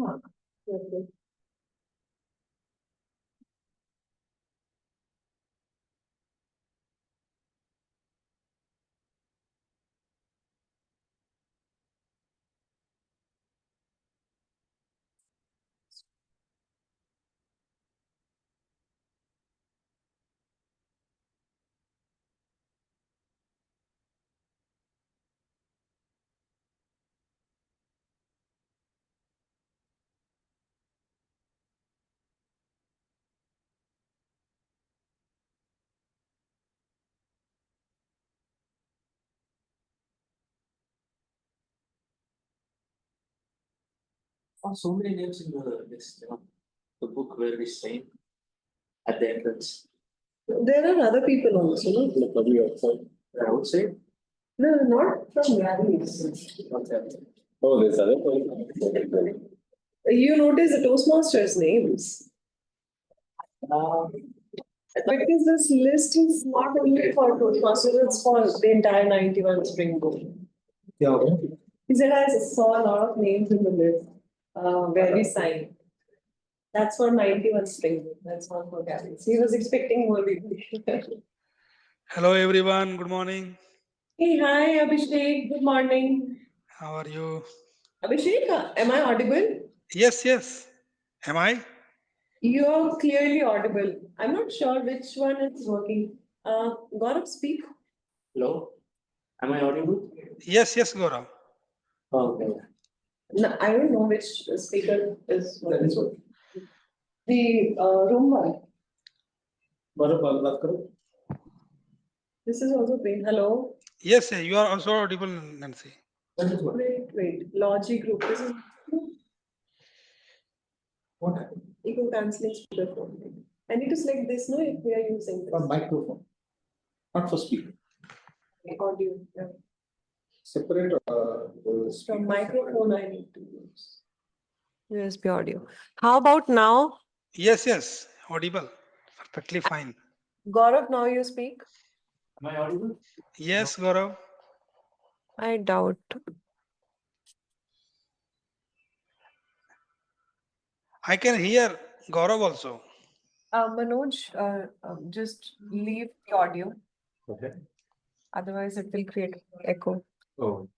Huh. Okay. Oh, so many names in the list. The book where we sign at the entrance. There are other people also, no? Probably outside. Outside? No, not from Gabbys. Oh, there's other people. You notice the Toastmasters names. Because this list is not only for Toastmasters, it's for the entire 91 Spring Bowl. Yeah. He said I saw a lot of names in the list where we signed. That's for 91 Spring Bowl. That's not for Gabbys. He was expecting more people. Hello everyone, good morning. Hey, hi, Abhshiek. Good morning. How are you? Abhshiek, am I audible? Yes, yes. Am I? You're clearly audible. I'm not sure which one is working. Gaurav, speak. Hello? Am I audible? Yes, yes, Gaurav. Oh, okay. No, I don't know which speaker is That working. is what. The room one. बात करो. This is also green. Hello. Yes, you are also audible, Nancy. Wait. Logic group. This is What happened? echo cancelling speakerphone. I need to select this, no, if we are using this. Microphone. Not for speaker. Audio. Yeah. Separate From microphone, I need to use USB audio. How about now? Yes, yes, audible. Perfectly fine. Gaurav, now you speak. Am I audible? Yes, Gaurav. I doubt. I can hear Gaurav also. Manoj, just leave the audio. Okay. Otherwise, it will create echo. Oh.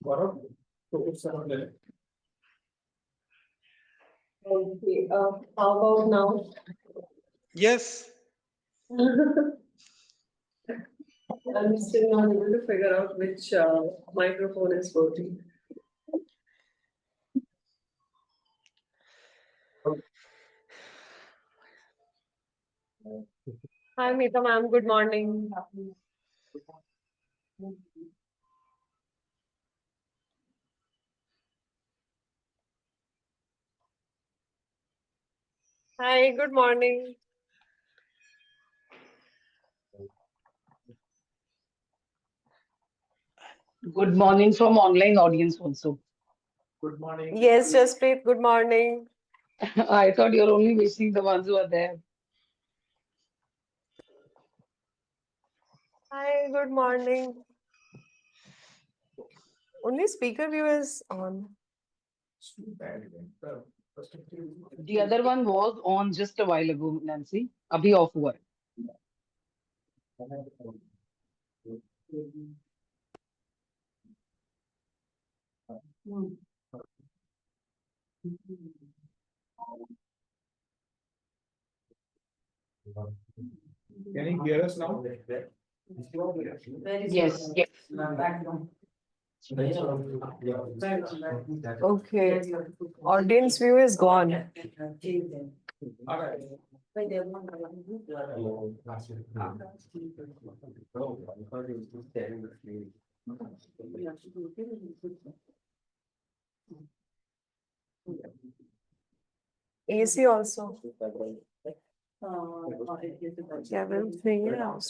Gaurav, focus on the Okay. How about now? Yes. I'm still not able to figure out which microphone is working. Hi, Meeta ma'am. Good morning. Hi, good morning. Good morning from online audience also. good morning. Yes, Jaspreet, good morning. I thought you're only wishing the ones who are there. Hi, good morning. Only speaker view is on. The other one was on just a while ago, Nancy. Abhi off hua hai. Can you hear us now? Yes, yes. Okay. Audience view is gone. AC also. Yeah, we'll bring it out.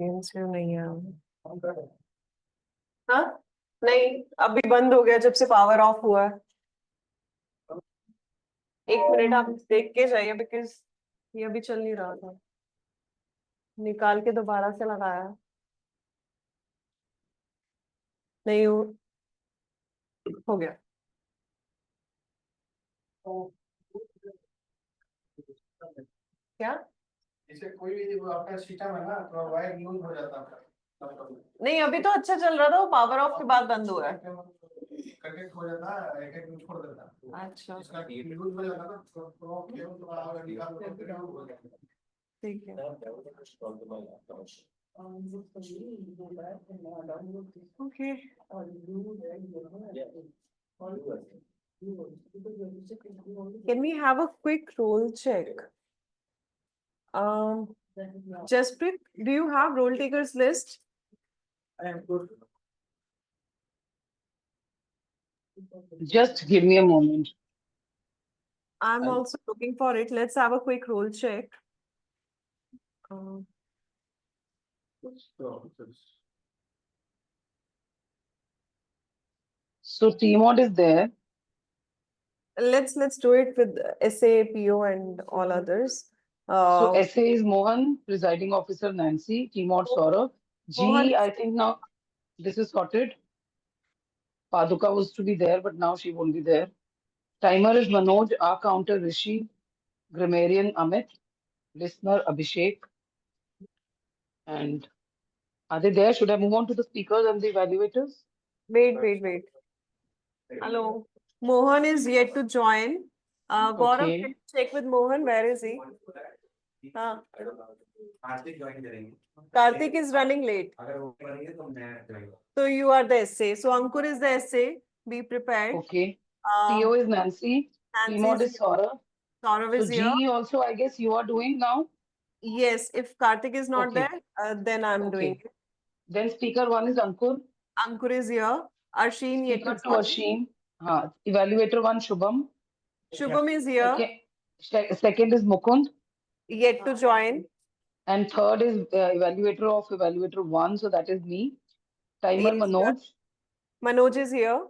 नहीं है हाँ नहीं अभी बंद हो गया जब से पावर ऑफ हुआ है 1 मिनट आप देख के जाइए बिकॉज ये अभी चल नहीं रहा था निकाल के दोबारा से लगाया नहीं हो गया क्या जैसे कोई भी वो आपका सिस्टम है ना तो वायर यूज हो जाता है नहीं अभी तो अच्छा चल रहा था वो पावर ऑफ के बाद बंद हुआ है कनेक्ट हो जाता है एक एक छोड़ देता है अच्छा इसका यूज हो जाता है ना तो केबल तो आप निकाल दो फिर हो जाता है ठीक है okay Can we have a quick roll check? Jaspreet, do you have roll takers list? I am good. Just give me a moment. I'm also looking for it. Let's have a quick roll check. So TMOD is there. Let's do it with SA, PO, and all others. So SA is Mohan, presiding officer Nancy, TMOD Sourav. Mohan. GE, I think now this is sorted. Paduka was to be there, but now she won't be there. Timer is Manoj, our counter Rishi, Grammarian Amit, listener Abhshiek. And are they there? Should I move on to the speakers and the evaluators? Wait. Hello. Mohan is yet to join. Gaurav, Okay. can you check with Mohan? Where is he? Karthik is running late. So you are the SA. So Ankur is the SA. Be prepared. Okay. PO is Nancy. TMOD is Sourav. Saurav So is here. GE also, I guess you are doing now? Yes, if Karthik is not Okay. there, then I'm doing it. Then speaker one is Ankur. Ankur is here. Arshin yet Speaker to two join. Ashim. Evaluator one Shubham. Shubham is here. Second is Mukund. Yet to join. And third is evaluator of evaluator one. So that is me. Timer Yes, Manoj. Manoj is here.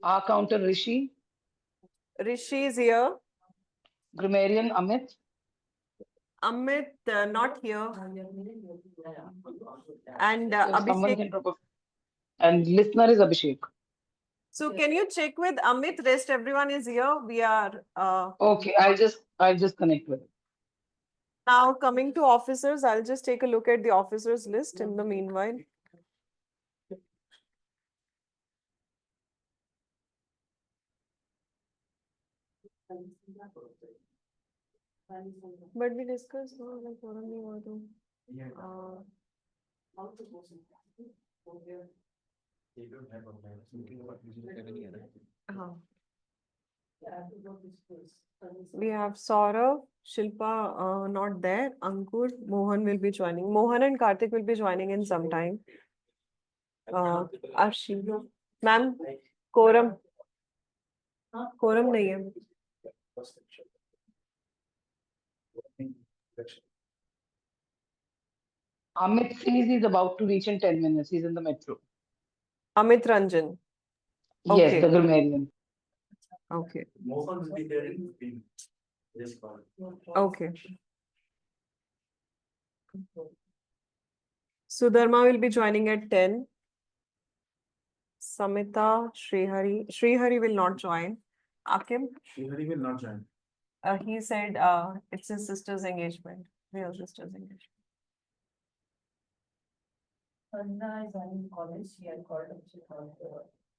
Our counter Rishi. Rishi is here. Grammarian Amit. Amit not here. And Someone Abhishek. can drop off. And listener is Abhshiek. So can you check with Amit? Rest everyone is here. We are Okay, I'll just connect with it. now coming to officers. I'll just take a look at the officers list in the meanwhile. But we discussed like what do we want to we have Sourav, Shilpa not there. Ankur, Mohan will be joining. Mohan and Karthik will be joining in some time. Arshi, ma'am, quorum. Quorum nahi hai. Amit says he's about to reach in 10 minutes. He's in the metro. Amit Ranjan. Yes, Okay. the grammarian. Okay. Mohan will be there in this call. Okay. Sudharma will be joining at 10. Samita, Srihari. Srihari will not join. Aaquib, Srihari will not join. he said it's his sister's engagement. Real sister's engagement. Anna is in college. She had called.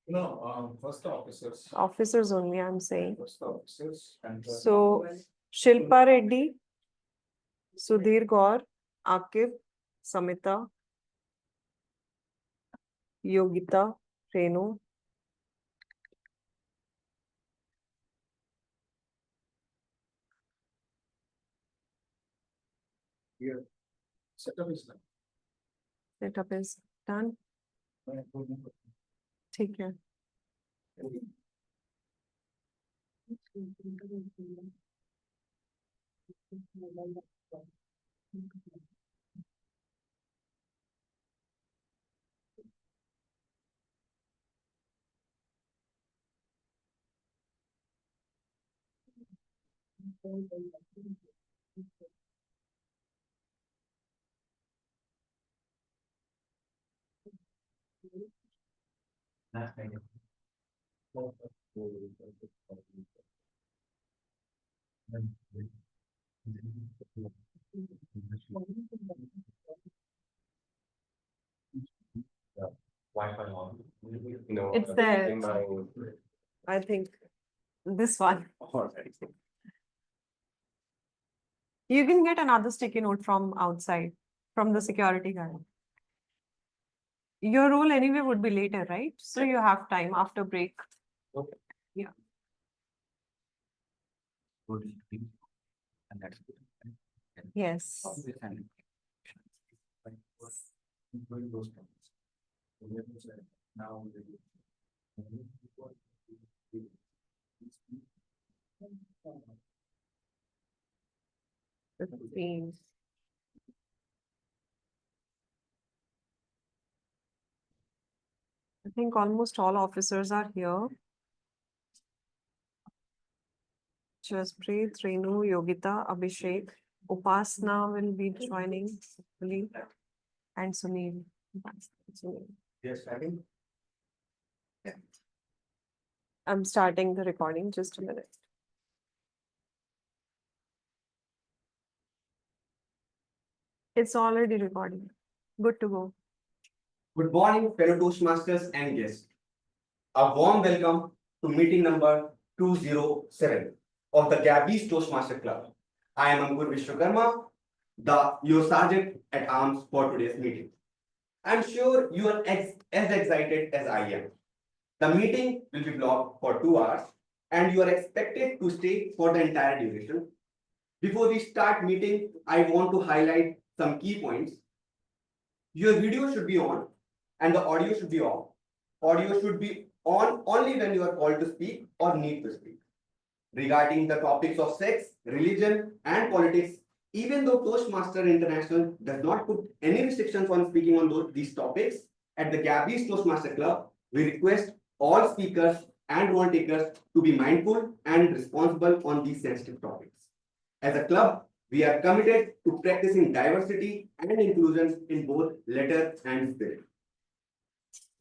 No, first the officers. Officers only, I'm saying. First the officers and So, Shilpa Reddy, Sudhir Gaur, Aaquib, Samita, Yogita, Renu. here. Setup is done. Setup is done. ठीक है. Wi-Fi on. No, It's there. in my. I think this one. Alright. You can get another sticky note from outside, from the security guard. Your role anyway would be later, right? So you have time after break. Okay. Yeah. And that's good. Yes. Now. 15. I think almost all officers are here. Jaspreet, Renu, Yogita, Abhshiek, Upasna will be joining, hopefully, and Sunil. Sunil. Yes, I think. I'm starting the recording, just a minute. It's already recording. Good to go. Good morning, fellow Toastmasters and guests. A warm welcome to meeting number 207 of the Gabbys Toastmaster Club. I am Wishwakarma, your sergeant at arms for today's meeting. I'm sure you are as excited as I am. The meeting will be blocked for 2 hours and you are expected to stay for the entire duration. Before we start meeting, I want to highlight some key points. Your video should be on and the audio should be off. Audio should be on only when you are called to speak or need to speak. Regarding the topics of sex, religion, and politics, even though Toastmaster International does not put any restrictions on speaking on these topics, at the Gabbys Toastmaster Club, we request all speakers and role takers to be mindful and responsible on these sensitive topics. As a club, we are committed to practicing diversity and inclusion in both letter and spirit.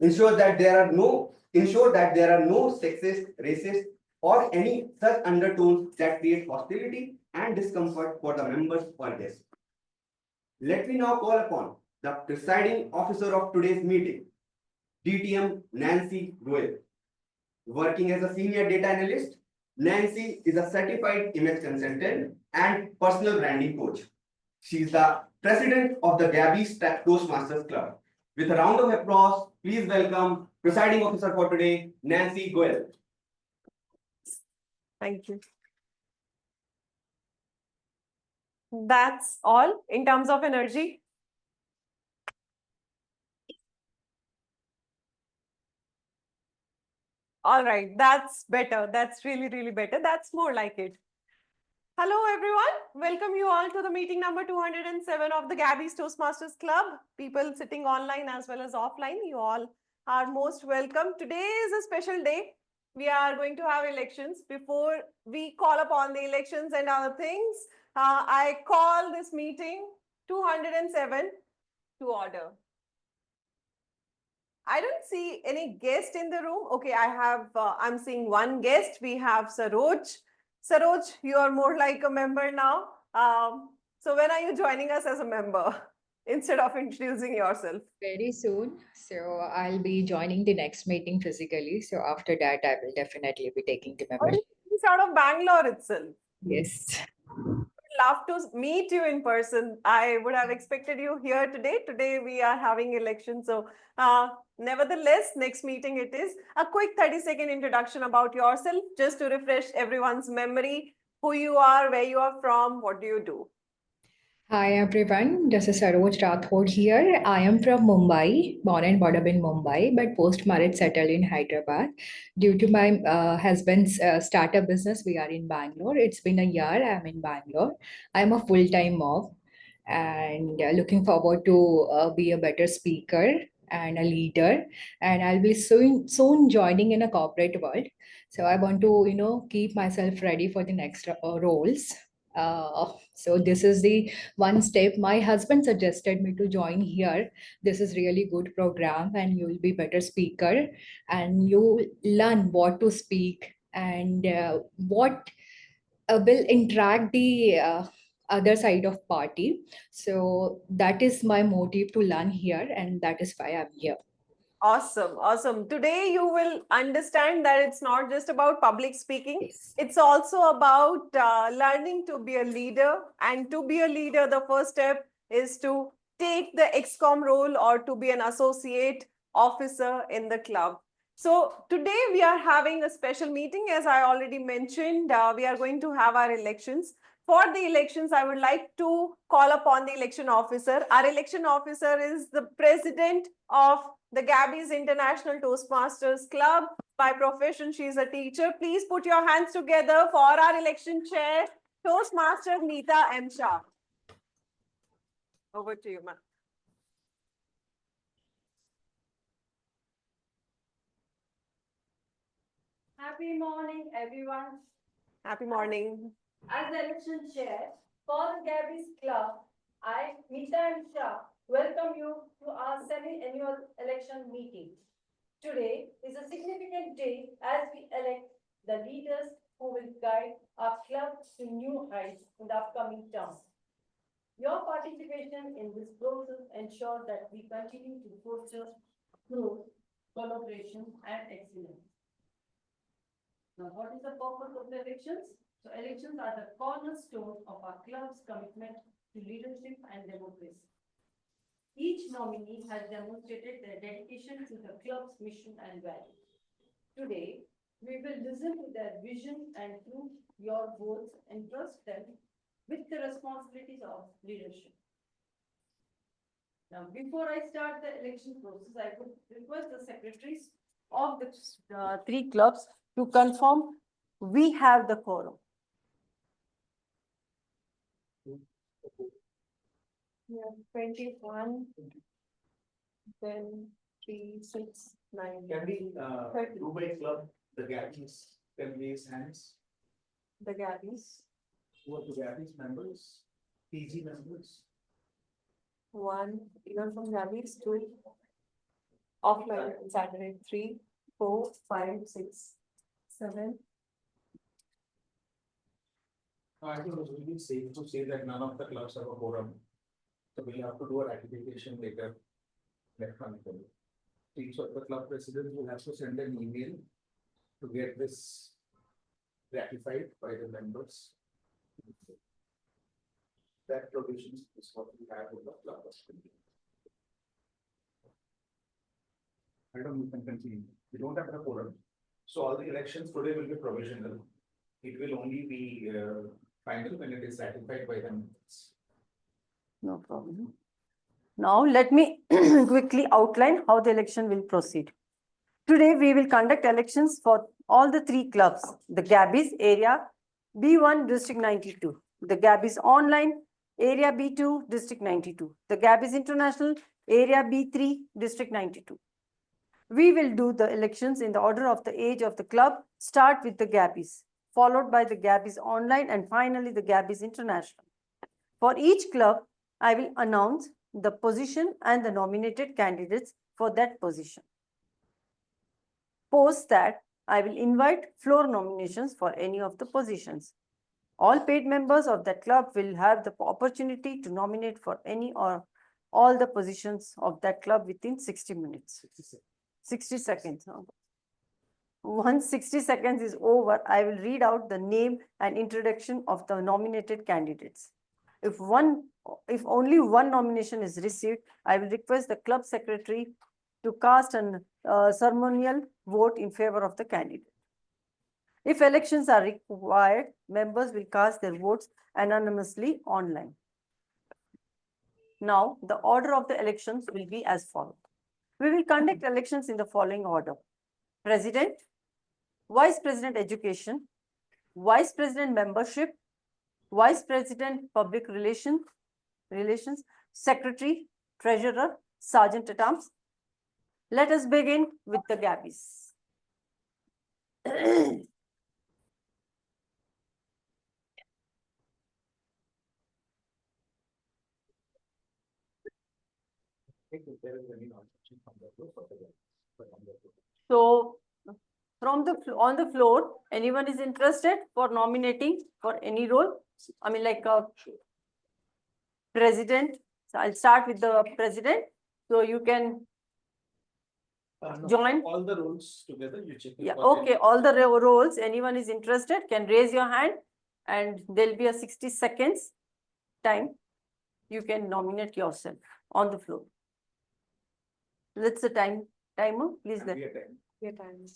Ensure that there are no sexist, racist, or any such undertones that create hostility and discomfort for the members or guests. Let me now call upon the presiding officer of today's meeting, DTM Nancy Goel. Working as a senior data analyst, Nancy is a certified image consultant and personal branding coach. She is the president of the Gabbys Toastmasters Club. With a round of applause, please welcome presiding officer for today, Nancy Goel. Thank you. That's all in terms of energy. All right, that's better. That's really, really better. That's more like it. Hello, everyone. Welcome you all to the meeting number 207 of the Gabbys Toastmasters Club. People sitting online as well as offline, you all are most welcome. Today is a special day. We are going to have elections. Before we call upon the elections and other things, I call this meeting 207 to order. I don't see any guest in the room. Okay, I'm seeing one guest. We have Saroj. Saroj, you are more like a member now. So when are you joining us as a member instead of introducing yourself? Very soon. So I'll be joining the next meeting physically. So after that, I will definitely be taking the Or membership. it's out of Bangalore itself. Yes. Love to meet you in person. I would have expected you here today. Today we are having elections. So nevertheless, next meeting it is. A quick 30-second introduction about yourself, just to refresh everyone's memory, who you are, where you are from, what do you do? Hi everyone, this is Saroj Rathod here. I am from Mumbai, born and brought up in Mumbai, but post-marriage settled in Hyderabad. Due to my husband's startup business, we are in Bangalore. It's been a year I'm in Bangalore. I'm a full-time mom and looking forward to be a better speaker and a leader. And I'll be soon joining in a corporate world. So I want to, keep myself ready for the next roles. So this is the one step. My husband suggested me to join here. This is really good program, and you will be better speaker, and you learn what to speak and what will interact the other side of party. So that is my motive to learn here, and that is why I'm here. Awesome, awesome. Today you will understand that it's not just about public speaking. Yes. It's also about learning to be a leader. And to be a leader, the first step is to take the XCOM role or to be an associate officer in the club. So today we are having a special meeting. As I already mentioned, we are going to have our elections. For the elections, I would like to call upon the election officer. Our election officer is the president of the Gabbys International Toastmasters Club. By profession, she is a teacher. Please put your hands together for our election chair, Toastmaster Neeta M. Shah. Over to you, ma'am. Happy morning, everyone. Happy morning. As the election chair for the Gabbys Club, I, Neeta M. Shah, welcome you to our semi-annual election meeting. Today is a significant day as we elect the leaders who will guide our club to new heights in the upcoming term. Your participation in this process ensures that we continue to foster growth, collaboration, and excellence. Now, what is the purpose of the elections? So, elections are the cornerstone of our club's commitment to leadership and democracy. Each nominee has demonstrated their dedication to the club's mission and values. Today, we will listen to their vision and through your votes entrust them with the responsibilities of leadership. Now, before I start the election process, I would request the secretaries of the three clubs to confirm we have the quorum. Yeah, 21, then 3, 6, 9. Can we, do by club, the Gabbys, can raise hands? The Gabbys. Who are the Gabbys members? PG members? 1, even from Gabbys, 2. Offline Saturday, 3, 4, 5, 6, 7. I think it was really safe to say that none of the clubs have a quorum. So we'll have to do a ratification later. Electronically. Each of the club presidents will have to send an email to get this ratified by the members. That provision is what we have with the club. Madam, you can continue. We don't have the quorum. So all the elections today will be provisional. It will only be final when it is ratified by the members. No problem. Now, let me quickly outline how the election will proceed. Today, we will conduct elections for all the three clubs, the Gabbys Area B1 District 92, the Gabbys Online Area B2 District 92, the Gabbys International Area B3 District 92. We will do the elections in the order of the age of the club, start with the Gabbys, followed by the Gabbys Online, and finally the Gabbys International. For each club, I will announce the position and the nominated candidates for that position. Post that, I will invite floor nominations for any of the positions. All paid members of that club will have the opportunity to nominate for any or all the positions of that club within 60 minutes. 60 seconds. Once 60 seconds is over, I will read out the name and introduction of the nominated candidates. If only one nomination is received, I will request the club secretary to cast an ceremonial vote in favor of the candidate. If elections are required, members will cast their votes anonymously online. Now, the order of the elections will be as follows. We will conduct elections in the following order: President, Vice President Education, Vice President Membership, Vice President Public Relations, Secretary, Treasurer, Sergeant at Arms. Let us begin with the Gabbys. If there is any non-objection from the floor, but on the floor. So from the on the floor, anyone is interested for nominating for any role? I mean, like a president. So I'll start with the president. So you can No, join. all the roles together, you check. Yeah, okay. All the roles, anyone is interested can raise your hand and there'll be a 60 seconds time. You can nominate yourself on the floor. That's the timer, please let. Your time.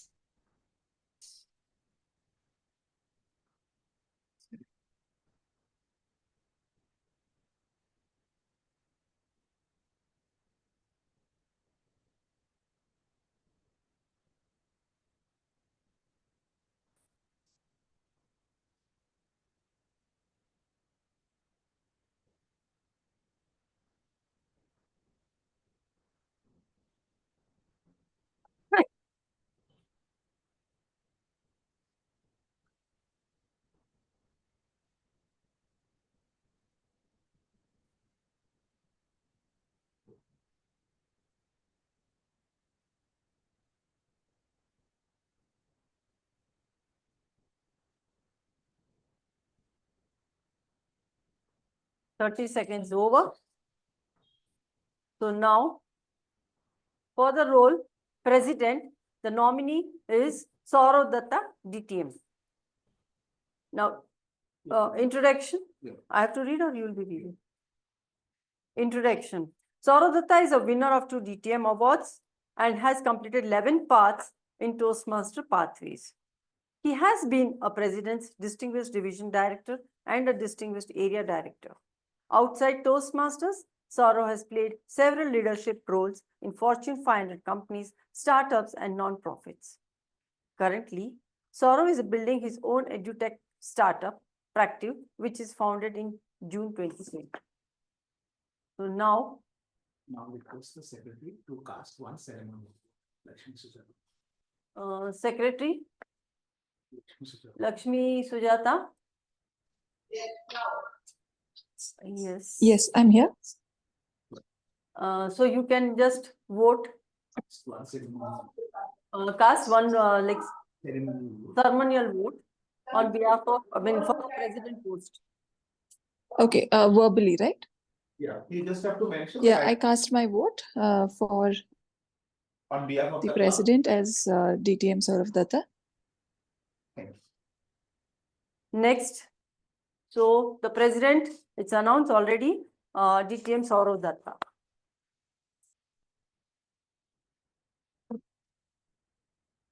30 seconds over. So now for the role president, the nominee is Sourav Dutta, DTM. Now, introduction. Yeah. I have to read or you will be reading? Introduction. Sourav Dutta is a winner of 2 DTM awards and has completed 11 paths in Toastmaster pathways. He has been a president's distinguished division director and a distinguished area director. Outside Toastmasters, Sourav has played several leadership roles in Fortune 500 companies, startups, and non-profits. Currently, Sourav is building his own edutech startup, Practive, which is founded in June 2020. So now it goes to the secretary to cast one ceremony. Lakshmi Sujata. Secretary Lakshmi Sujata. Lakshmi Sujata. Yes. Yes, I'm here. So you can just vote, One ceremony. cast one like Ceremony. ceremonial vote on behalf of, for the president post. Okay, verbally, right? Yeah, you just have to mention. Yeah, I cast my vote for on behalf of the club. president as DTM Sourav Dutta. Thanks. Next, so the president, it's announced already, DTM Sourav Dutta.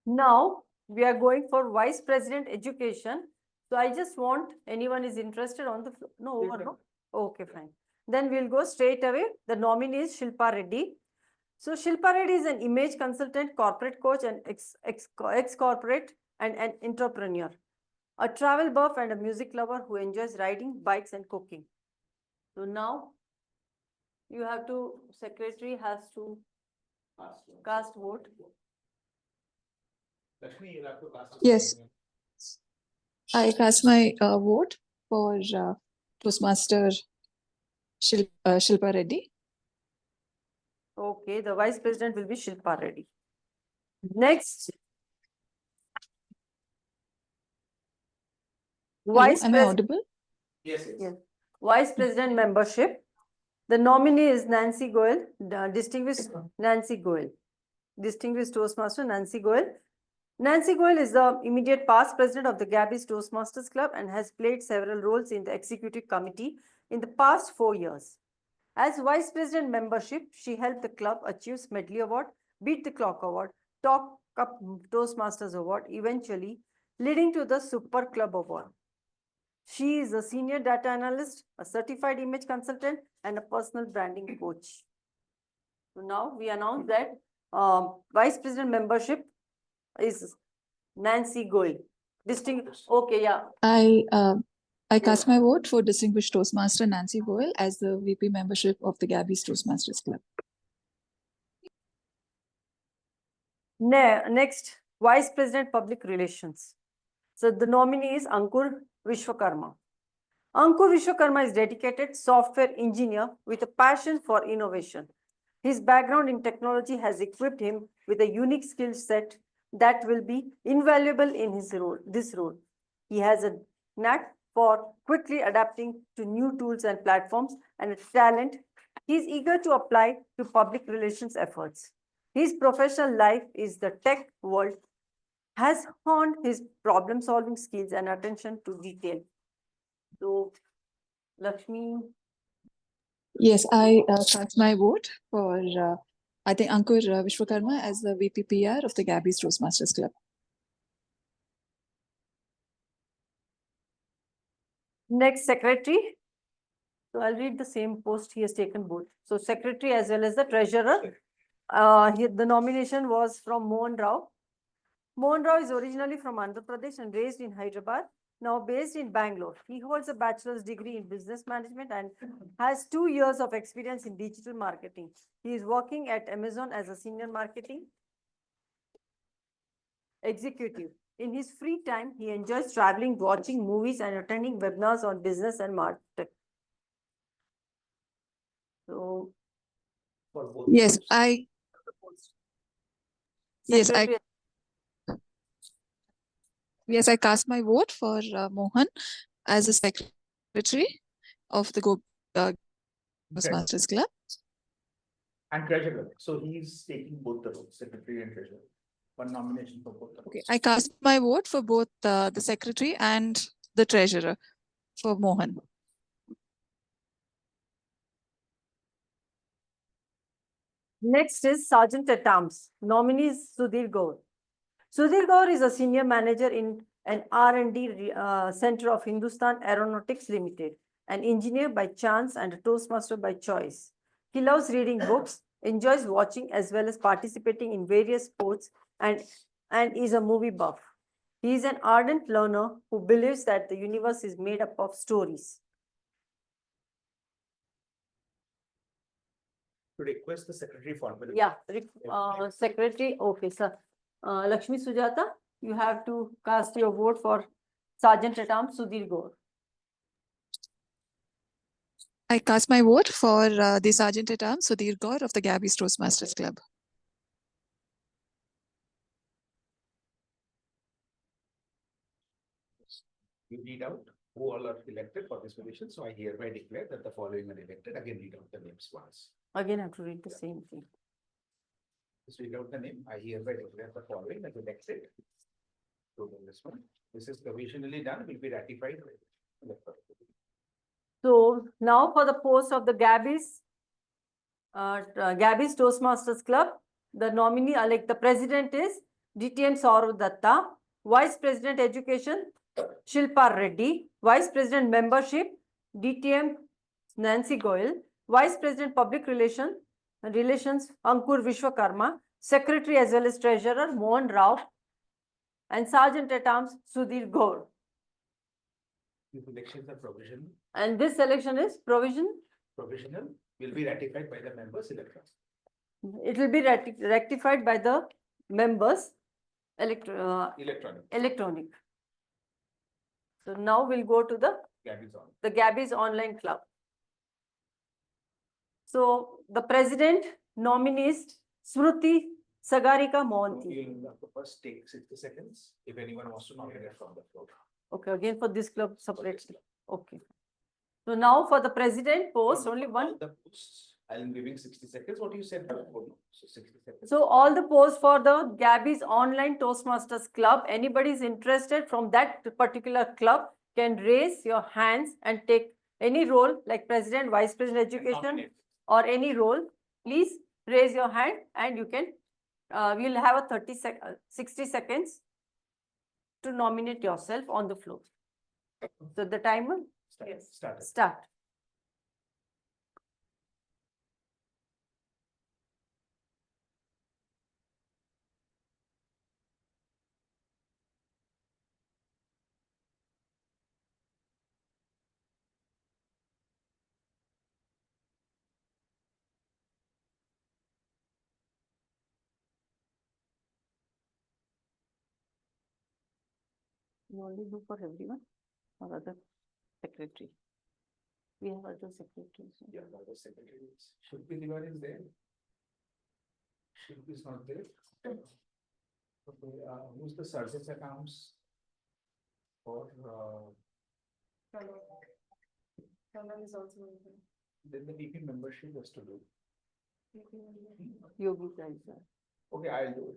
Now we are going for vice president education. So I just want anyone is interested on the floor. No, over, no? Okay, fine. Then we'll go straight away. The nominee is Shilpa Reddy. So Shilpa Reddy is an image consultant, corporate coach, and ex-corporate and an entrepreneur. A travel buff and a music lover who enjoys riding bikes and cooking. So now you have to, secretary has to cast vote. Lakshmi, you have to cast. Yes. I cast my vote for Toastmaster Shilpa Reddy. Okay, the vice president will be Shilpa Reddy. Next. Hello, am I audible? Yes, yes. Yes. Vice president membership. The nominee is Nancy Goel, distinguished Nancy Goel, distinguished Toastmaster Nancy Goel. Nancy Goel is the immediate past president of the Gabbys Toastmasters Club and has played several roles in the executive committee in the past 4 years. As vice president membership, she helped the club achieve Smedley Award, Beat the Clock Award, Talk Up Toastmasters Award, eventually leading to the Super Club Award. She is a senior data analyst, a certified image consultant, and a personal branding coach. So now we announce that vice president membership is Nancy Goel. Distinguished. Okay, yeah. I cast my vote for distinguished Toastmaster Nancy Goel as the VP membership of the Gabbys Toastmasters Club. Next, Vice President Public Relations. So the nominee is Vishwakarma. Ankur Vishwakarma is dedicated software engineer with a passion for innovation. His background in technology has equipped him with a unique skill set that will be invaluable in this role. He has a knack for quickly adapting to new tools and platforms and a talent he is eager to apply to public relations efforts. His professional life is the tech world has honed his problem-solving skills and attention to detail. So, Lakshmi. Yes, I cast my vote for, I think, Ankur Vishwakarma as the VPPR of the Gabbys Toastmasters Club. Next, secretary. So I'll read the same post. He has taken both. So secretary as well as the treasurer. The nomination was from Mohan Rao. Mohan Rao is originally from Andhra Pradesh and raised in Hyderabad, now based in Bangalore. He holds a bachelor's degree in business management and has 2 years of experience in digital marketing. He is working at Amazon as a senior marketing executive. In his free time, he enjoys traveling, watching movies, and attending webinars on business and marketing. So, yes, I cast my vote for Mohan as the secretary of the Toastmasters Club. And treasurer. So he's taking both the roles, secretary and treasurer. One nomination for both. Okay, I cast my vote for both the secretary and the treasurer for Mohan. Next is Sergeant at Arms. Nominee is Sudhir Gaur. Sudhir Gaur is a senior manager in an R&D center of Hindustan Aeronautics Limited, an engineer by chance and a Toastmaster by choice. He loves reading books, enjoys watching as well as participating in various sports and is a movie buff. He is an ardent learner who believes that the universe is made up of stories. To request the secretary formally. Yeah, secretary, okay, sir. Lakshmi Sujata, you have to cast your vote for Sergeant at Arms Sudhir Gaur. I cast my vote for the Sergeant at Arms Sudhir Gaur of the Gabbys Toastmasters Club. You read out who all are elected for this position. So I hereby declare that the following are elected. Again, read out the names once. Again, I have to read the same thing. Just read out the name. I hereby declare the following as elected. So this one. This is provisionally done, will be ratified. So now for the post of the Gabbys Toastmasters Club, the nominee, like the president is DTM Sourav Dutta, Vice President Education Shilpa Reddy, Vice President Membership DTM Nancy Goel, Vice President Public Relations Ankur Vishwakarma, Secretary as well as Treasurer Mohan Rao, and Sergeant at Arms Sudhir Gaur. These elections are provisional. And this election is provisional Will be ratified by the members electronic. It will be rectified by the members electronic. So now we'll go to the Gabbys Online Club. So the president nominees Smruti Sagarika Mohan. You'll have to first take 60 seconds if anyone wants to nominate from the floor. Okay, again for this club separately. Okay. So now for the president post, only one. The posts, I'm giving 60 seconds. What you said before? So 60 seconds. So all the posts for the Gabbys Online Toastmasters Club, anybody is interested from that particular club can raise your hands and take any role like president, vice president education or any role. Please raise your hand and you can, we'll have a 60 seconds to nominate yourself on the floor. So the timer? Start. You only do for everyone or other secretary? We have other secretaries. Yeah, other secretaries. Should be Diwan is there. Should be is not there. Okay, who's the service accounts for, Kannan is also there. then the VP membership was to do. Yogita is there. Okay, I'll do it.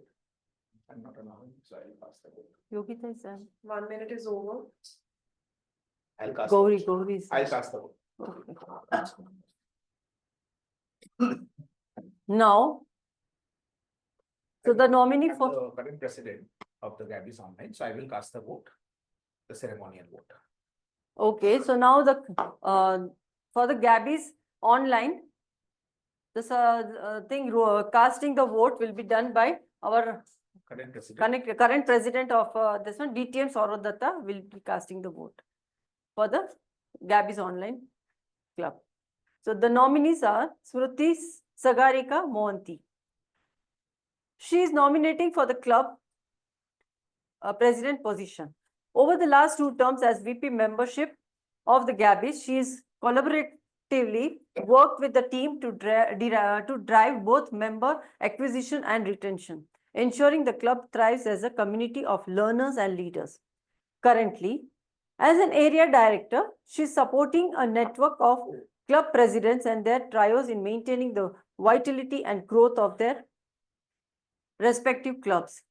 I'm not allowing, so I'll pass the vote. Yogita is there. 1 minute is over. I'll cast. Gauri is I'll there. cast the vote. Okay. Now, so the nominee I'm for, the current president of the Gabbys online, so I will cast the vote, the ceremonial vote. okay, so now the, for the Gabbys online, this casting the vote will be done by our Current president. current president of this one, DTM Sourav Dutta will be casting the vote for the Gabbys online club. So the nominees are Smriti Sagarika Mohanty. She is nominating for the club president position. Over the last 2 terms as VP membership of the Gabbys, she is collaboratively worked with the team to drive both member acquisition and retention, ensuring the club thrives as a community of learners and leaders. Currently, as an area director, she is supporting a network of club presidents and their trios in maintaining the vitality and growth of their respective clubs.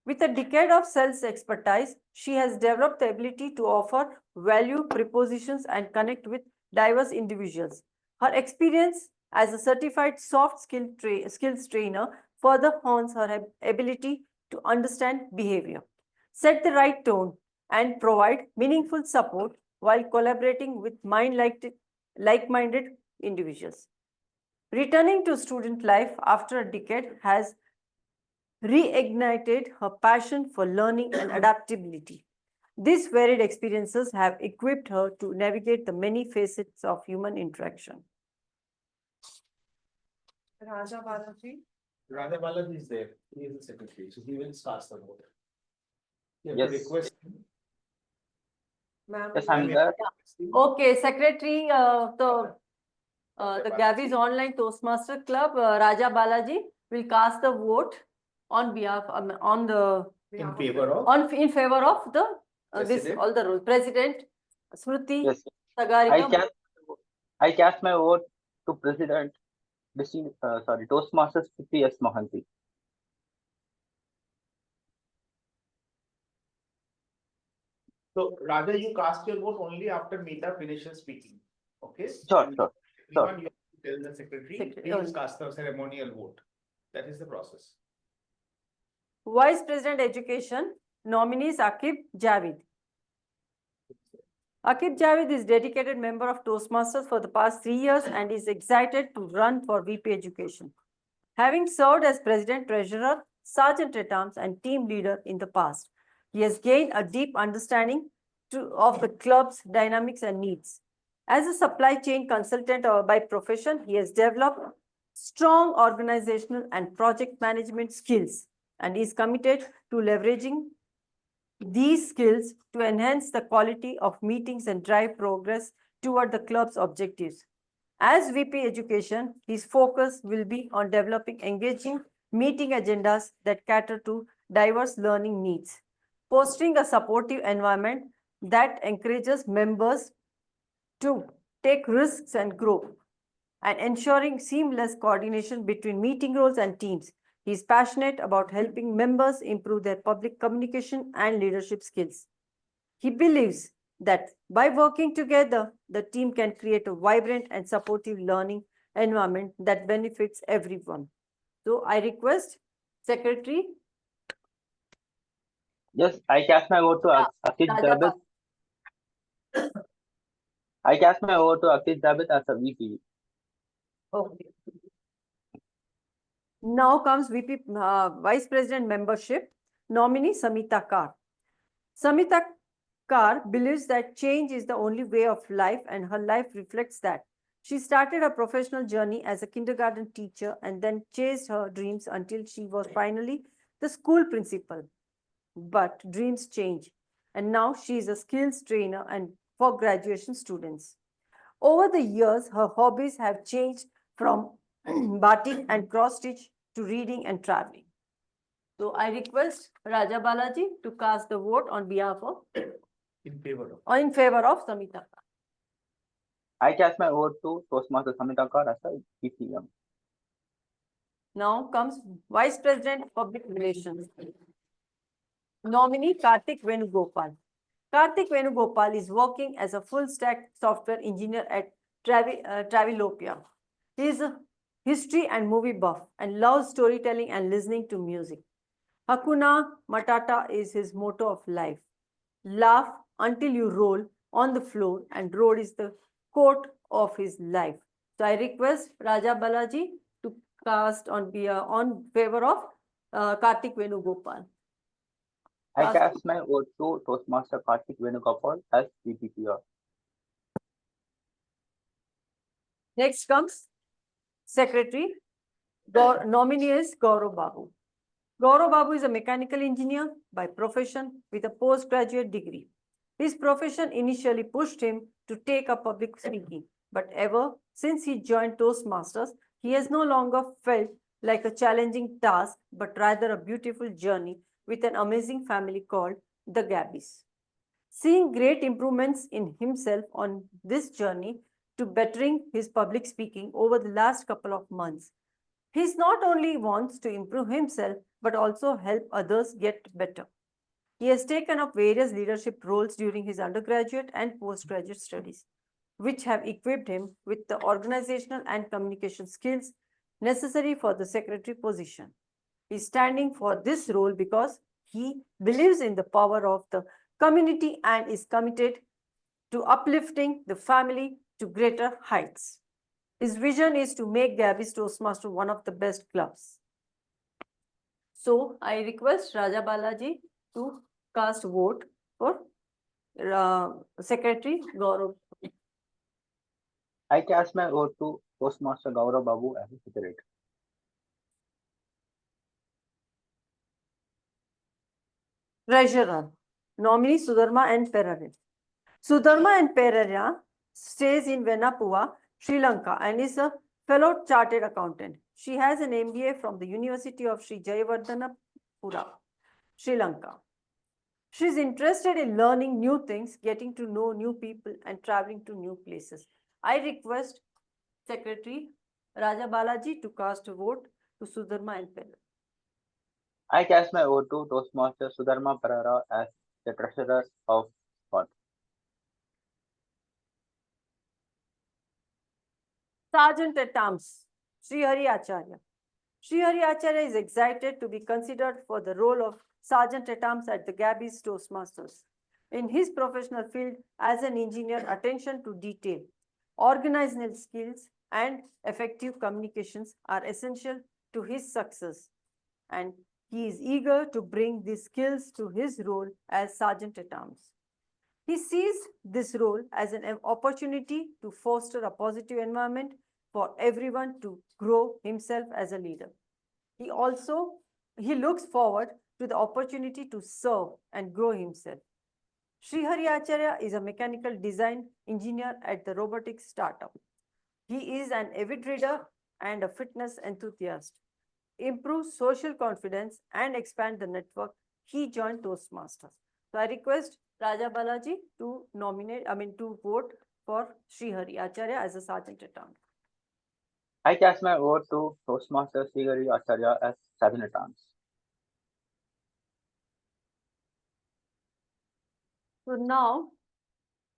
With a decade of sales expertise, she has developed the ability to offer value propositions and connect with diverse individuals. Her experience as a certified soft skills trainer further hones her ability to understand behavior, set the right tone, and provide meaningful support while collaborating with like-minded individuals. Returning to student life after a decade has reignited her passion for learning and adaptability. These varied experiences have equipped her to navigate the many facets of human interaction. Raja Balaji. Radha Balaji is there. He is the secretary, so he will cast the vote. You have to Yes. request. Ma'am. Yes, I'm there. Okay, secretary the Gabbys Online Toastmaster Club, Raja Balaji will cast the vote on behalf on the In favor of. in favor of the this President. all the rules. President Smriti Yes. Sagarika. I cast my vote to President Toastmasters P.S. Mohanty. So Raja, you cast your vote only after Meeta finishes speaking. Okay? Sure. Everyone you have to tell the secretary, Secretary. please cast the ceremonial vote. That is the process. Vice President Education nominees Aaquib Javid. Aaquib Javid is dedicated member of Toastmasters for the past 3 years and is excited to run for VP Education. Having served as President, Treasurer, Sergeant at Arms and team leader in the past, he has gained a deep understanding of the club's dynamics and needs. As a supply chain consultant by profession, he has developed strong organizational and project management skills and is committed to leveraging these skills to enhance the quality of meetings and drive progress toward the club's objectives. As VP Education, his focus will be on developing engaging meeting agendas that cater to diverse learning needs, fostering a supportive environment that encourages members to take risks and grow, and ensuring seamless coordination between meeting roles and teams. He is passionate about helping members improve their public communication and leadership skills. He believes that by working together, the team can create a vibrant and supportive learning environment that benefits everyone. So I request Secretary. Yes, I cast my vote to Aaquib Javid. I cast my vote to Aaquib Javid as a VP. Okay. Now comes VP Vice President membership nominee Samita Kaur. Samita Kaur believes that change is the only way of life and her life reflects that. She started her professional journey as a kindergarten teacher and then chased her dreams until she was finally the school principal. But dreams change. and now she is a skills trainer and for graduation students. Over the years, her hobbies have changed from batik and cross stitch to reading and traveling. So I request Raja Balaji to cast the vote on behalf of In favor of. or in favor of Samita. I cast my vote to Toastmaster Samita Kaur as a PCM. Now comes Vice President Public Relations. Nominee Karthik Venugopal. Karthik Venugopal is working as a full stack software engineer at Travelopia. He is a history and movie buff and loves storytelling and listening to music. Hakuna Matata is his motto of life. Laugh until you roll on the floor, and roll is the quote of his life. So I request Raja Balaji to cast on favor of Karthik Venugopal. I cast my vote to Toastmaster Karthik Venugopal as VPPR. Next comes Secretary. Nominee is Gaurav Babu. Gaurav Babu is a mechanical engineer by profession with a postgraduate degree. His profession initially pushed him to take up public speaking, but ever since he joined Toastmasters, he has no longer felt like a challenging task, but rather a beautiful journey with an amazing family called the Gabbys. Seeing great improvements in himself on this journey to bettering his public speaking over the last couple of months, he not only wants to improve himself, but also help others get better. He has taken up various leadership roles during his undergraduate and postgraduate studies, which have equipped him with the organizational and communication skills necessary for the secretary position. He is standing for this role because he believes in the power of the community and is committed to uplifting the family to greater heights. His vision is to make Gabbys Toastmaster one of the best clubs. So I request Raja Balaji to cast vote for Secretary Gaurav. I cast my vote to Toastmaster Gaurav Babu as a secretary. Treasurer. Nominee Sudharma and Perera. Sudharma and Perera stays in Venapua, Sri Lanka, and is a fellow chartered accountant. She has an MBA from the University of Sri Jayawardenapura, Sri Lanka. She is interested in learning new things, getting to know new people, and traveling to new places. I request Secretary Raja Balaji to cast a vote to Sudharma and Perera. I cast my vote to Toastmaster Sudharma Perera as the treasurer of Spot. Sergeant at Arms, Srihari Acharya. Srihari Acharya is excited to be considered for the role of Sergeant at Arms at the Gabbys Toastmasters. In his professional field as an engineer, attention to detail, organizational skills, and effective communications are essential to his success. And he is eager to bring these skills to his role as Sergeant at Arms. He sees this role as an opportunity to foster a positive environment for everyone to grow himself as a leader. He looks forward to the opportunity to serve and grow himself. Srihari Acharya is a mechanical design engineer at the robotics startup. He is an avid reader and a fitness enthusiast. Improve social confidence and expand the network, he joined Toastmasters. So I request Raja Balaji to vote for Srihari Acharya as a Sergeant at Arms. I cast my vote to Toastmaster Srihari Acharya as Sergeant at Arms. So now,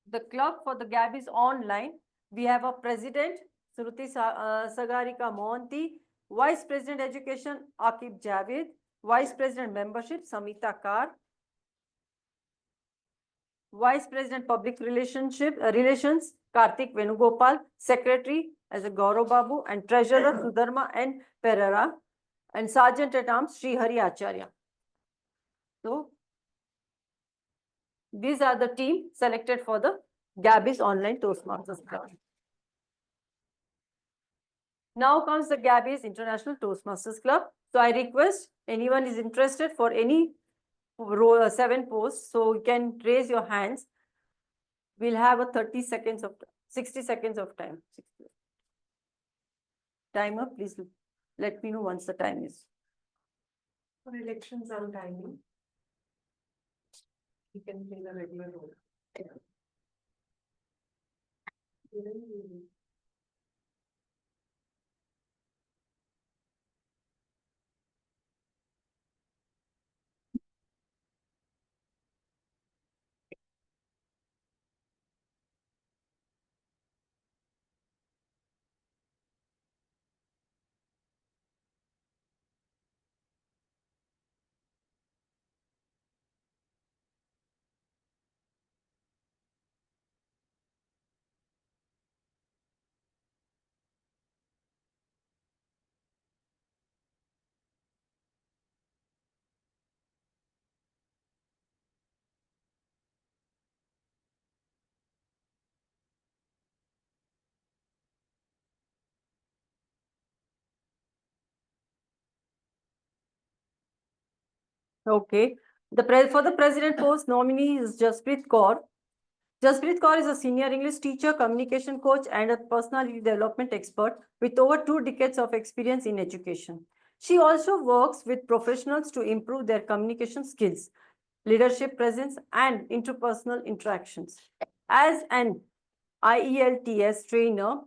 the club for the Gabbys online, we have a president, Shruti Sagarika Mohan T, Vice President Education, Aaquib Javed, Vice President Membership, Samita Kaur, Vice President Public Relations, Karthik Venugopal, Secretary as a Gaurav Babu, and Treasurer Sudharma and Perera, and Sergeant at Arms Srihari Acharya. So these are the team selected for the Gabbys Online Toastmasters Club. Now comes the Gabbys International Toastmasters Club. So I request anyone is interested for any 7 posts. So you can raise your hands. We'll have a 30 seconds of 60 seconds of time. 60. Timer, please let me know once the time is. For elections on timing. You can play the regular role. Okay. For the president post, nominee is Jaspreet Kaur. Jaspreet Kaur is a senior English teacher, communication coach, and a personality development expert with over 2 decades of experience in education. She also works with professionals to improve their communication skills, leadership presence, and interpersonal interactions. As an IELTS trainer,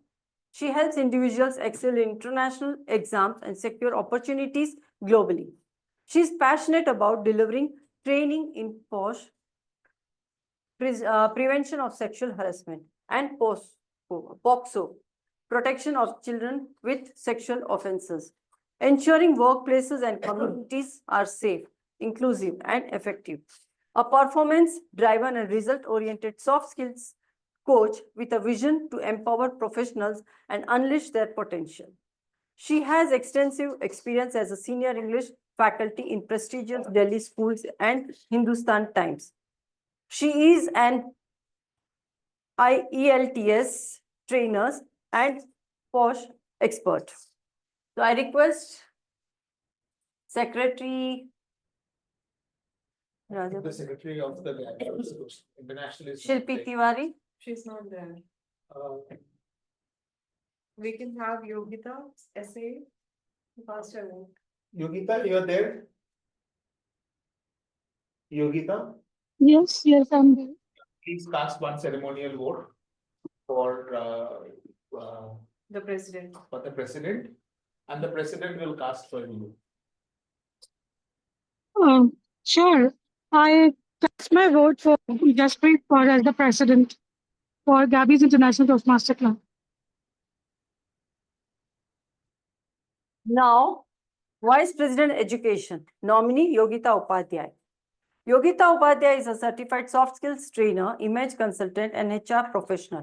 she helps individuals excel in international exams and secure opportunities globally. She is passionate about delivering training in prevention of sexual harassment and POXO, protection of children with sexual offenses, ensuring workplaces and communities are safe, inclusive, and effective. A performance-driven and result-oriented soft skills coach with a vision to empower professionals and unleash their potential. She has extensive experience as a senior English faculty in prestigious Delhi schools and Hindustan Times. She is an IELTS trainer and POSH expert. So I request Secretary The secretary of the international is Shilpi Tiwari. She's not there. Uh, We can have Yogita's essay. Faster. Yogita, you are there? Yogita, Yes, yes, I'm there. please cast one ceremonial vote for The president. the president, and the president will cast for you. Sure. I cast my vote for Jaspreet Kaur as the president for Gabbys International Toastmaster Club. Now, Vice President Education, nominee Yogita Upadhyay. Yogita Upadhyay is a certified soft skills trainer, image consultant, and HR professional.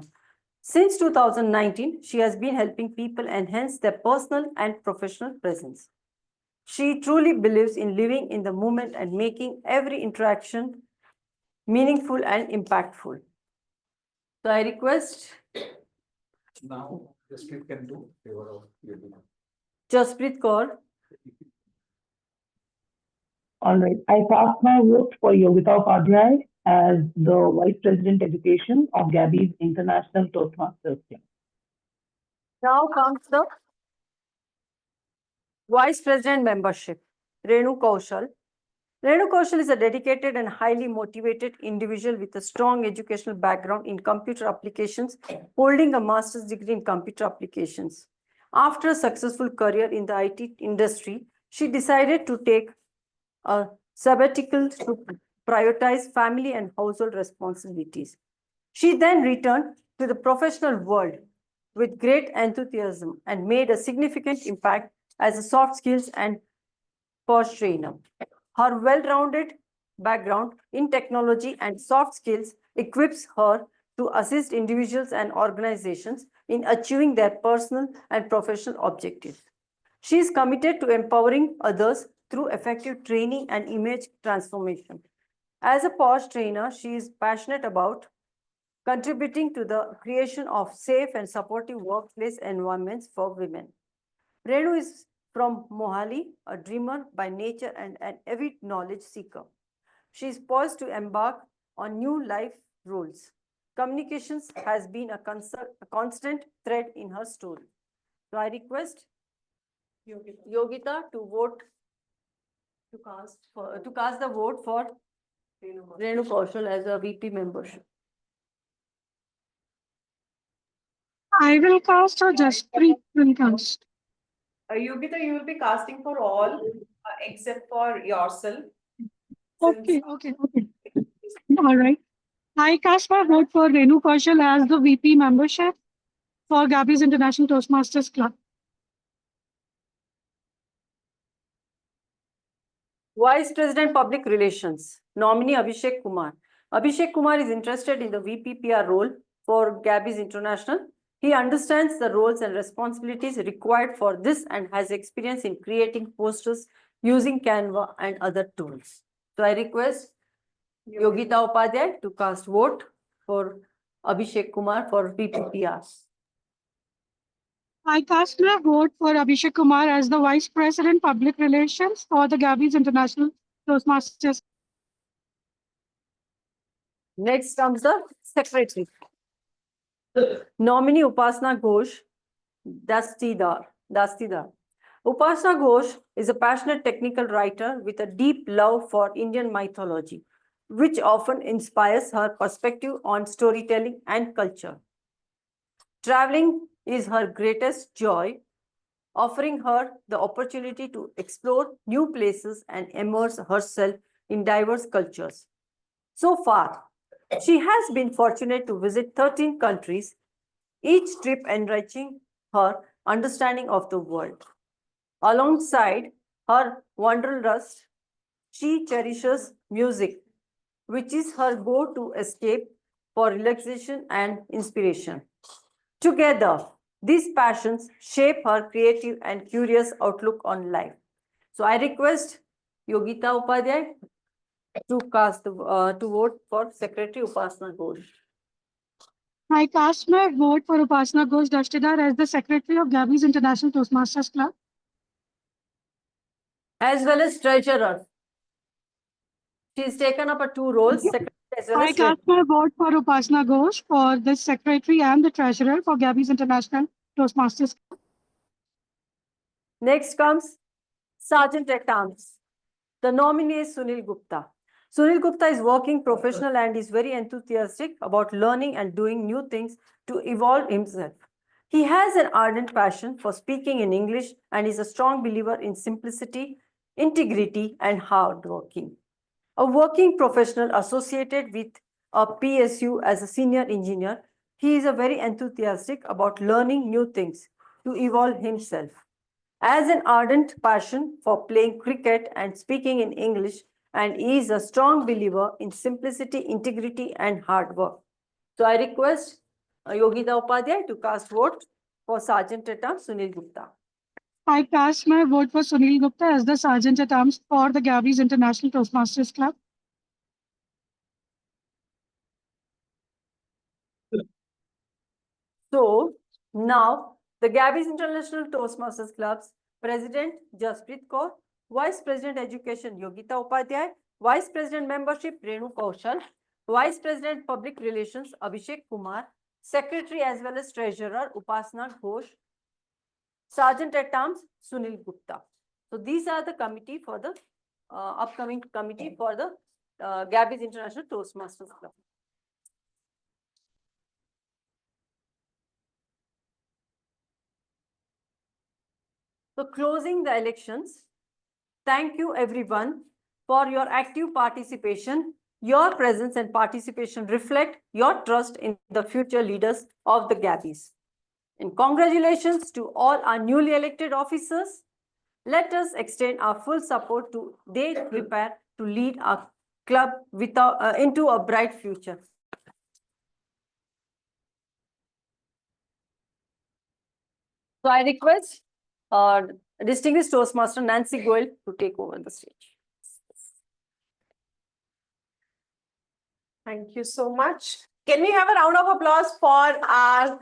Since 2019, she has been helping people enhance their personal and professional presence. She truly believes in living in the moment and making every interaction meaningful and impactful. So I request Now, Jaspreet can do favor of Yogita. Jaspreet Kaur. All right. I cast my vote for Yogita Upadhyay as the Vice President Education of Gabbys International Toastmasters Club. Now comes the Vice President Membership, Renu Kaushal. Renu Kaushal is a dedicated and highly motivated individual with a strong educational background in computer applications, holding a master's degree in computer applications. After a successful career in the IT industry, she decided to take a sabbatical to prioritize family and household responsibilities. She then returned to the professional world with great enthusiasm and made a significant impact as a soft skills and POSH trainer. Her well-rounded background in technology and soft skills equips her to assist individuals and organizations in achieving their personal and professional objectives. She is committed to empowering others through effective training and image transformation. As a POSH trainer, she is passionate about contributing to the creation of safe and supportive workplace environments for women. Renu is from Mohali, a dreamer by nature and an avid knowledge seeker. She is poised to embark on new life roles. Communications has been a constant thread in her story. So I request Yogita to vote to cast the vote for Renu Kaushal as a VP membership. I will cast or Jaspreet will cast. Yogita, you will be casting for all except for yourself. Okay. All right. I cast my vote for Renu Kaushal as the VP membership for Gabbys International Toastmasters Club. Vice President Public Relations, nominee Abhshiek Kumar. Abhshiek Kumar is interested in the VPPR role for Gabbys International. He understands the roles and responsibilities required for this and has experience in creating posters using Canva and other tools. So I request Yogita Upadhyay to cast vote for Abhshiek Kumar for VPPR. I cast my vote for Abhshiek Kumar as the Vice President Public Relations for the Gabbys International Toastmasters. Next comes the Secretary. Nominee Upasana Ghosh, Dastidar. Upasana Ghosh is a passionate technical writer with a deep love for Indian mythology, which often inspires her perspective on storytelling and culture. Traveling is her greatest joy, offering her the opportunity to explore new places and immerse herself in diverse cultures. So far, she has been fortunate to visit 13 countries, each trip enriching her understanding of the world. Alongside her wanderlust, she cherishes music, which is her go-to escape for relaxation and inspiration. Together, these passions shape her creative and curious outlook on life. So I request Yogita Upadhyay to to vote for Secretary Upasana Ghosh. I cast my vote for Upasana Ghosh Dastidar as the Secretary of Gabbys International Toastmasters Club. As well as Treasurer. She's taken up two roles, Secretary as well I as cast my vote for Upasana Ghosh for the Secretary and the Treasurer for Gabbys International Toastmasters Club. Next comes Sergeant at Arms. The nominee is Sunil Gupta. Sunil Gupta is working professional and is very enthusiastic about learning and doing new things to evolve himself. He has an ardent passion for speaking in English and is a strong believer in simplicity, integrity, and hard working. A working professional associated with a PSU as a senior engineer, he is a very enthusiastic about learning new things to evolve himself. As an ardent passion for playing cricket and speaking in English, and he is a strong believer in simplicity, integrity, and hard work. So I request Yogita Upadhyay to cast vote for Sergeant at Arms Sunil Gupta. I cast my vote for Sunil Gupta as the Sergeant at Arms for the Gabbys International Toastmasters Club. So now the Gabbys International Toastmasters Club's President Jaspreet Kaur, Vice President Education Yogita Upadhyay, Vice President Membership Renu Kaushal, Vice President Public Relations Abhshiek Kumar, Secretary as well as Treasurer Upasana Ghosh, Sergeant at Arms Sunil Gupta. So these are the committee for the upcoming committee for the Gabbys International Toastmasters Club. So closing the elections, thank you everyone for your active participation. Your presence and participation reflect your trust in the future leaders of the Gabbys. And congratulations to all our newly elected officers. Let us extend our full support to they prepare to lead our club into a bright future. So I request distinguished Toastmaster Nancy Goel to take over the stage. Thank you so much. Can we have a round of applause for our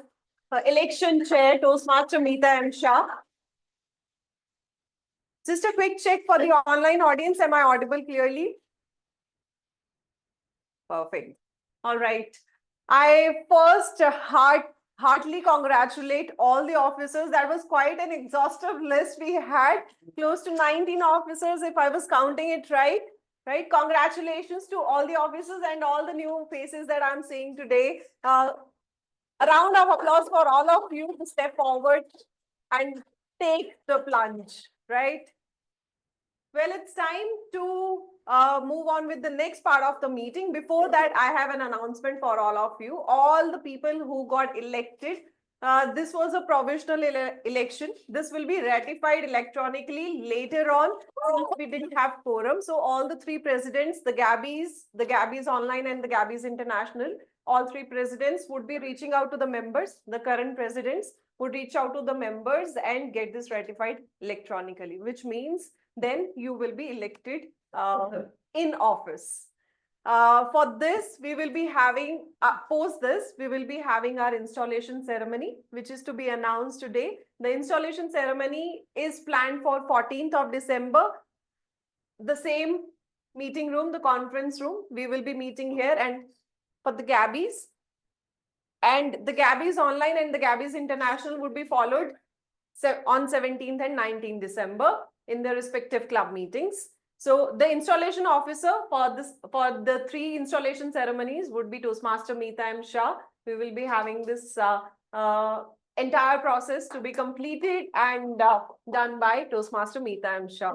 election chair, Toastmaster Meeta M. Shah? Just a quick check for the online audience. Am I audible clearly? Perfect. All right. I first heartily congratulate all the officers. That was quite an exhaustive list we had. Close to 19 officers, if I was counting it right. Right. Congratulations to all the officers and all the new faces that I'm seeing today. A round of applause for all of you to step forward and take the plunge, right? Well, it's time to move on with the next part of the meeting. Before that, I have an announcement for all of you. All the people who got elected, this was a provisional election. This will be ratified electronically later on since we didn't have quorum. So all the three presidents, the Gabbys Online and the Gabbys International, all three presidents would be reaching out to the members. The current presidents would reach out to the members and get this ratified electronically, which means then you will be elected in office. For this, we will be having, post this, we will be having our installation ceremony, which is to be announced today. The installation ceremony is planned for 14th of December. The same meeting room, the conference room, we will be meeting here, and for the Gabbys. And the Gabbys Online and the Gabbys International would be followed on 17th and 19th December in their respective club meetings. So the installation officer for the three installation ceremonies would be Toastmaster Meeta M. Shah. We will be having this entire process to be completed and done by Toastmaster Meeta M. Shah.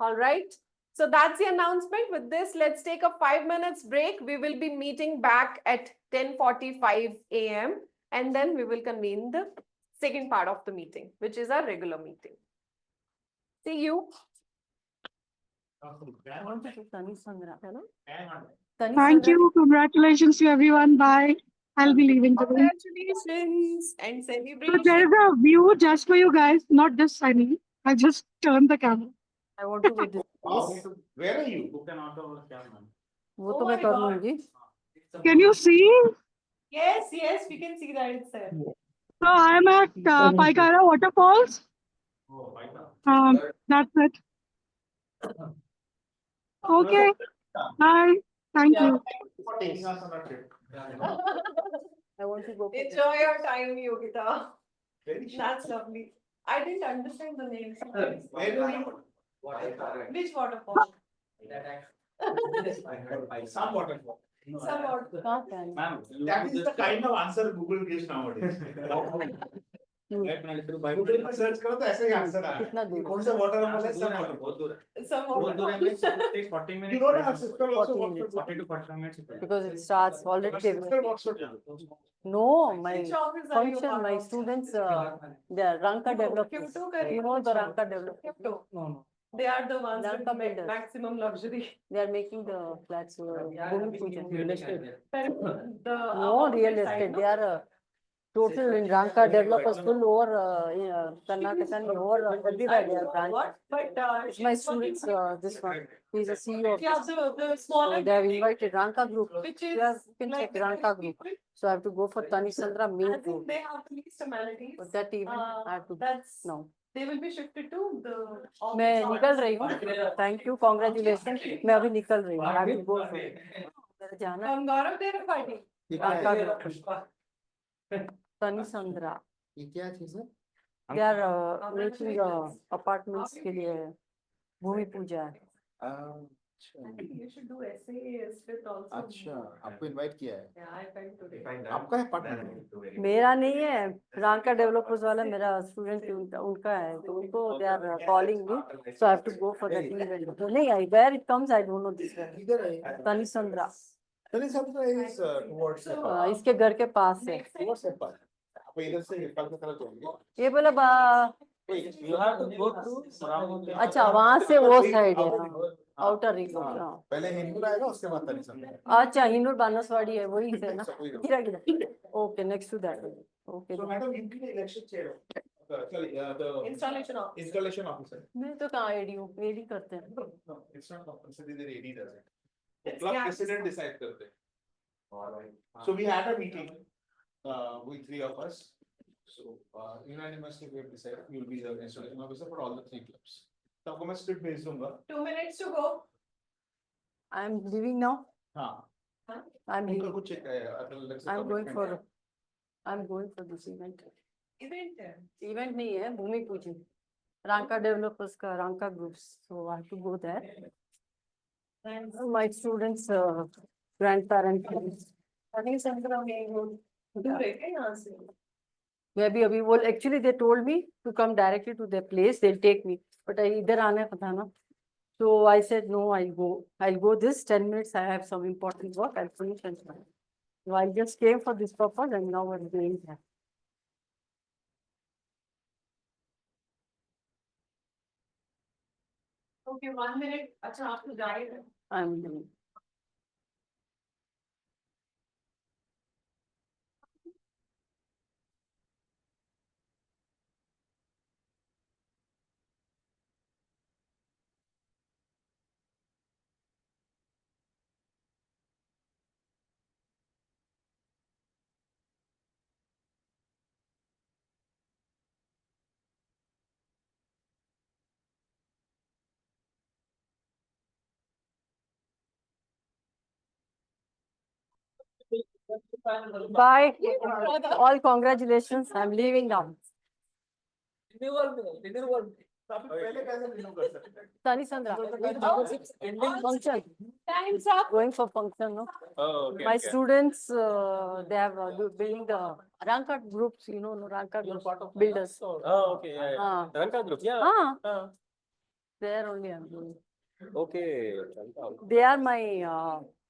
All right. So that's the announcement. With this, let's take a 5 minutes break. We will be meeting back at 10:45 a.m. and then we will convene the second part of the meeting, which is our regular meeting. See you. Thank you. Congratulations to everyone. Bye. I'll be leaving the room. Congratulations and So celebrations. there is a view just for you guys, not just sunny. I just turned the camera. I want to witness. Where are you? वो तो मैं कर लूंगी. Can you see? Yes, yes, we can see that it's there. So I'm at Paikara Waterfalls. That's it. Okay. Bye. Thank you. I want to go. Enjoy your time, Yogita. That's lovely. I didn't understand the name. Which waterfall? Some waterfall. Some waterfall. Ma'am, that is the kind of answer Google gives nowadays. Google में search करो तो ऐसे ही answer आएगा. कितना दूर? कौन सा water है? सब वाटर बहुत दूर है. Some waterfall. Take 40 minutes. You don't have sister also walks for 40 to 45 minutes. Because it starts already. Sister walks for No, my Which office are you function, part my of? students, they are Ranka developers. You know the Ranka developers. No. They are the ones with Ranka builders. maximum luxury. They are making the flats. Bhumi Pujan, real estate. No, real estate. They are total in Ranka developers full over Karnataka and over everywhere they are branch. But It's my students, this one. He's a CEO of yeah, this. the smaller. They have invited Ranka group. Which is You can check like Ranka group. So I have to go for Tanisandra I main think group. they have the least amenities. But that even I have to That's no. they will be shifted to the. मैं निकल रही हूँ. Thank you, congratulations. मैं अभी निकल रही हूँ. I will go for it. मेरा जाना है. Gaurav, they are fighting. Ranka group. Tanisandra. ये क्या चीज है? They are making apartments के लिए भूमि पूजा है. I think you should do essay script also. अच्छा, आपको इनवाइट किया है. Yeah, I felt today. आपका है पार्टनर? मेरा नहीं है. रांका डेवलपर्स वाला मेरा स्टूडेंट उनका है. तो उनको they are calling me. So I have to go for that event. तो नहीं आई. Where it comes I don't know this one. इधर है. Tanisandra. Tanisandra is towards इसके घर के पास है. towards the park. आप इधर से नेपाल की तरफ जाएंगे. ये बोला You have to go through. अच्छा वहाँ से वो साइड है. Outer ring road. पहले हिंदू आएगा उसके बाद तनिसंद्रा. अच्छा हिंदूर बानसवाड़ी है वही है ना. गिरा. Okay, next to that. Okay. So madam, इनके लिए election chair. The installation officer. मैं तो कहाँ AD हूँ. AD करते हैं. No, it's not compulsory that AD does it. The club president decide करते हैं. Alright. So we had a meeting with three of us. So unanimously we have decided we will be the installation officer for all the three clubs. तो आपको मैं script भेज दूँगा. 2 minutes to go. I am leaving now. हाँ. I'm उनका leaving. कुछ let's say I'm going commitment for, I'm going for this event. Event है. Event नहीं है, भूमि पूजन. Ranka developers का Ranka groups, so I have to go there. And my students, grandparents. Maybe अभी वो actually they told me to come directly to their place. They'll take me, but I इधर आने का था ना. So I said no. I'll go this 10 minutes. I have some important work. I'll finish and come. So I just came for this purpose, and now I'm doing that. Okay, 1 minute. अच्छा आपको जाएगा. I'm doing. Bye. All congratulations. I'm leaving now. Sunny Sandra. Function. Time's up. Going for function, no? Oh, okay. My students, they have building the Ranka groups, you know, Ranka groups, builders. Oh, okay. Yeah. Ranka group. Yeah. There only I'm doing. Okay. They are my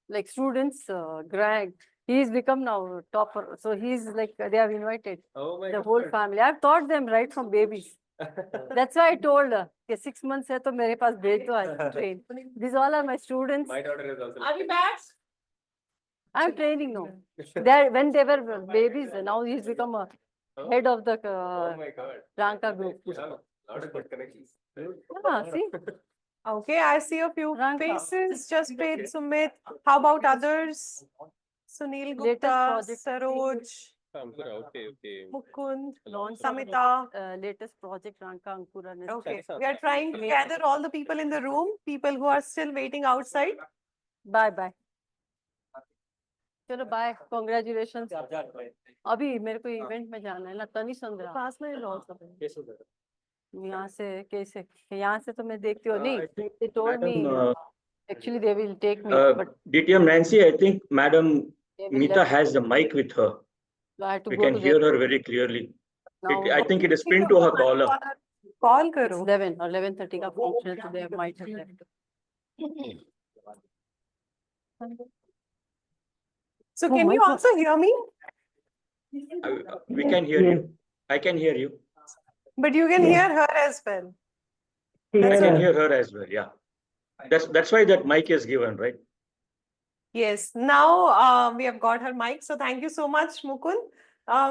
like students, grand. He's become now topper. So he's like, they have invited Oh my the God. whole family. I've taught them right from babies. That's why I told her, 6 months hai to mere paas bhej do, I train. These all are my students. My daughter is also. Are we back? I'm training now. When they were babies, now he's become a head of the Oh my God. Ranka group. Yeah, lot of good connections. See? Okay, I see a few Ranka. faces. Jaspreet, Sumit. How about others? Sunil Latest Gupta, project. Saroj, Okay. Mukund, Launch Samita. latest project Ranka Ankura. Okay, we are trying to gather all the people in the room, people who are still waiting outside. Bye. चलो bye congratulation. अभी मेरे को event में जाना है ना. तनी संद्रा पास में यहाँ से कैसे यहाँ से तो मैं देखती हूँ नहीं. They told me actually they will take me, but DTM Nancy, I think Madam they will Meeta let- has the mic with her. So I have to We go can to hear their- her very clearly. now. I think it is pinned to her collar. Call It's karo. 11 or 11:30 का function, so they might have left. So can you also hear me? We can hear you. I can hear you. But you can hear her as well. I That's can all. hear her as well. Yeah. That's why that mic is given, right? Yes, now we have got her mic. So thank you so much, Mukund,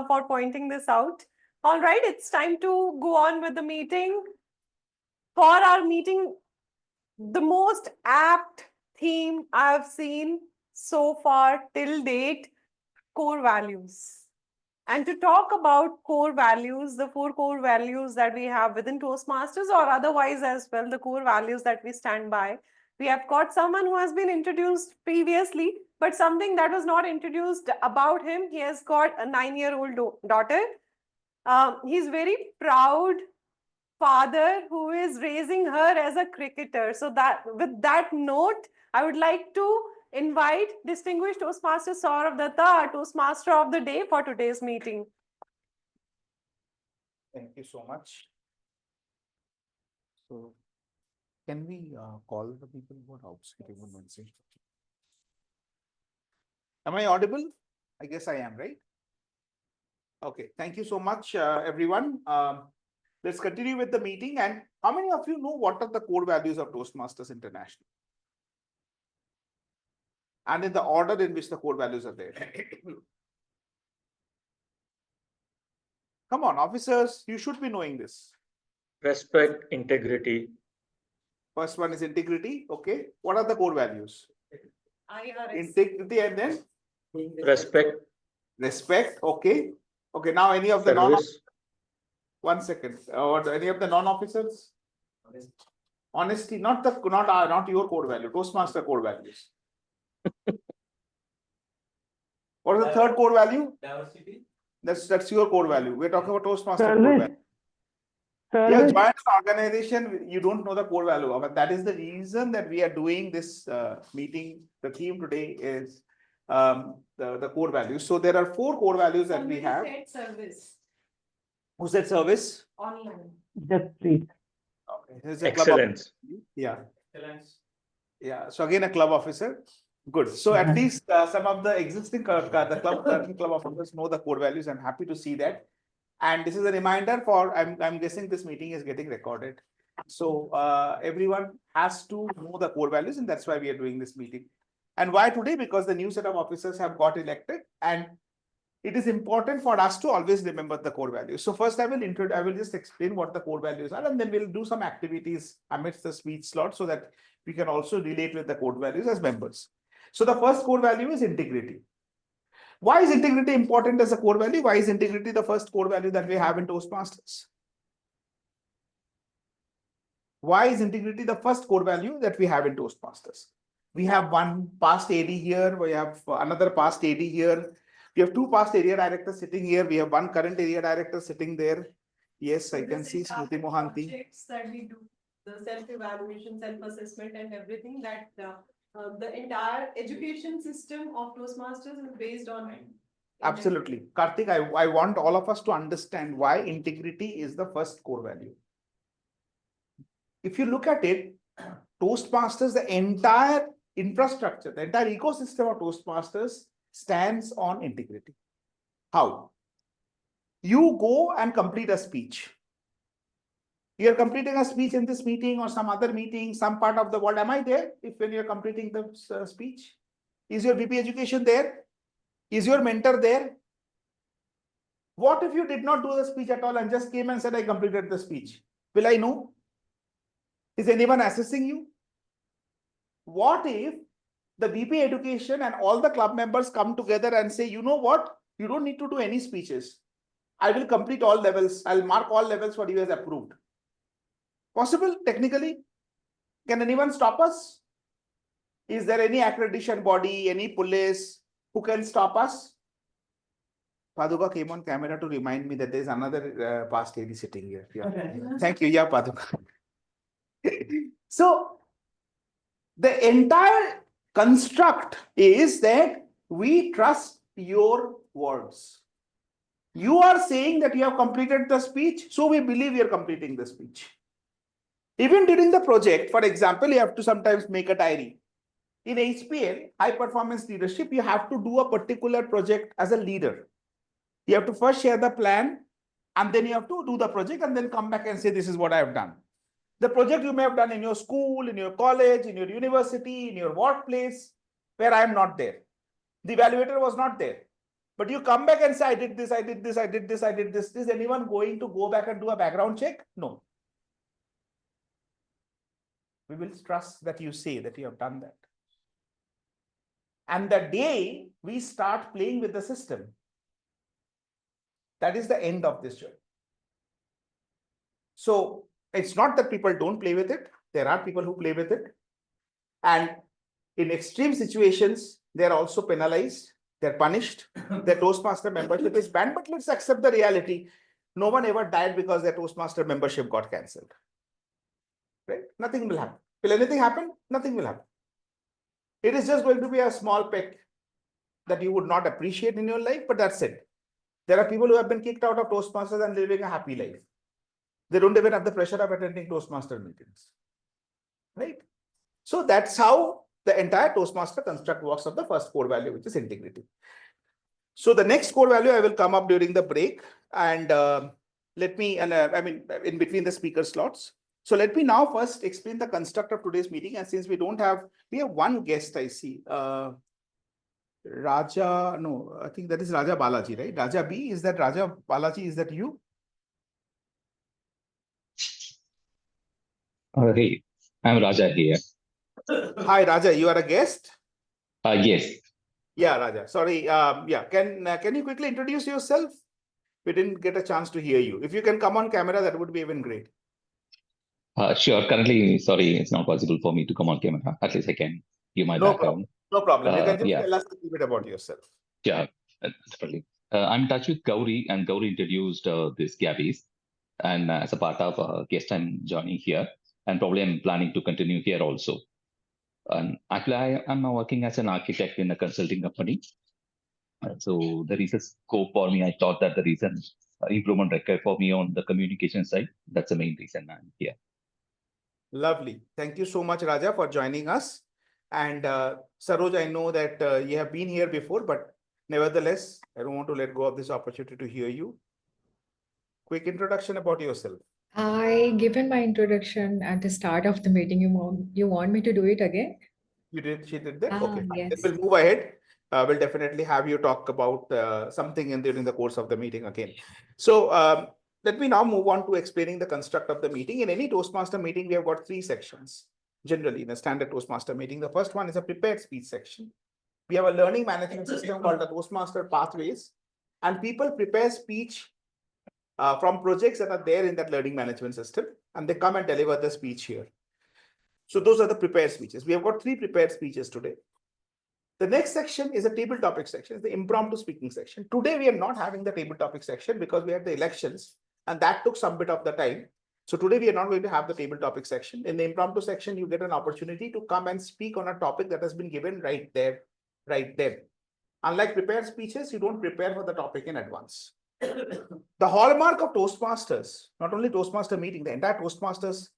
for pointing this out. All right, it's time to go on with the meeting. For our meeting, the most apt theme I've seen so far till date, core values. And to talk about core values, the 4 core values that we have within Toastmasters or otherwise as well, the core values that we stand by, we have got someone who has been introduced previously, but something that was not introduced about him. He has got a 9-year-old daughter. He's very proud father who is raising her as a cricketer. So that with that note, I would like to invite distinguished Toastmaster Sourav Dutta, our Toastmaster of the day for today's meeting. Thank you so much. So, can we call the people who are outside on Wednesday? Am I audible? I guess I am, right? Okay, thank you so much, everyone. Let's continue with the meeting. And how many of you know what are the core values of Toastmasters International? And in the order in which the core values are there. Come on, officers, you should be knowing this. Respect, integrity. First one is integrity. Okay. What are the core values? IRS. Integrity and then Respect. respect. Okay. Okay. Now any of the non. Service. 1 second. Or any of the non-officers? Honesty. Not your core value. Toastmaster core values. What is the third core value? Diversity. That's your core value. We're talking about Toastmaster core value. You have joined an organization, you don't know the core value of it. That is the reason that we are doing this meeting. The theme today is the core values. So there are 4 core values that we have. Service. Who said service? Online. Jaspreet. Okay. This is a Excellence. Club yeah. Excellence. Yeah. So again, a club officer. Good. So at least some of the existing club officers know the core values. I'm happy to see that. And this is a reminder for, I'm guessing this meeting is getting recorded. So everyone has to know the core values, and that's why we are doing this meeting. And why today? Because the new set of officers have got elected, and it is important for us to always remember the core values. So first I will just explain what the core values are, and then we'll do some activities amidst the speech slot so that we can also relate with the core values as members. So the first core value is integrity. Why is integrity important as a core value? Why is integrity the first core value that we have in Toastmasters? Why is integrity the first core value that we have in Toastmasters? We have one past AD here. We have another past AD here. We have 2 past area directors sitting here. We have 1 current area director sitting there. Yes, I can see Smriti Mohanty. Projects that we do, the self-evaluation, self-assessment and everything that the entire education system of Toastmasters is based on. Absolutely. Karthik, I want all of us to understand why integrity is the first core value. If you look at it, Toastmasters, the entire infrastructure, the entire ecosystem of Toastmasters stands on integrity. How? You go and complete a speech. You are completing a speech in this meeting or some other meeting, some part of the world. Am I there when you're completing the speech? Is your VP education there? Is your mentor there? What if you did not do the speech at all and just came and said, I completed the speech? Will I know? Is anyone assessing you? What if the VP education and all the club members come together and say, you know what? You don't need to do any speeches. I will complete all levels. I'll mark all levels for you as approved. Possible technically? Can anyone stop us? Is there any accreditation body, any police who can stop us? Paduka came on camera to remind me that there's another past AD sitting here. Yeah. Thank you. Yeah, Paduka. So the entire construct is that we trust your words. You are saying that you have completed the speech, so we believe you are completing the speech. Even during the project, for example, you have to sometimes make a diary. In HPL, high performance leadership, you have to do a particular project as a leader. You have to first share the plan, and then you have to do the project and then come back and say, this is what I have done. The project you may have done in your school, in your college, in your university, in your workplace, where I am not there. The evaluator was not there. But you come back and say, I did this, I did this, I did this, I did this. Is anyone going to go back and do a background check? No. We will trust that you say that you have done that. And the day we start playing with the system, that is the end of this journey. So it's not that people don't play with it. There are people who play with it. And in extreme situations, they're also penalized. They're punished. Their Toastmaster membership is banned. But let's accept the reality. No one ever died because their Toastmaster membership got cancelled. Right? Nothing will happen. Will anything happen? Nothing will happen. It is just going to be a small peck that you would not appreciate in your life, but that's it. There are people who have been kicked out of Toastmasters and living a happy life. They don't even have the pressure of attending Toastmaster meetings. Right? So that's how the entire Toastmaster construct works of the first core value, which is integrity. So the next core value I will come up during the break, and let me, in between the speaker slots. So let me now first explain the construct of today's meeting. And since we have one guest, I see. Raja, no, I think that is Raja Balaji, right? Raja B, is that Raja Balaji? Is that you? Hey, I'm Raja here. Hi, Raja, you are a guest? Yes. Yeah, Raja. Sorry. Yeah, can you quickly introduce yourself? We didn't get a chance to hear you. If you can come on camera, that would be even great. Sure. Currently, sorry, it's not possible for me to come on camera. At least I can give my background. No problem. You can just Yeah. tell us a little bit about yourself. Yeah, definitely. I'm in touch with Gauri, and Gauri introduced this Gabbys. And as a part of guest, I'm joining here, and probably I'm planning to continue here also. And actually, I am working as an architect in a consulting company. So there is a scope for me. I thought that the reason improvement required for me on the communication side. That's the main reason I'm here. Lovely. Thank you so much, Raja, for joining us. And Saroj, I know that you have been here before, but nevertheless, I don't want to let go of this opportunity to hear you. Quick introduction about yourself. I given my introduction at the start of the meeting. You want me to do it again? You did, she did that? Ah, Okay, fine. yes. Then we'll move ahead. We'll definitely have you talk about something during the course of the meeting again. So let me now move on to explaining the construct of the meeting. In any Toastmaster meeting, we have got three sections. Generally, in a standard Toastmaster meeting, the first one is a prepared speech section. We have a learning management system called the Toastmaster Pathways, and people prepare speech from projects that are there in that learning management system, and they come and deliver the speech here. So those are the prepared speeches. We have got three prepared speeches today. The next section is a table topic section, it's the impromptu speaking section. Today, we are not having the table topic section because we had the elections, and that took some bit of the time. So today, we are not going to have the table topic section. In the impromptu section, you get an opportunity to come and speak on a topic that has been given right there, right then. Unlike prepared speeches, you don't prepare for the topic in advance. The hallmark of Toastmasters, not only Toastmaster meeting, the entire Toastmasters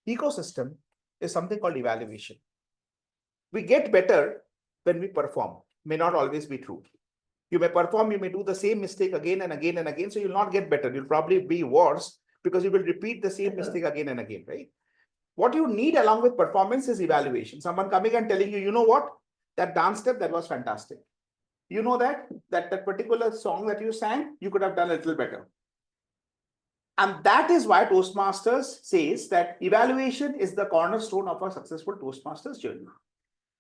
ecosystem is something called evaluation. We get better when we perform. May not always be true. You may perform, you may do the same mistake again and again and again, so you'll not get better. You'll probably be worse because you will repeat the same mistake again and again, right? What you need along with performance is evaluation. Someone coming and telling you, you know what? That dance step, that was fantastic. You know that particular song that you sang, you could have done a little better. And that is why Toastmasters says that evaluation is the cornerstone of a successful Toastmasters journey.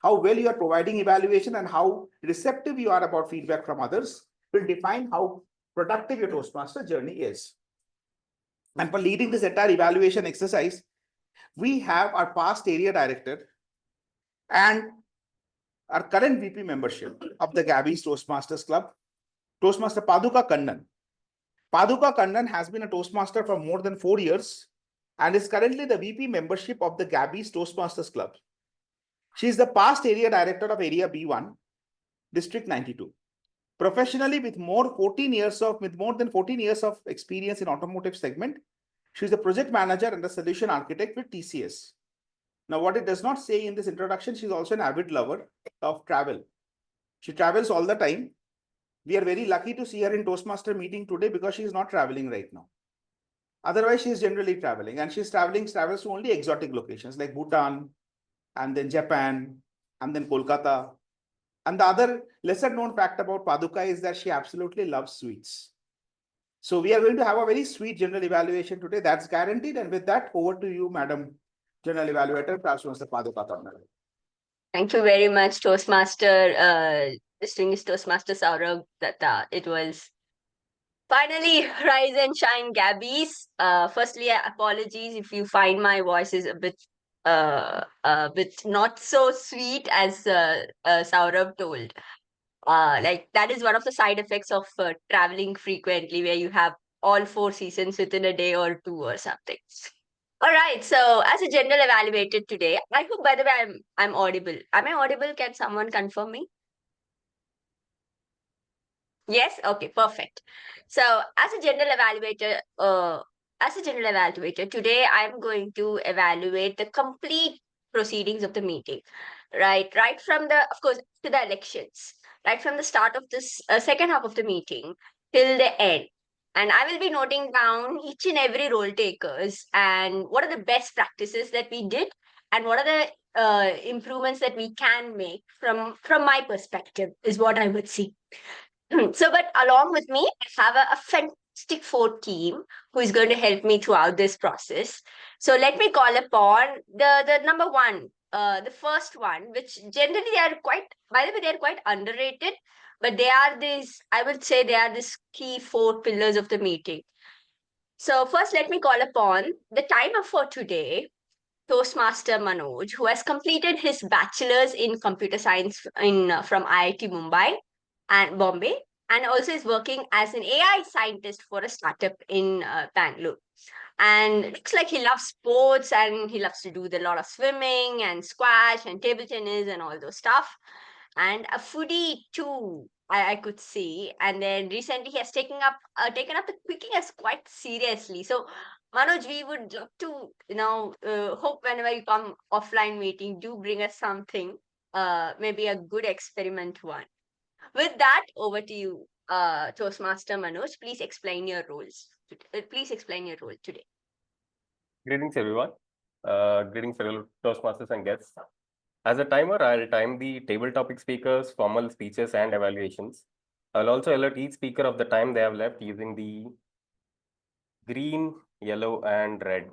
How well you are providing evaluation and how receptive you are about feedback from others will define how productive your Toastmaster journey is. And for leading this entire evaluation exercise, we have our past area director and our current VP membership of the Gabbys Toastmasters Club, Toastmaster Paduka Kannan. Paduka Kannan has been a Toastmaster for more than 4 years and is currently the VP membership of the Gabbys Toastmasters Club. She is the past area director of Area B1, District 92. Professionally, with more than 14 years of experience in automotive segment, she is the project manager and the solution architect with TCS. Now, what it does not say in this introduction, she's also an avid lover of travel. She travels all the time. We are very lucky to see her in Toastmaster meeting today because she is not traveling right now. Otherwise, she is generally traveling, and she's travels to only exotic locations like Bhutan, and then Japan, and then Kolkata. And the other lesser known fact about Paduka is that she absolutely loves sweets. So we are going to have a very sweet general evaluation today. That's guaranteed. And with that, over to you, Madam General Evaluator, Toastmaster Paduka Kannan. Thank you very much, Toastmaster, distinguished Toastmaster Sourav Dutta. It was finally rise and shine, Gabbys. Firstly, apologies if you find my voice is a bit not so sweet as Sourav told. Like that is one of the side effects of traveling frequently, where you have all 4 seasons within a day or 2 or something. All right. So as a general evaluator today, I hope, by the way, I'm audible. Am I audible? Can someone confirm me? Yes. Okay. Perfect. So as a general evaluator, today I'm going to evaluate the complete proceedings of the meeting, right from the, of course, to the elections, right from the start of this second half of the meeting till the end. And I will be noting down each and every role takers and what are the best practices that we did and what are the improvements that we can make from my perspective is what I would see. So, but along with me, I have a fantastic 4 team who is going to help me throughout this process. So let me call upon the number one, the first one, which generally they are quite, by the way, they're quite underrated, but they are these, I would say they are these key 4 pillars of the meeting. So first, let me call upon the timer for today, Toastmaster Manoj, who has completed his bachelor's in computer science from IIT Mumbai. and Bombay, and also is working as an AI scientist for a startup in Bangalore. And it looks like he loves sports and he loves to do a lot of swimming and squash and table tennis and all those stuff. And a foodie too, I could see. And then recently he has taken up the cooking as quite seriously. So Manoj, we would love to, hope whenever you come offline meeting, do bring us something, maybe a good experiment one. With that, over to you, Toastmaster Manoj. Please explain your roles. Please explain your role today. Greetings, everyone. Greetings, fellow Toastmasters and guests. As a timer, I'll time the table topic speakers, formal speeches, and evaluations. I'll also alert each speaker of the time they have left using the green, yellow, and red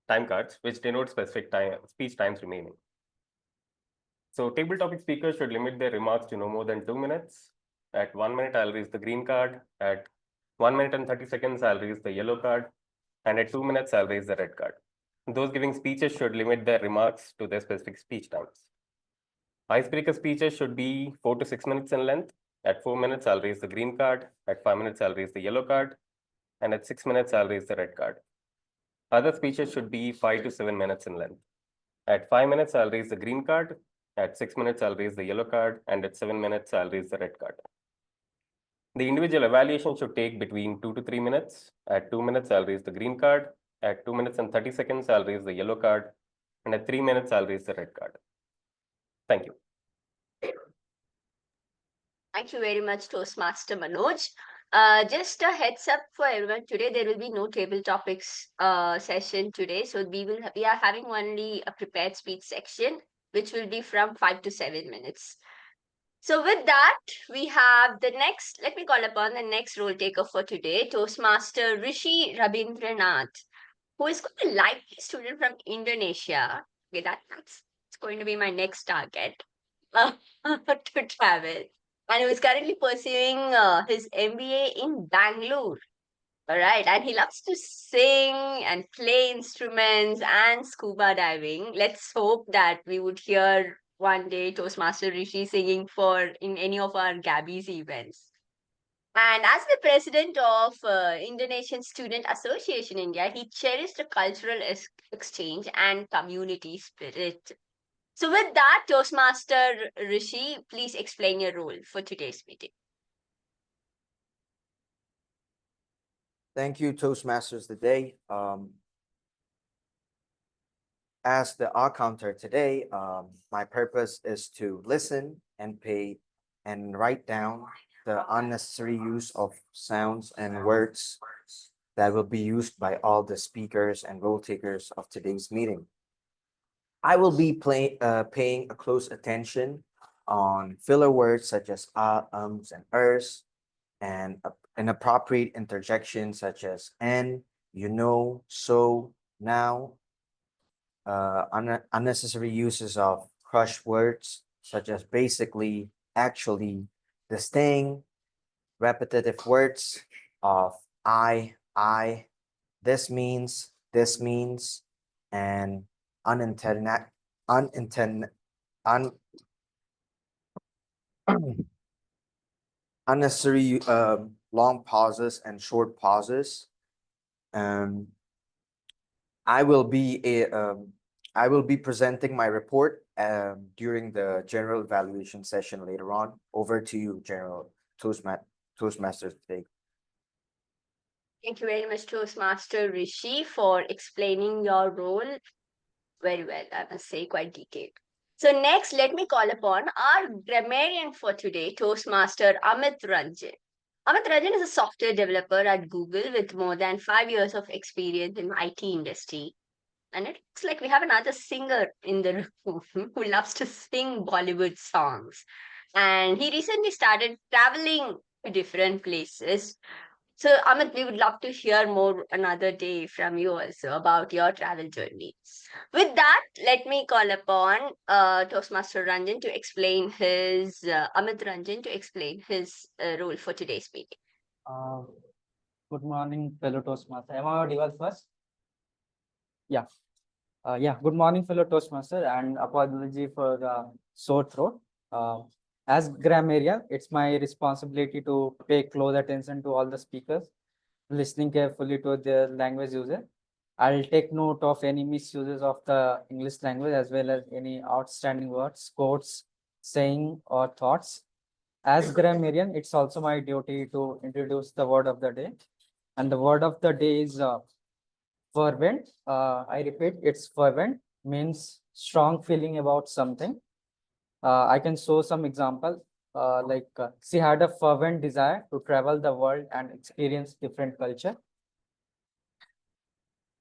time cards, which denote specific speech times remaining. So table topic speakers should limit their remarks to no more than 2 minutes. At 1 minute, I'll raise the green card. At 1 minute and 30 seconds, I'll raise the yellow card. And at 2 minutes, I'll raise the red card. Those giving speeches should limit their remarks to their specific speech times. Icebreaker speeches should be 4 to 6 minutes in length. At 4 minutes, I'll raise the green card. At 5 minutes, I'll raise the yellow card. And at 6 minutes, I'll raise the red card. Other speeches should be 5 to 7 minutes in length. At 5 minutes, I'll raise the green card. At 6 minutes, I'll raise the yellow card. And at 7 minutes, I'll raise the red card. The individual evaluation should take between 2 to 3 minutes. At 2 minutes, I'll raise the green card. At 2 minutes and 30 seconds, I'll raise the yellow card. And at 3 minutes, I'll raise the red card. Thank you. Thank you very much, Toastmaster Manoj. Just a heads up for everyone, today there will be no table topics session today. So we are having only a prepared speech section, which will be from 5 to 7 minutes. So with that, we have the next, let me call upon the next role taker for today, Toastmaster Rishi Rabindranath, who is a lively student from Indonesia. Okay, that's going to be my next target to travel. And who is currently pursuing his MBA in Bangalore. All right, and he loves to sing and play instruments and scuba diving. Let's hope that we would hear one day Toastmaster Rishi singing in any of our Gabbys events. And as the president of Indonesian Student Association India, he cherished the cultural exchange and community spirit. So with that, Toastmaster Rishi, please explain your role for today's meeting. Thank you, Toastmasters today. As the R counter today, my purpose is to listen and pay and write down the unnecessary use of sounds and words that will be used by all the speakers and role takers of today's meeting. I will be paying a close attention on filler words such as ums, and ers, and inappropriate interjections such as and, you know, so, now, unnecessary uses of crush words such as basically, actually, this thing, repetitive words of I, this means, and unnecessary long pauses and short pauses. I will be presenting my report during the general evaluation session later on. Over to you, General Toastmasters today. Thank you very much, Toastmaster Rishi, for explaining your role very well. I must say, quite detailed. So next, let me call upon our grammarian for today, Toastmaster Amit Ranjan. Amit Ranjan is a software developer at Google with more than 5 years of experience in IT industry. And it looks like we have another singer in the room who loves to sing Bollywood songs. And he recently started traveling to different places. So Amit, we would love to hear more another day from you also about your travel journey. With that, let me call upon Toastmaster Ranjan to explain his, Amit Ranjan to explain his role for today's meeting. Good morning, fellow Toastmaster. Am I audible first? Yeah. Good morning, fellow Toastmaster, and apology for the sore throat. As grammarian, it's my responsibility to pay close attention to all the speakers, listening carefully to their language usage. I'll take note of any misuses of the English language as well as any outstanding words, quotes, saying, or thoughts. As grammarian, it's also my duty to introduce the word of the day. And the word of the day is fervent. I repeat, it's fervent, means strong feeling about something. I can show some example. She had a fervent desire to travel the world and experience different culture.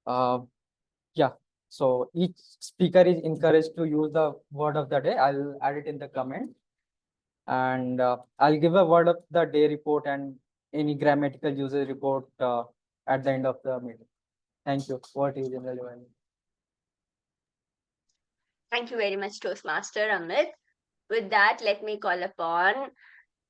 Yeah, so each speaker is encouraged to use the word of the day. I'll add it in the comment. And I'll give a word of the day report and any grammatical usage report at the end of the meeting. Thank you. What is General Evaluator? Thank you very much, Toastmaster Amit. With that, let me call upon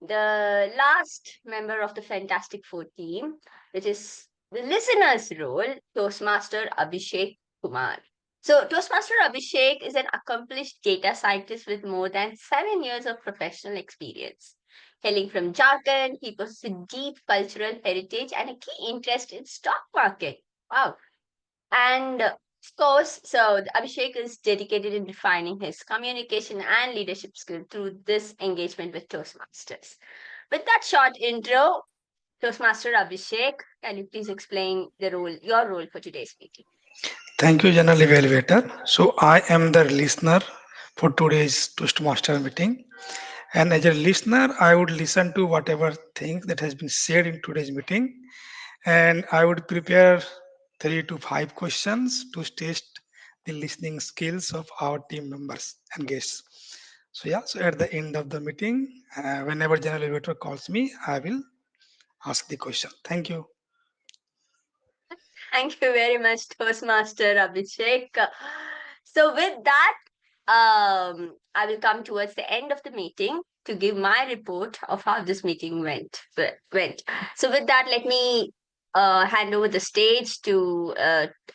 the last member of the Fantastic Four team, which is the listener's role, Toastmaster Abhshiek Kumar. So, Toastmaster Abhshiek is an accomplished data scientist with more than 7 years of professional experience. Hailing from Jharkhand, he possesses a deep cultural heritage and a key interest in stock market. Wow. And of course, so Abhshiek is dedicated in refining his communication and leadership skill through this engagement with Toastmasters. With that short intro, Toastmaster Abhshiek, can you please explain your role for today's meeting? Thank you, General Evaluator. So I am the listener for today's Toastmaster meeting. And as a listener, I would listen to whatever thing that has been said in today's meeting. And I would prepare 3 to 5 questions to test the listening skills of our team members and guests. So yeah, so at the end of the meeting, whenever General Evaluator calls me, I will ask the question. Thank you. Thank you very much, Toastmaster Abhshiek. So with that, I will come towards the end of the meeting to give my report of how this meeting went. So with that, let me hand over the stage to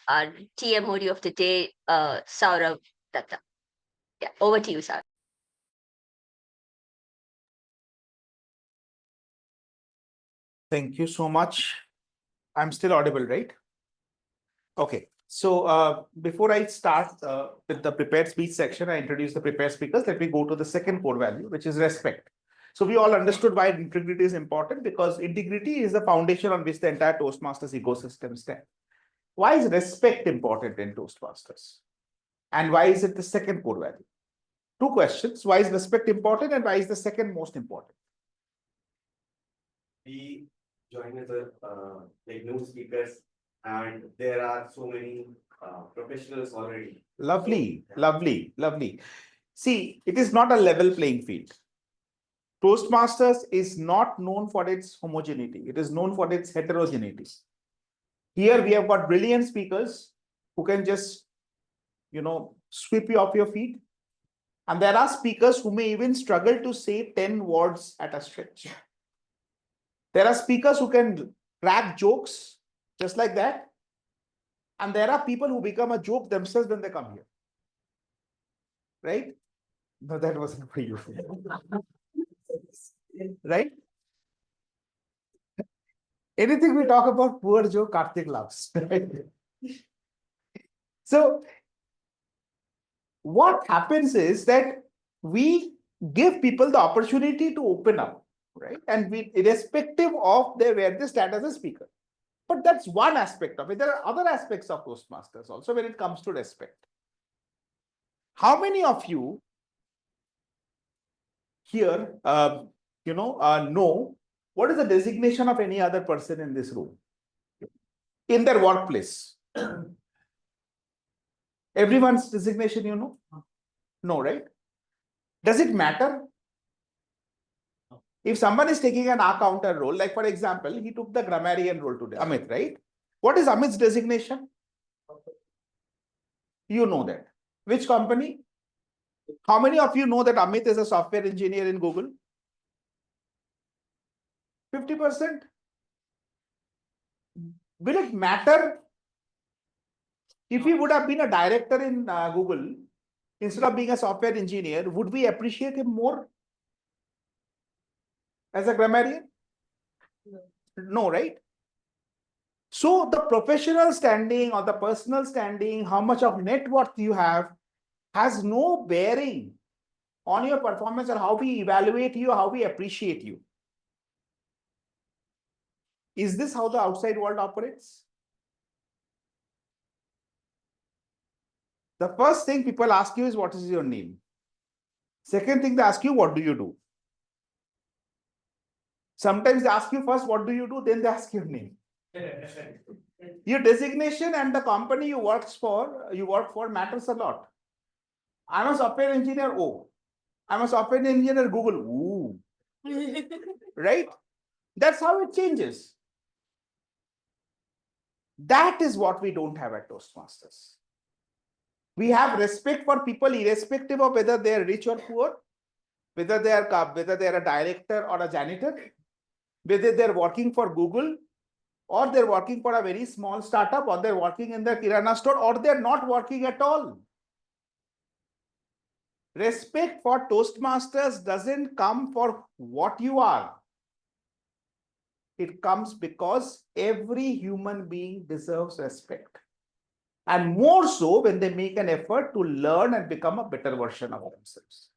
our TMOD of the day, Sourav Dutta. Yeah, over to you, Sourav. Thank you so much. I'm still audible, right? Okay. So before I start with the prepared speech section, I introduce the prepared speakers. Let me go to the second core value, which is respect. So we all understood why integrity is important, because integrity is the foundation on which the entire Toastmasters ecosystem stands. Why is respect important in Toastmasters? And why is it the second core value? 2 questions. Why is respect important and why is the second most important? We join as like new speakers, and there are so many professionals already. Lovely, lovely, lovely. See, it is not a level playing field. Toastmasters is not known for its homogeneity. It is known for its heterogeneity. Here we have got brilliant speakers who can just, sweep you off your feet. And there are speakers who may even struggle to say 10 words at a stretch. There are speakers who can crack jokes just like that. And there are people who become a joke themselves when they come here. Right? No, that wasn't for you. Right? Anything we talk about, poor Joe, Karthik loves. Right? So what happens is that we give people the opportunity to open up, right? And we, irrespective of where they stand as a speaker. But that's one aspect of it. There are other aspects of Toastmasters also when it comes to respect. How many of you here, know what is the designation of any other person in this room? In their workplace. Everyone's designation, you know? No, right? Does it matter? If someone is taking an accountant role, like for example, he took the grammarian role today, Amit, right? What is Amit's designation? You know that. Which company? How many of you know that Amit is a software engineer in Google? 50%? Will it matter if he would have been a director in Google instead of being a software engineer? Would we appreciate him more? as a grammarian? No, right? So the professional standing or the personal standing, how much of net worth you have, has no bearing on your performance or how we evaluate you, how we appreciate you. Is this how the outside world operates? The first thing people ask you is, what is your name? Second thing they ask you, what do you do? Sometimes they ask you first, what do you do? Then they ask your name. Your designation and the company you work for matters a lot. I'm a software engineer. Oh, I'm a software engineer. Google. Ooh. Right? That's how it changes. That is what we don't have at Toastmasters. We have respect for people irrespective of whether they are rich or poor, whether they are a director or a janitor, whether they're working for Google, or they're working for a very small startup, or they're working in the Kirana store, or they're not working at all. Respect for Toastmasters doesn't come for what you are. It comes because every human being deserves respect. And more so when they make an effort to learn and become a better version of themselves.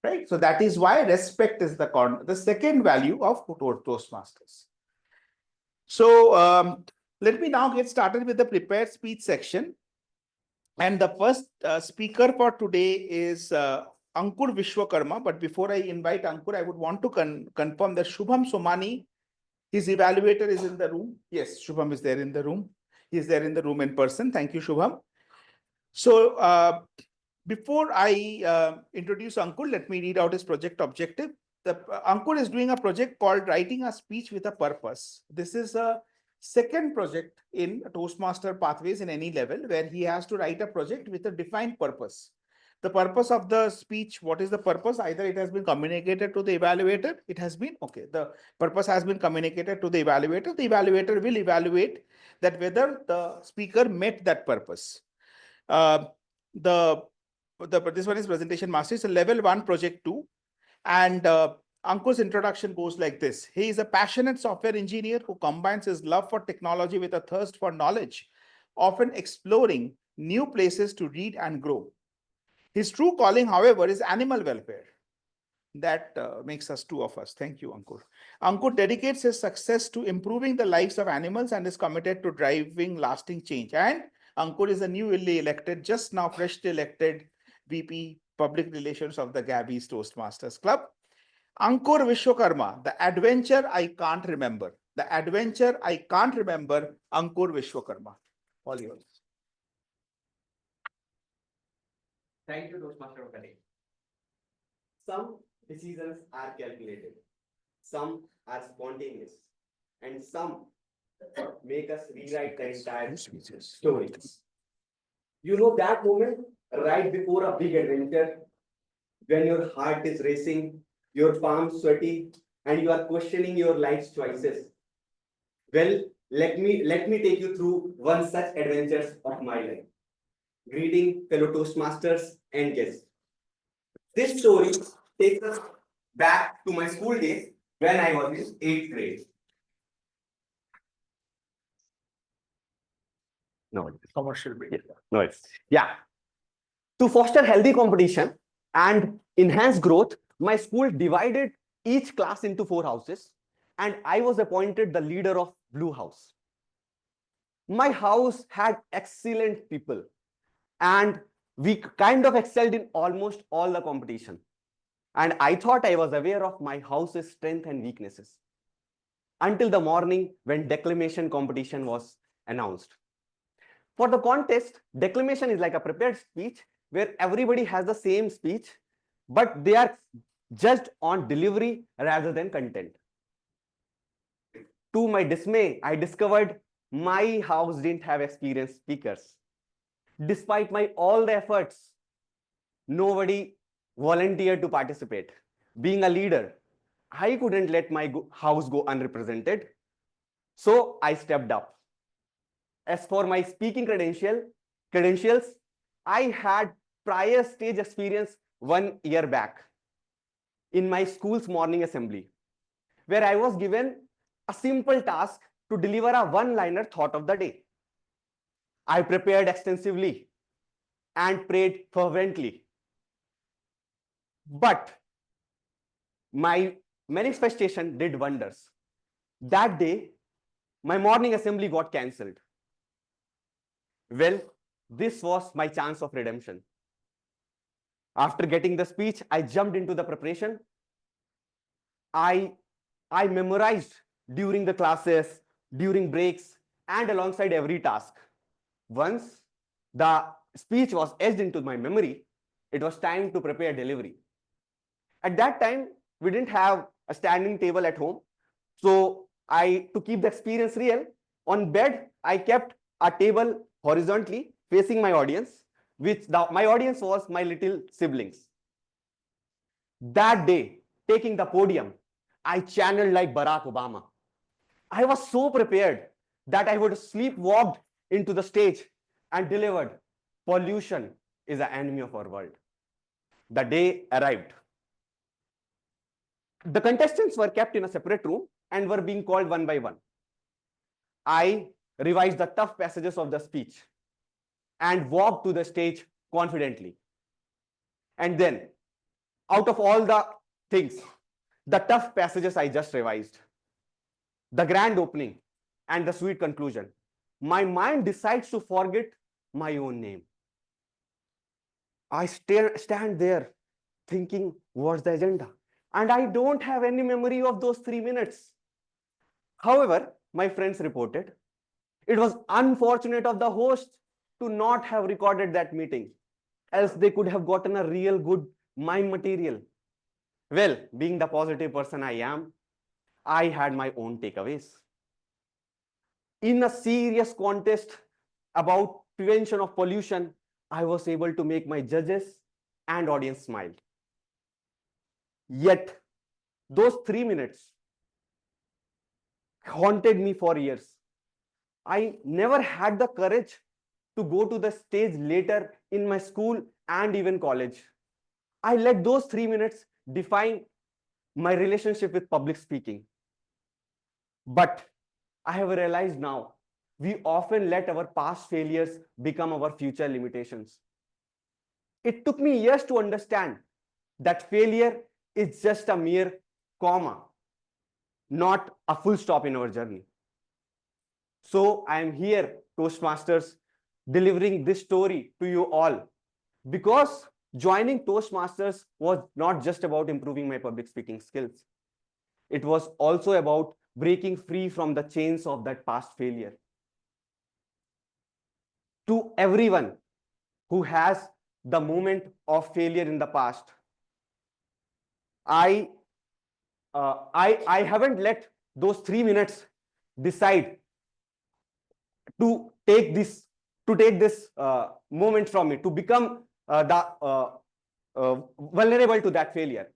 Right? So that is why respect is the second value of Toastmasters. So let me now get started with the prepared speech section. And the first speaker for today is Ankur Vishwakarma. But before I invite Ankur, I would want to confirm that Shubham Somani, his evaluator, is in the room. Yes, Shubham is there in the room. He is there in the room in person. Thank you, Shubham. So before I introduce Ankur, let me read out his project objective. Ankur is doing a project called Writing a Speech with a Purpose. This is a second project in Toastmaster Pathways in any level, where he has to write a project with a defined purpose. The purpose of the speech, what is the purpose? Either it has been communicated to the evaluator, it has been, okay, the purpose has been communicated to the evaluator. The evaluator will evaluate that whether the speaker met that purpose. This one is presentation master. It's a level 1 project 2. And Ankur's introduction goes like this. He is a passionate software engineer who combines his love for technology with a thirst for knowledge, often exploring new places to read and grow. His true calling, however, is animal welfare. That makes us two of us. Thank you, Ankur. Ankur dedicates his success to improving the lives of animals and is committed to driving lasting change. And Ankur is a newly elected, just now freshly elected VP Public Relations of the Gabbys Toastmasters Club. Ankur Vishwakarma, the adventure I can't remember. The adventure I can't remember, Ankur Vishwakarma. All yours. Thank you, Toastmaster Akade. Some decisions are calculated, some are spontaneous, and some make us rewrite the entire story. You know that moment right before a big adventure, when your heart is racing, your palms sweaty, and you are questioning your life's choices. Well, let me take you through one such adventures of my life. Greeting fellow Toastmasters and guests. This story takes us back to my school days when I was in 8th grade. No, commercial break. No, it's To foster healthy competition and enhance growth, my school divided each class into 4 houses, and I was appointed the leader of Blue House. My house had excellent people, and we kind of excelled in almost all the competition. And I thought I was aware of my house's strength and weaknesses until the morning when declamation competition was announced. For the contest, declamation is like a prepared speech where everybody has the same speech, but they are judged on delivery rather than content. To my dismay, I discovered my house didn't have experienced speakers. Despite all the efforts, nobody volunteered to participate. Being a leader, I couldn't let my house go unrepresented. So I stepped up. As for my speaking credentials, I had prior stage experience 1 year back in my school's morning assembly. where I was given a simple task to deliver a one-liner thought of the day. I prepared extensively and prayed fervently. But my manifestation did wonders. That day, my morning assembly got cancelled. Well, this was my chance of redemption. After getting the speech, I jumped into the preparation. I memorized during the classes, during breaks, and alongside every task. Once the speech was etched into my memory, it was time to prepare delivery. At that time, we didn't have a standing table at home. So to keep the experience real, on bed, I kept a table horizontally facing my audience, my audience was my little siblings. That day, taking the podium, I channeled like Barack Obama. I was so prepared that I would sleepwalked into the stage and delivered, "Pollution is an enemy of our world." The day arrived. The contestants were kept in a separate room and were being called one by one. I revised the tough passages of the speech and walked to the stage confidently. And then, out of all the things, the tough passages I just revised, the grand opening and the sweet conclusion, my mind decides to forget my own name. I stand there thinking, what's the agenda? And I don't have any memory of those 3 minutes. However, my friends reported, it was unfortunate of the host to not have recorded that meeting, else they could have gotten a real good mime material. Well, being the positive person I am, I had my own takeaways. In a serious contest about prevention of pollution, I was able to make my judges and audience smile. Yet, those 3 minutes haunted me for years. I never had the courage to go to the stage later in my school and even college. I let those 3 minutes define my relationship with public speaking. But I have realized now, we often let our past failures become our future limitations. It took me years to understand that failure is just a mere comma, not a full stop in our journey. So I am here, Toastmasters, delivering this story to you all, because joining Toastmasters was not just about improving my public speaking skills. It was also about breaking free from the chains of that past failure. To everyone who has the moment of failure in the past, I haven't let those 3 minutes decide to take this moment from me, to become vulnerable to that failure.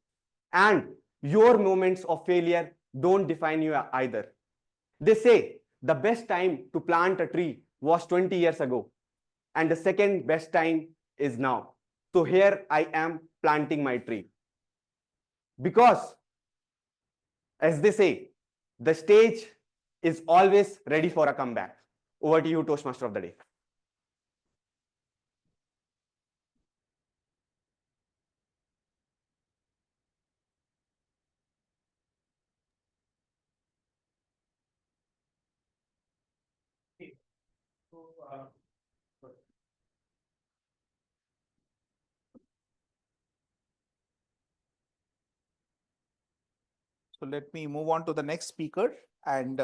And your moments of failure don't define you either. They say the best time to plant a tree was 20 years ago, and the second best time is now. So here I am planting my tree. Because, as they say, the stage is always ready for a comeback. Over to you, Toastmaster of the day. So let me move on to the next speaker. And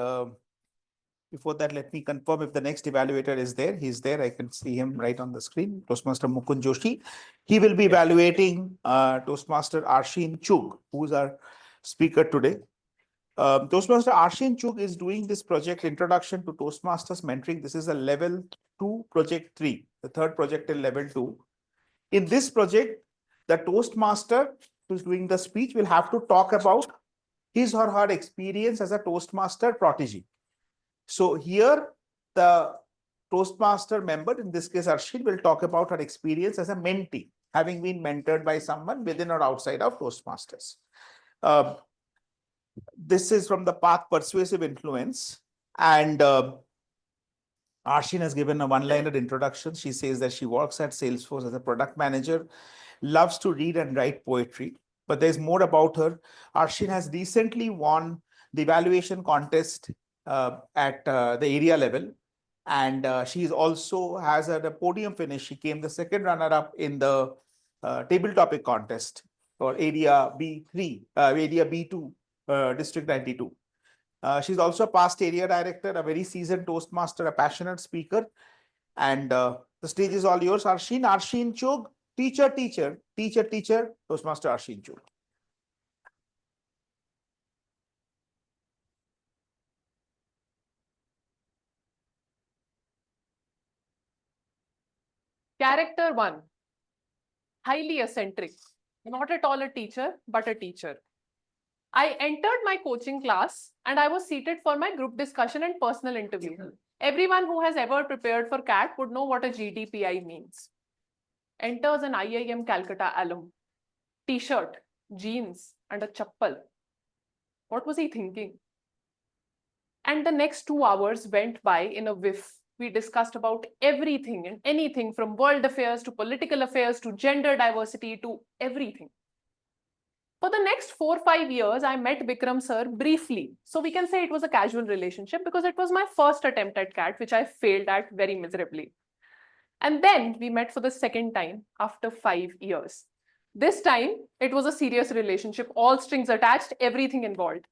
before that, let me confirm if the next evaluator is there. He's there. I can see him right on the screen. Toastmaster Mukund Joshi. He will be evaluating Toastmaster Arshin Chug, who's our speaker today. Toastmaster Arshin Chug is doing this project, Introduction to Toastmasters Mentoring. This is a level 2 project 3, the third project in level 2. In this project, the Toastmaster who's doing the speech will have to talk about his or her experience as a Toastmaster protege. So here, the Toastmaster member, in this case Arshin, will talk about her experience as a mentee, having been mentored by someone within or outside of Toastmasters. This is from the path Persuasive Influence. And Arshin has given a one-liner introduction. She says that she works at Salesforce as a product manager, loves to read and write poetry, but there's more about her. Arshin has recently won the evaluation contest at the area level. And she also has a podium finish. She came the second runner-up in the table topic contest for area B3, area B2, District 92. She's also a past area director, a very seasoned Toastmaster, a passionate speaker. And the stage is all yours, Arshin. Arshin Chug, teacher, Toastmaster Arshin Chug. Character 1, highly eccentric, not at all a teacher, but a teacher. I entered my coaching class and I was seated for my group discussion and personal interview. Everyone who has ever prepared for CAT would know what a GDPI means. Enters an IIM Calcutta alum, t-shirt, jeans, and a chappal. What was he thinking? And the next 2 hours went by in a whiff. We discussed about everything and anything from world affairs to political affairs to gender diversity to everything. For the next 4-5 years, I met Vikram sir briefly. So we can say it was a casual relationship because it was my first attempt at CAT, which I failed at very miserably. And then we met for the second time after 5 years. This time, it was a serious relationship, all strings attached, everything involved.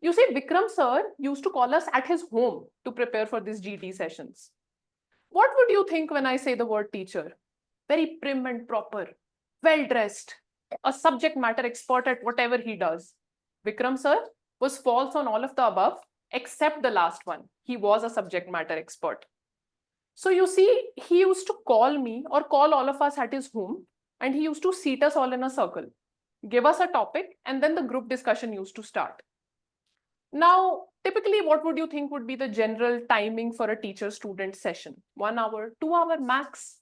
You see, Vikram sir used to call us at his home to prepare for these GT sessions. What would you think when I say the word teacher? Very prim and proper, well-dressed, a subject matter expert at whatever he does. Vikram sir was false on all of the above, except the last one. He was a subject matter expert. So you see, he used to call me or call all of us at his home, and he used to seat us all in a circle, give us a topic, and then the group discussion used to start. Now, typically, what would you think would be the general timing for a teacher-student session? 1 hour, 2 hour max.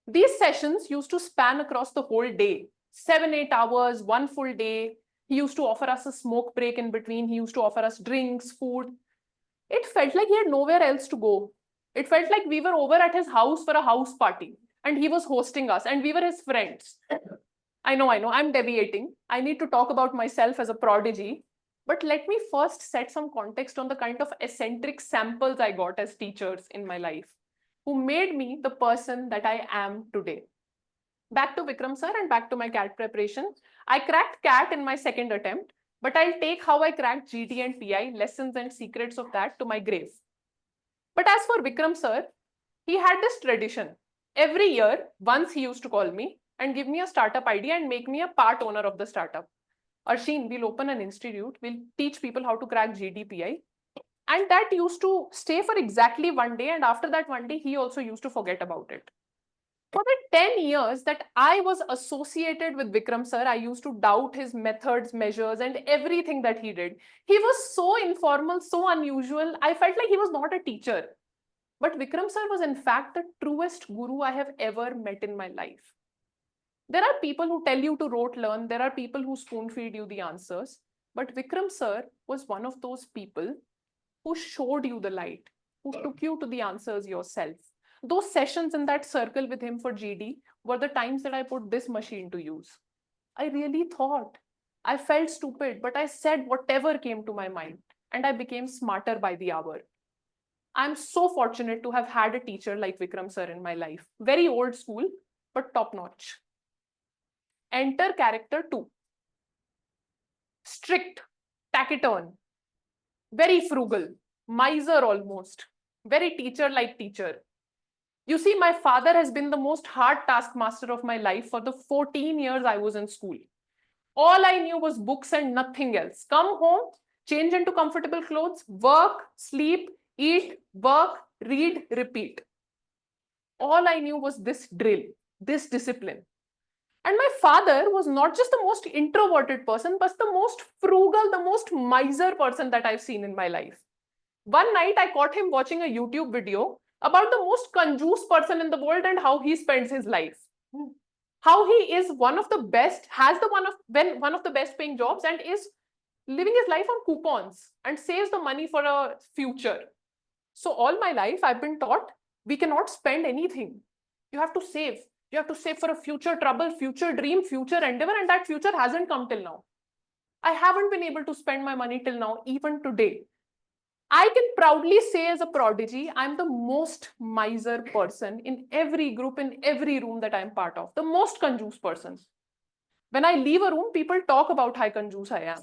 These sessions used to span across the whole day, 7-8 hours, 1 full day. He used to offer us a smoke break in between. He used to offer us drinks, food. It felt like he had nowhere else to go. It felt like we were over at his house for a house party and he was hosting us and we were his friends. I know, I'm deviating. I need to talk about myself as a prodigy. But let me first set some context on the kind of eccentric samples I got as teachers in my life, who made me the person that I am today. Back to Vikram sir and back to my CAT preparation. I cracked CAT in my second attempt, but I'll take how I cracked GT and PI, lessons and secrets of that, to my grave. But as for Vikram sir, he had this tradition. Every year, once he used to call me and give me a startup idea and make me a part owner of the startup. Arshin, we'll open an institute, we'll teach people how to crack GDPI. And that used to stay for exactly 1 day. And after that 1 day, he also used to forget about it. For the 10 years that I was associated with Vikram sir, I used to doubt his methods, measures, and everything that he did. He was so informal, so unusual. I felt like he was not a teacher. But Vikram sir was in fact the truest guru I have ever met in my life. There are people who tell you to rote learn. There are people who spoon feed you the answers. But Vikram sir was one of those people who showed you the light, who took you to the answers yourself. Those sessions in that circle with him for GD were the times that I put this machine to use. I really thought. I felt stupid, but I said whatever came to my mind, and I became smarter by the hour. I'm so fortunate to have had a teacher like Vikram sir in my life. Very old school, but top-notch. Enter character 2. Strict, taciturn, very frugal, miser almost, very teacher-like teacher. You see, my father has been the most hard taskmaster of my life for the 14 years I was in school. All I knew was books and nothing else. Come home, change into comfortable clothes, work, sleep, eat, work, read, repeat. All I knew was this drill, this discipline. And my father was not just the most introverted person, but the most frugal, the most miser person that I've seen in my life. One night, I caught him watching a YouTube video about the most conjuice person in the world and how he spends his life. How he is one of the best, has one of the best paying jobs and is living his life on coupons and saves the money for a future. So all my life, I've been taught we cannot spend anything. You have to save. You have to save for a future trouble, future dream, future endeavor, and that future hasn't come till now. I haven't been able to spend my money till now, even today. I can proudly say as a prodigy, I'm the most miser person in every group, in every room that I'm part of, the most conjuice person. When I leave a room, people talk about how conjuice I am.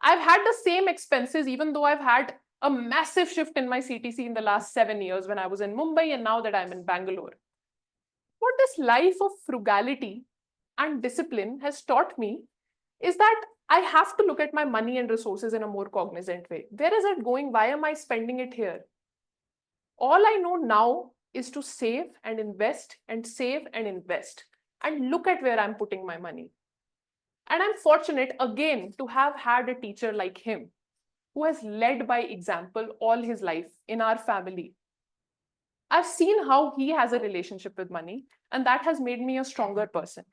I've had the same expenses, even though I've had a massive shift in my CTC in the last 7 years when I was in Mumbai and now that I'm in Bangalore. What this life of frugality and discipline has taught me is that I have to look at my money and resources in a more cognizant way. Where is it going? Why am I spending it here? All I know now is to save and invest and save and invest and look at where I'm putting my money. And I'm fortunate again to have had a teacher like him who has led by example all his life in our family. I've seen how he has a relationship with money, and that has made me a stronger person.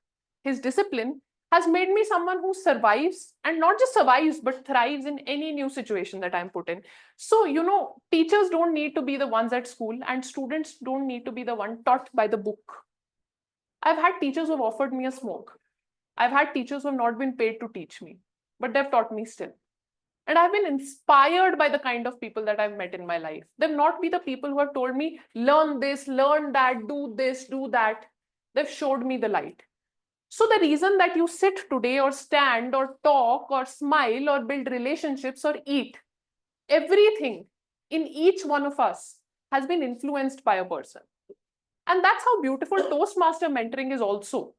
His discipline has made me someone who survives, and not just survives, but thrives in any new situation that I'm put in. So, teachers don't need to be the ones at school, and students don't need to be the one taught by the book. I've had teachers who have offered me a smoke. I've had teachers who have not been paid to teach me, but they've taught me still. And I've been inspired by the kind of people that I've met in my life. They've not been the people who have told me, learn this, learn that, do this, do that. They've showed me the light. So the reason that you sit today or stand or talk or smile or build relationships or eat, everything in each one of us has been influenced by a person. And that's how beautiful Toastmaster mentoring is also.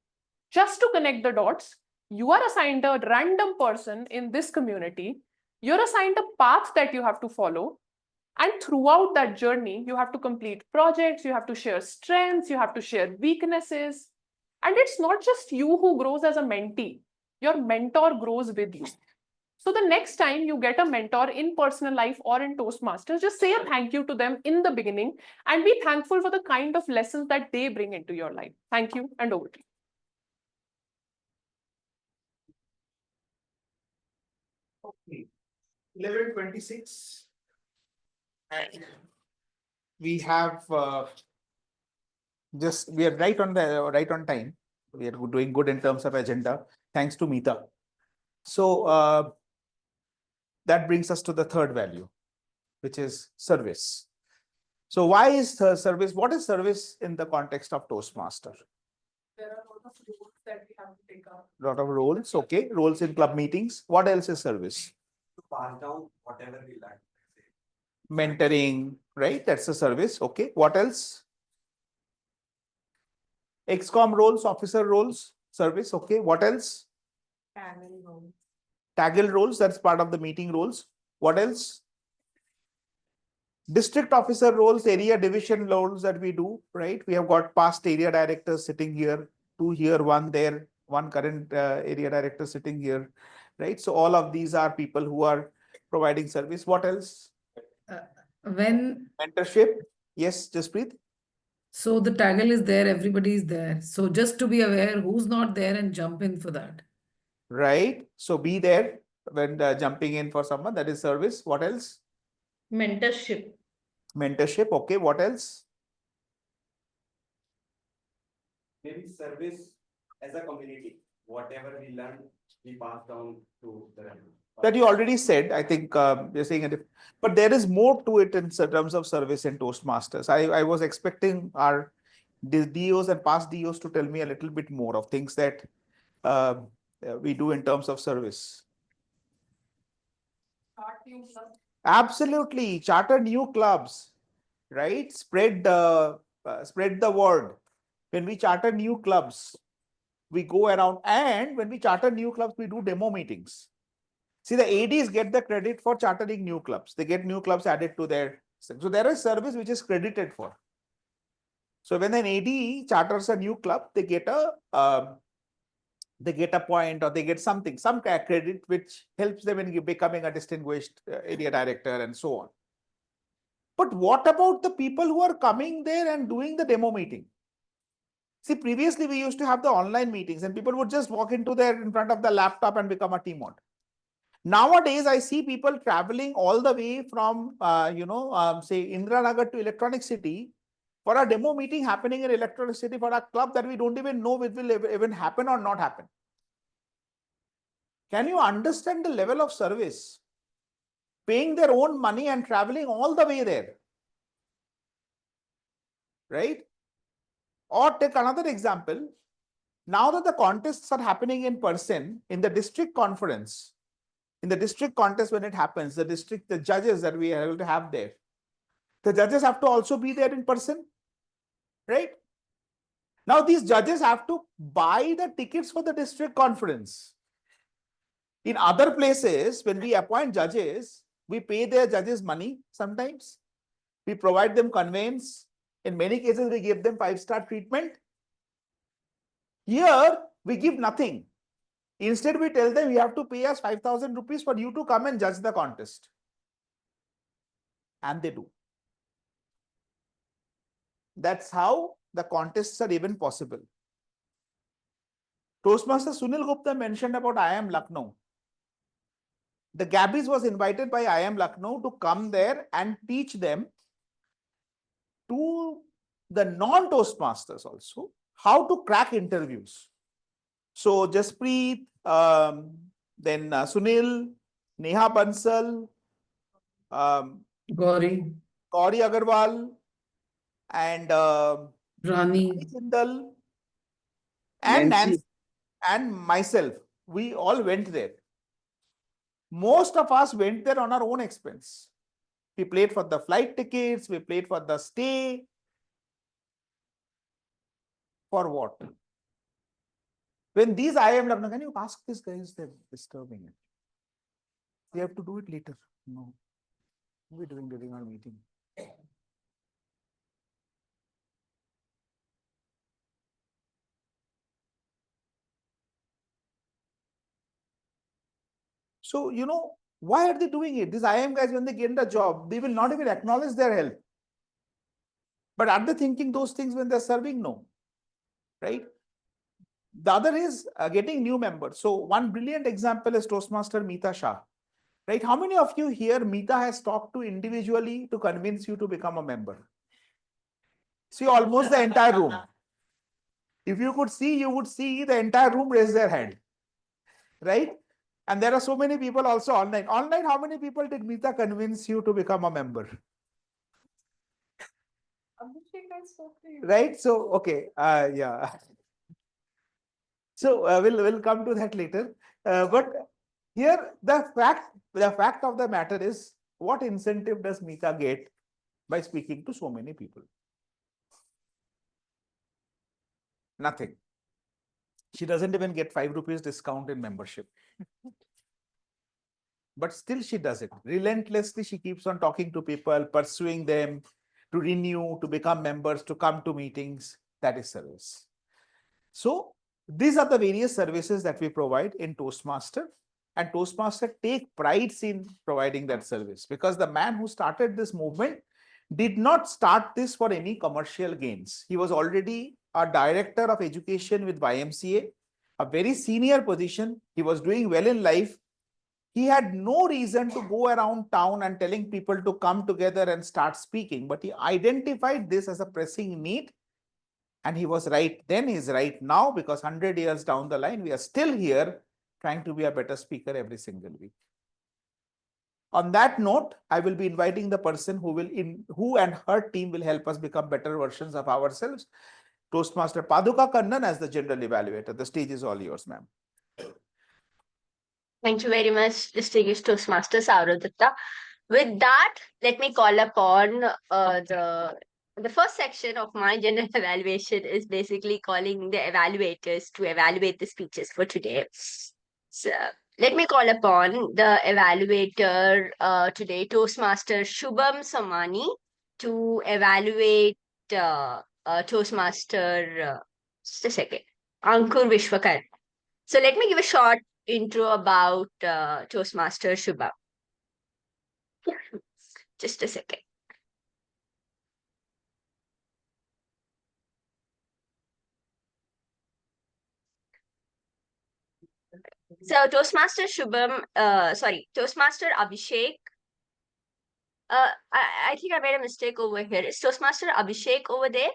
Just to connect the dots, you are assigned a random person in this community. You're assigned a path that you have to follow. And throughout that journey, you have to complete projects, you have to share strengths, you have to share weaknesses. And it's not just you who grows as a mentee. Your mentor grows with you. So the next time you get a mentor in personal life or in Toastmasters, just say a thank you to them in the beginning and be thankful for the kind of lessons that they bring into your life. Thank you, and over to you. Okay, 11:26. And we have we are right on time. We are doing good in terms of agenda, thanks to Meeta. So that brings us to the third value, which is service. So why is service? What is service in the context of Toastmaster? There are a lot of roles that we have to take up. Lot of roles, okay. Roles in club meetings. What else is service? To pass down whatever we learn. Mentoring, right? That's a service. Okay. What else? XCOM roles, officer roles, service. Okay. What else? TAGL roles. TAGL roles, that's part of the meeting roles. What else? District officer roles, area division roles that we do, right? We have got past area directors sitting here, 2 here, 1 there, 1 current area director sitting here, right? So all of these are people who are providing service. What else? When Mentorship. Yes, Jaspreet. so the taggle is there, everybody is there. So just to be aware who's not there and jump in for that. Right. So be there when jumping in for someone, that is service. What else? Mentorship. Mentorship. Okay. What else? Maybe service as a community. Whatever we learn, we pass down to the rest. That you already said. I think you're saying it, but there is more to it in terms of service in Toastmasters. I was expecting our DOs and past DOs to tell me a little bit more of things that we do in terms of service. Absolutely, charter new clubs, right? Spread the word. When we charter new clubs, we go around, and when we charter new clubs, we do demo meetings. See, the ADs get the credit for chartering new clubs. They get new clubs added to their. So there is service which is credited for. So when an AD charters a new club, they get a point, or they get something, some credit which helps them in becoming a distinguished area director and so on. But what about the people who are coming there and doing the demo meeting? See, previously we used to have the online meetings and people would just walk in front of the laptop and become a TMOD. Nowadays, I see people traveling all the way from, say Indranagar to Electronic City for a demo meeting happening in Electronic City for a club that we don't even know it will even happen or not happen. Can you understand the level of service? Paying their own money and traveling all the way there, right? Or take another example. Now that the contests are happening in person in the district conference, in the district contest when it happens, the judges that we are able to have there, the judges have to also be there in person, right? Now these judges have to buy the tickets for the district conference. In other places, when we appoint judges, we pay their judges money sometimes. We provide them conveyance. In many cases, we give them 5-star treatment. Here, we give nothing. Instead, we tell them you have to pay us 5,000 rupees for you to come and judge the contest. And they do. That's how the contests are even possible. Toastmaster Sunil Gupta mentioned about IIM Lucknow. The Gabbys was invited by IIM Lucknow to come there and teach them to the non-Toastmasters also how to crack interviews. So Jaspreet, then Sunil, Neha Bansal, Gauri, Agarwal, and Rani, Jindal, and Nancy, and myself. We all went there. Most of us went there on our own expense. We paid for the flight tickets, we paid for the stay. For what? When these IIM Lucknow, can you ask these guys? They're disturbing it. We have to do it later. No. What are we doing during our meeting? So, why are they doing it? These IIM guys, when they get the job, they will not even acknowledge their help. But are they thinking those things when they're serving? No. Right? The other is getting new members. So one brilliant example is Toastmaster Meeta Shah. Right? How many of you here Meeta has talked to individually to convince you to become a member? See, almost the entire room. If you could see, you would see the entire room raise their hand. Right? And there are so many people also online. Online, how many people did Meeta convince you to become a member? Abhshiek, I spoke to you. Right? So, okay. Yeah. So we'll come to that later. But here the fact of the matter is, what incentive does Meeta get by speaking to so many people? Nothing. She doesn't even get 5 rupees discount in membership. But still she does it. Relentlessly, she keeps on talking to people, pursuing them to renew, to become members, to come to meetings. That is service. So these are the various services that we provide in Toastmaster, and Toastmaster take pride in providing that service, because the man who started this movement did not start this for any commercial gains. He was already a director of education with YMCA, a very senior position. He was doing well in life. He had no reason to go around town and telling people to come together and start speaking, but he identified this as a pressing need. And he was right then, he's right now, because 100 years down the line, we are still here trying to be a better speaker every single week. On that note, I will be inviting the person who and her team will help us become better versions of ourselves. Toastmaster Paduka Kannan as the general evaluator. The stage is all yours, ma'am. Thank you very much, distinguished Toastmaster Sourav Dutta. With that, let me call upon the first section of my general evaluation is basically calling the evaluators to evaluate the speeches for today. So let me call upon the evaluator today, Toastmaster Shubham Somani, to evaluate Toastmaster, just a second, Ankur Vishwakarma. So let me give a short intro about Toastmaster Shubham. Just a second. So Toastmaster Toastmaster Abhshiek. I think I made a mistake over here. Is Toastmaster Abhshiek over there?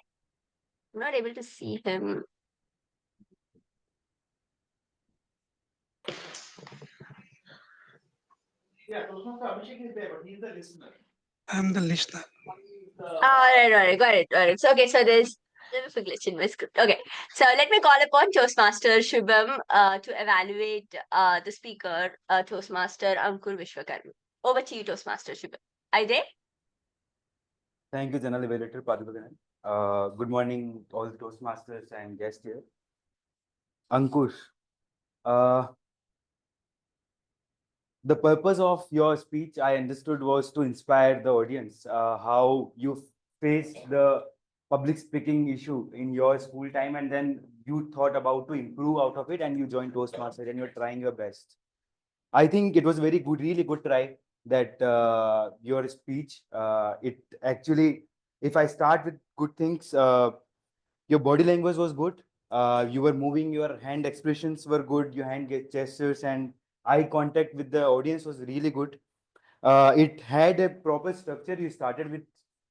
I'm not able to see him. Yeah, Toastmaster Abhishek is there, but he's the listener. I'm the listener. All right, got it. So, okay, so there's a bit of a glitch in my script. Okay, so let me call upon Toastmaster Shubham to evaluate the speaker, Toastmaster Ankur Vishwakarma. Over to you, Toastmaster Shubham. Are you there? Thank you, General Evaluator Paduka Kannan. Good morning, all Toastmasters and guests here. Ankush, the purpose of your speech, I understood, was to inspire the audience, how you faced the public speaking issue in your school time, and then you thought about to improve out of it, and you joined Toastmasters, and you're trying your best. I think it was very good, really good try that your speech. It actually, if I start with good things, your body language was good. You were moving, your hand expressions were good, your hand gestures and eye contact with the audience was really good. It had a proper structure. You started with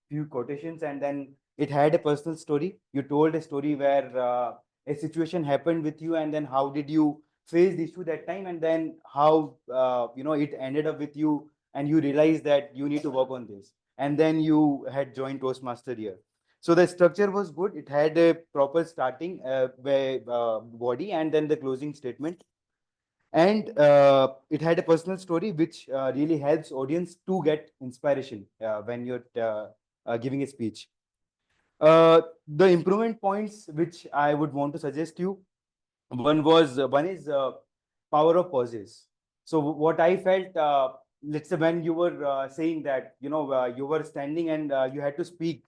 few quotations and then it had a personal story. You told a story where a situation happened with you and then how did you face the issue that time and then how it ended up with you and you realized that you need to work on this and then you had joined Toastmaster here. So the structure was good. It had a proper starting body and then the closing statement. And it had a personal story which really helps audience to get inspiration when you're giving a speech. The improvement points which I would want to suggest you, one is power of pauses. So what I felt, let's say when you were saying that you were standing and you had to speak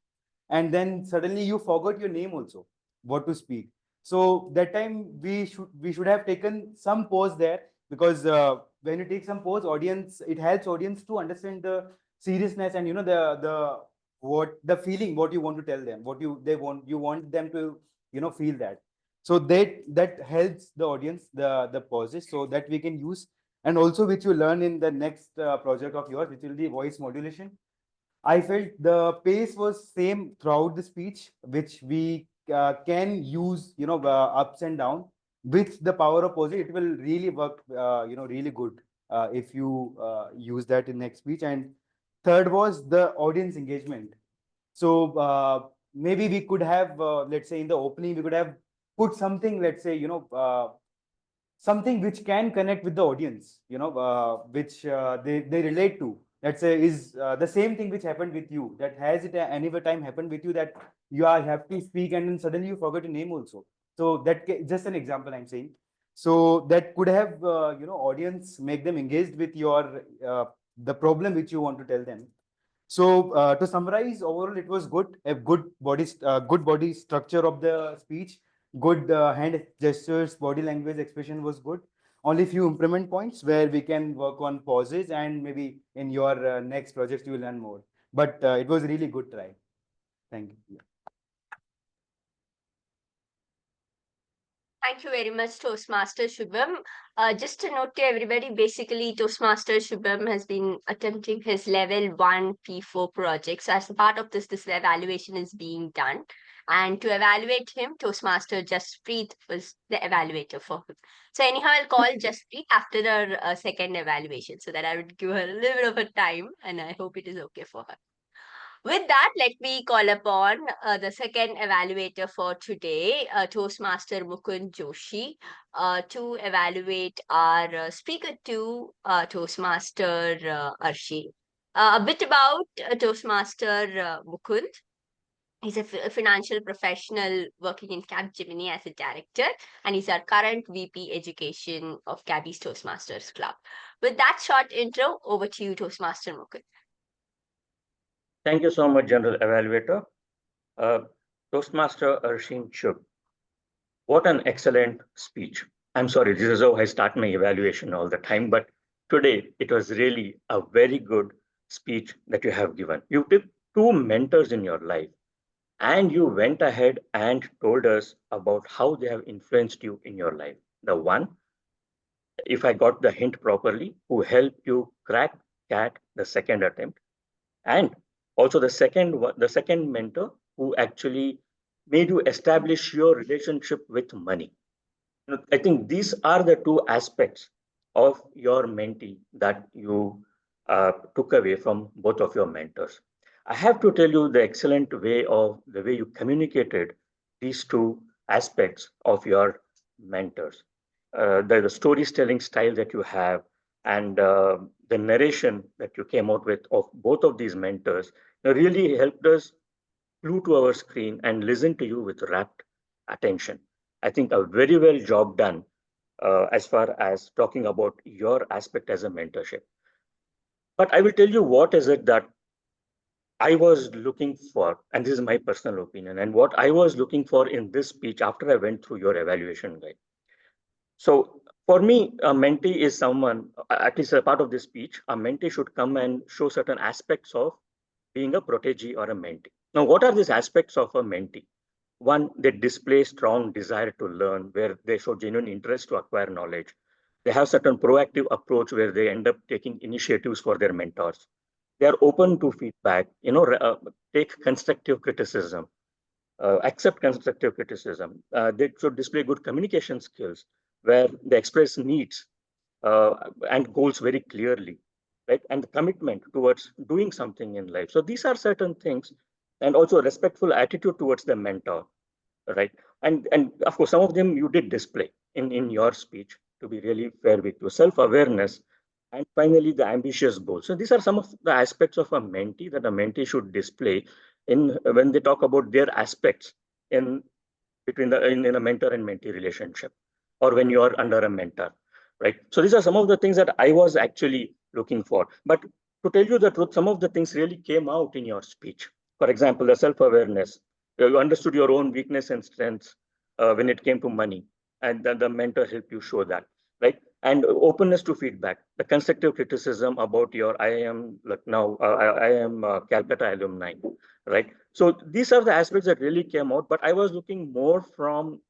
and then suddenly you forgot your name also, what to speak. So that time we should have taken some pause there because when you take some pause, audience, it helps audience to understand the seriousness and the feeling what you want to tell them, you want them to feel that. So that helps the audience, the pauses, so that we can use, and also which you learn in the next project of yours, which will be voice modulation. I felt the pace was same throughout the speech, which we can use, ups and down. With the power of pause, it will really work, really good if you use that in next speech. And third was the audience engagement. So maybe we could have, let's say in the opening, we could have put something, let's say, something which can connect with the audience, which they relate to. Let's say is the same thing which happened with you. That has it any time happened with you that you have to speak and then suddenly you forget your name also. So that just an example I'm saying. So that could have audience, make them engaged with your the problem which you want to tell them. So to summarize, overall it was good. A good body structure of the speech, good hand gestures, body language expression was good. Only few improvement points where we can work on pauses, and maybe in your next project you will learn more. But it was really good try. Thank you. Thank you very much, Toastmaster Shubham. Just a note to everybody, basically, Toastmaster Shubham has been attempting his level 1 P4 project. So as a part of this evaluation is being done. And to evaluate him, Toastmaster Jaspreet was the evaluator for him. So anyhow, I'll call Jaspreet after the second evaluation so that I would give her a little bit of a time and I hope it is okay for her. With that, let me call upon the second evaluator for today, Toastmaster Mukund Joshi, to evaluate our speaker two, Toastmaster Arshi. A bit about Toastmaster Mukund. He's a financial professional working in Capgemini as a director, and he's our current VP Education of Gabbys Toastmasters Club. With that short intro, over to you, Toastmaster Mukund. Thank you so much, General Evaluator. Toastmaster Arshim Shub. What an excellent speech. I'm sorry, this is how I start my evaluation all the time, but today it was really a very good speech that you have given. You took two mentors in your life and you went ahead and told us about how they have influenced you in your life. The one, if I got the hint properly, who helped you crack CAT the second attempt, and also the second mentor who actually made you establish your relationship with money. I think these are the two aspects of your mentee that you took away from both of your mentors. I have to tell you the excellent way of the way you communicated these two aspects of your mentors. The storytelling style that you have and the narration that you came out with of both of these mentors really helped us glue to our screen and listen to you with rapt attention. I think a very well job done as far as talking about your aspect as a mentorship. But I will tell you what is it that I was looking for, and this is my personal opinion, and what I was looking for in this speech after I went through your evaluation guide. So for me, a mentee is someone, at least a part of this speech, a mentee should come and show certain aspects of being a protégé or a mentee. Now, what are these aspects of a mentee? One, they display strong desire to learn, where they show genuine interest to acquire knowledge. They have certain proactive approach where they end up taking initiatives for their mentors. They are open to feedback, take constructive criticism, accept constructive criticism. They should display good communication skills where they express needs and goals very clearly, right? And commitment towards doing something in life. So these are certain things, and also respectful attitude towards the mentor, right? And of course, some of them you did display in your speech, to be really fair with you, self-awareness, and finally the ambitious goals. So these are some of the aspects of a mentee that a mentee should display in when they talk about their aspects in between in a mentor and mentee relationship, or when you are under a mentor, right? So these are some of the things that I was actually looking for. But to tell you the truth, some of the things really came out in your speech. For example, the self-awareness. You understood your own weakness and strengths when it came to money, and the mentor helped you show that, right? And openness to feedback, the constructive criticism about your I am Calcutta alumni, right? So these are the aspects that really came out, but I was looking more from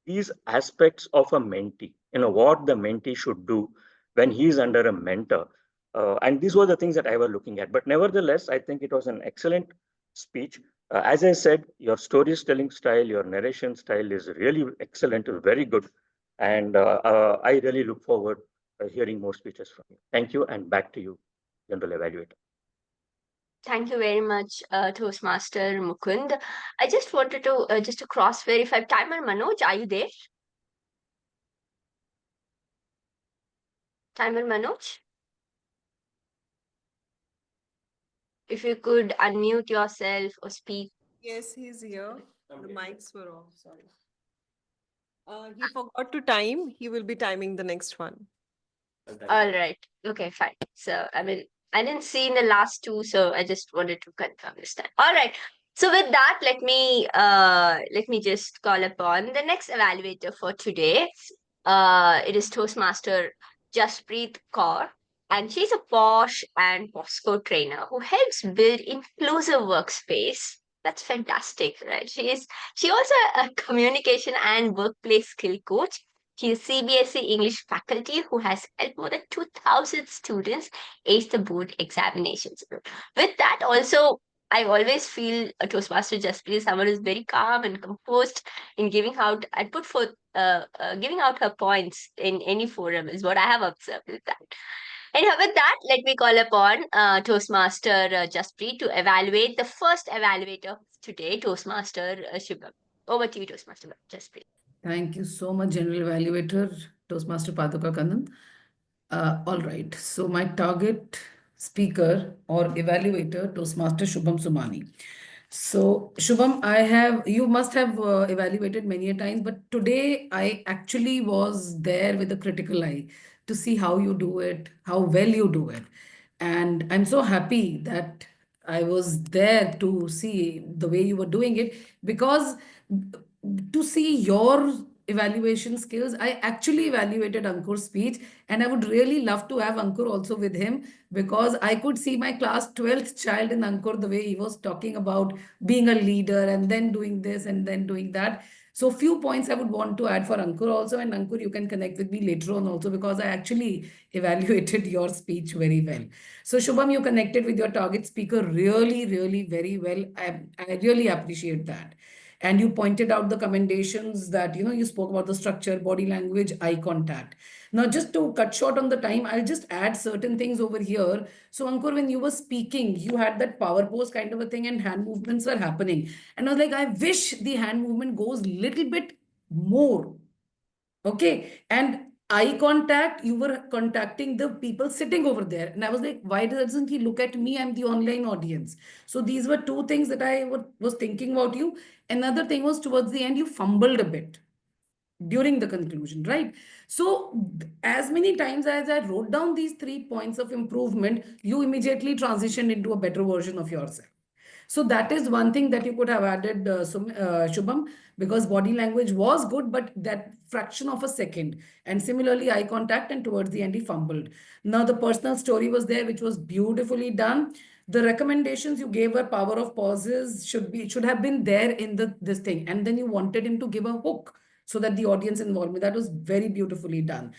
these aspects of a mentee, what the mentee should do when he's under a mentor. And these were the things that I was looking at. But nevertheless, I think it was an excellent speech. As I said, your storytelling style, your narration style is really excellent, very good. And I really look forward to hearing more speeches from you. Thank you, and back to you, General Evaluator. Thank you very much, Toastmaster Mukund. I just wanted to just to cross-verify. Timer Manoj, are you there? Timer Manoj? If you could unmute yourself or speak. Yes, he's here. The mics were off, sorry. He forgot to time. He will be timing the next one. All right. Okay, fine. So, I mean, I didn't see in the last two, so I just wanted to confirm this time. All right. So with that, let me just call upon the next evaluator for today. It is Toastmaster Jaspreet Kaur, and she's a Posh and POSCO trainer who helps build inclusive workspace. That's fantastic, right? She also a communication and workplace skill coach. She's a CBSE English faculty who has helped more than 2,000 students ace the board examinations. With that, also, I always feel a Toastmaster Jaspreet is someone who's very calm and composed in giving out and giving out her points in any forum is what I have observed with that. And with that, let me call upon Toastmaster Jaspreet to evaluate the first evaluator today, Toastmaster Shubham. Over to you, Toastmaster Jaspreet. Thank you so much, General Evaluator, Toastmaster Paduka Kannan. All right, so my target speaker or evaluator, Toastmaster Shubham Somani. So Shubham, you must have evaluated many a times, but today I actually was there with a critical eye to see how you do it, how well you do it. And I'm so happy that I was there to see the way you were doing it, because to see your evaluation skills, I actually evaluated Ankur's speech, and I would really love to have Ankur also with him, because I could see my class 12th child in Ankur, the way he was talking about being a leader and then doing this and then doing that. So few points I would want to add for Ankur also, and Ankur, you can connect with me later on also because I actually evaluated your speech very well. So Shubham, you connected with your target speaker really, really very well. I really appreciate that. And you pointed out the commendations that, you spoke about the structure, body language, eye contact. Now, just to cut short on the time, I'll just add certain things over here. So Ankur, when you were speaking, you had that power pose kind of a thing and hand movements were happening. And I was like, I wish the hand movement goes little bit more. Okay. And eye contact, you were contacting the people sitting over there. And I was like, why doesn't he look at me? I'm the online audience. So these were two things that I was thinking about you. Another thing was towards the end, you fumbled a bit during the conclusion, right? So as many times as I wrote down these 3 points of improvement, you immediately transitioned into a better version of yourself. So that is one thing that you could have added, Shubham, because body language was good, but that fraction of a second. And similarly, eye contact, and towards the end, he fumbled. Now, the personal story was there, which was beautifully done. The recommendations you gave were power of pauses should have been there in this thing. And then you wanted him to give a hook so that the audience involvement, that was very beautifully done.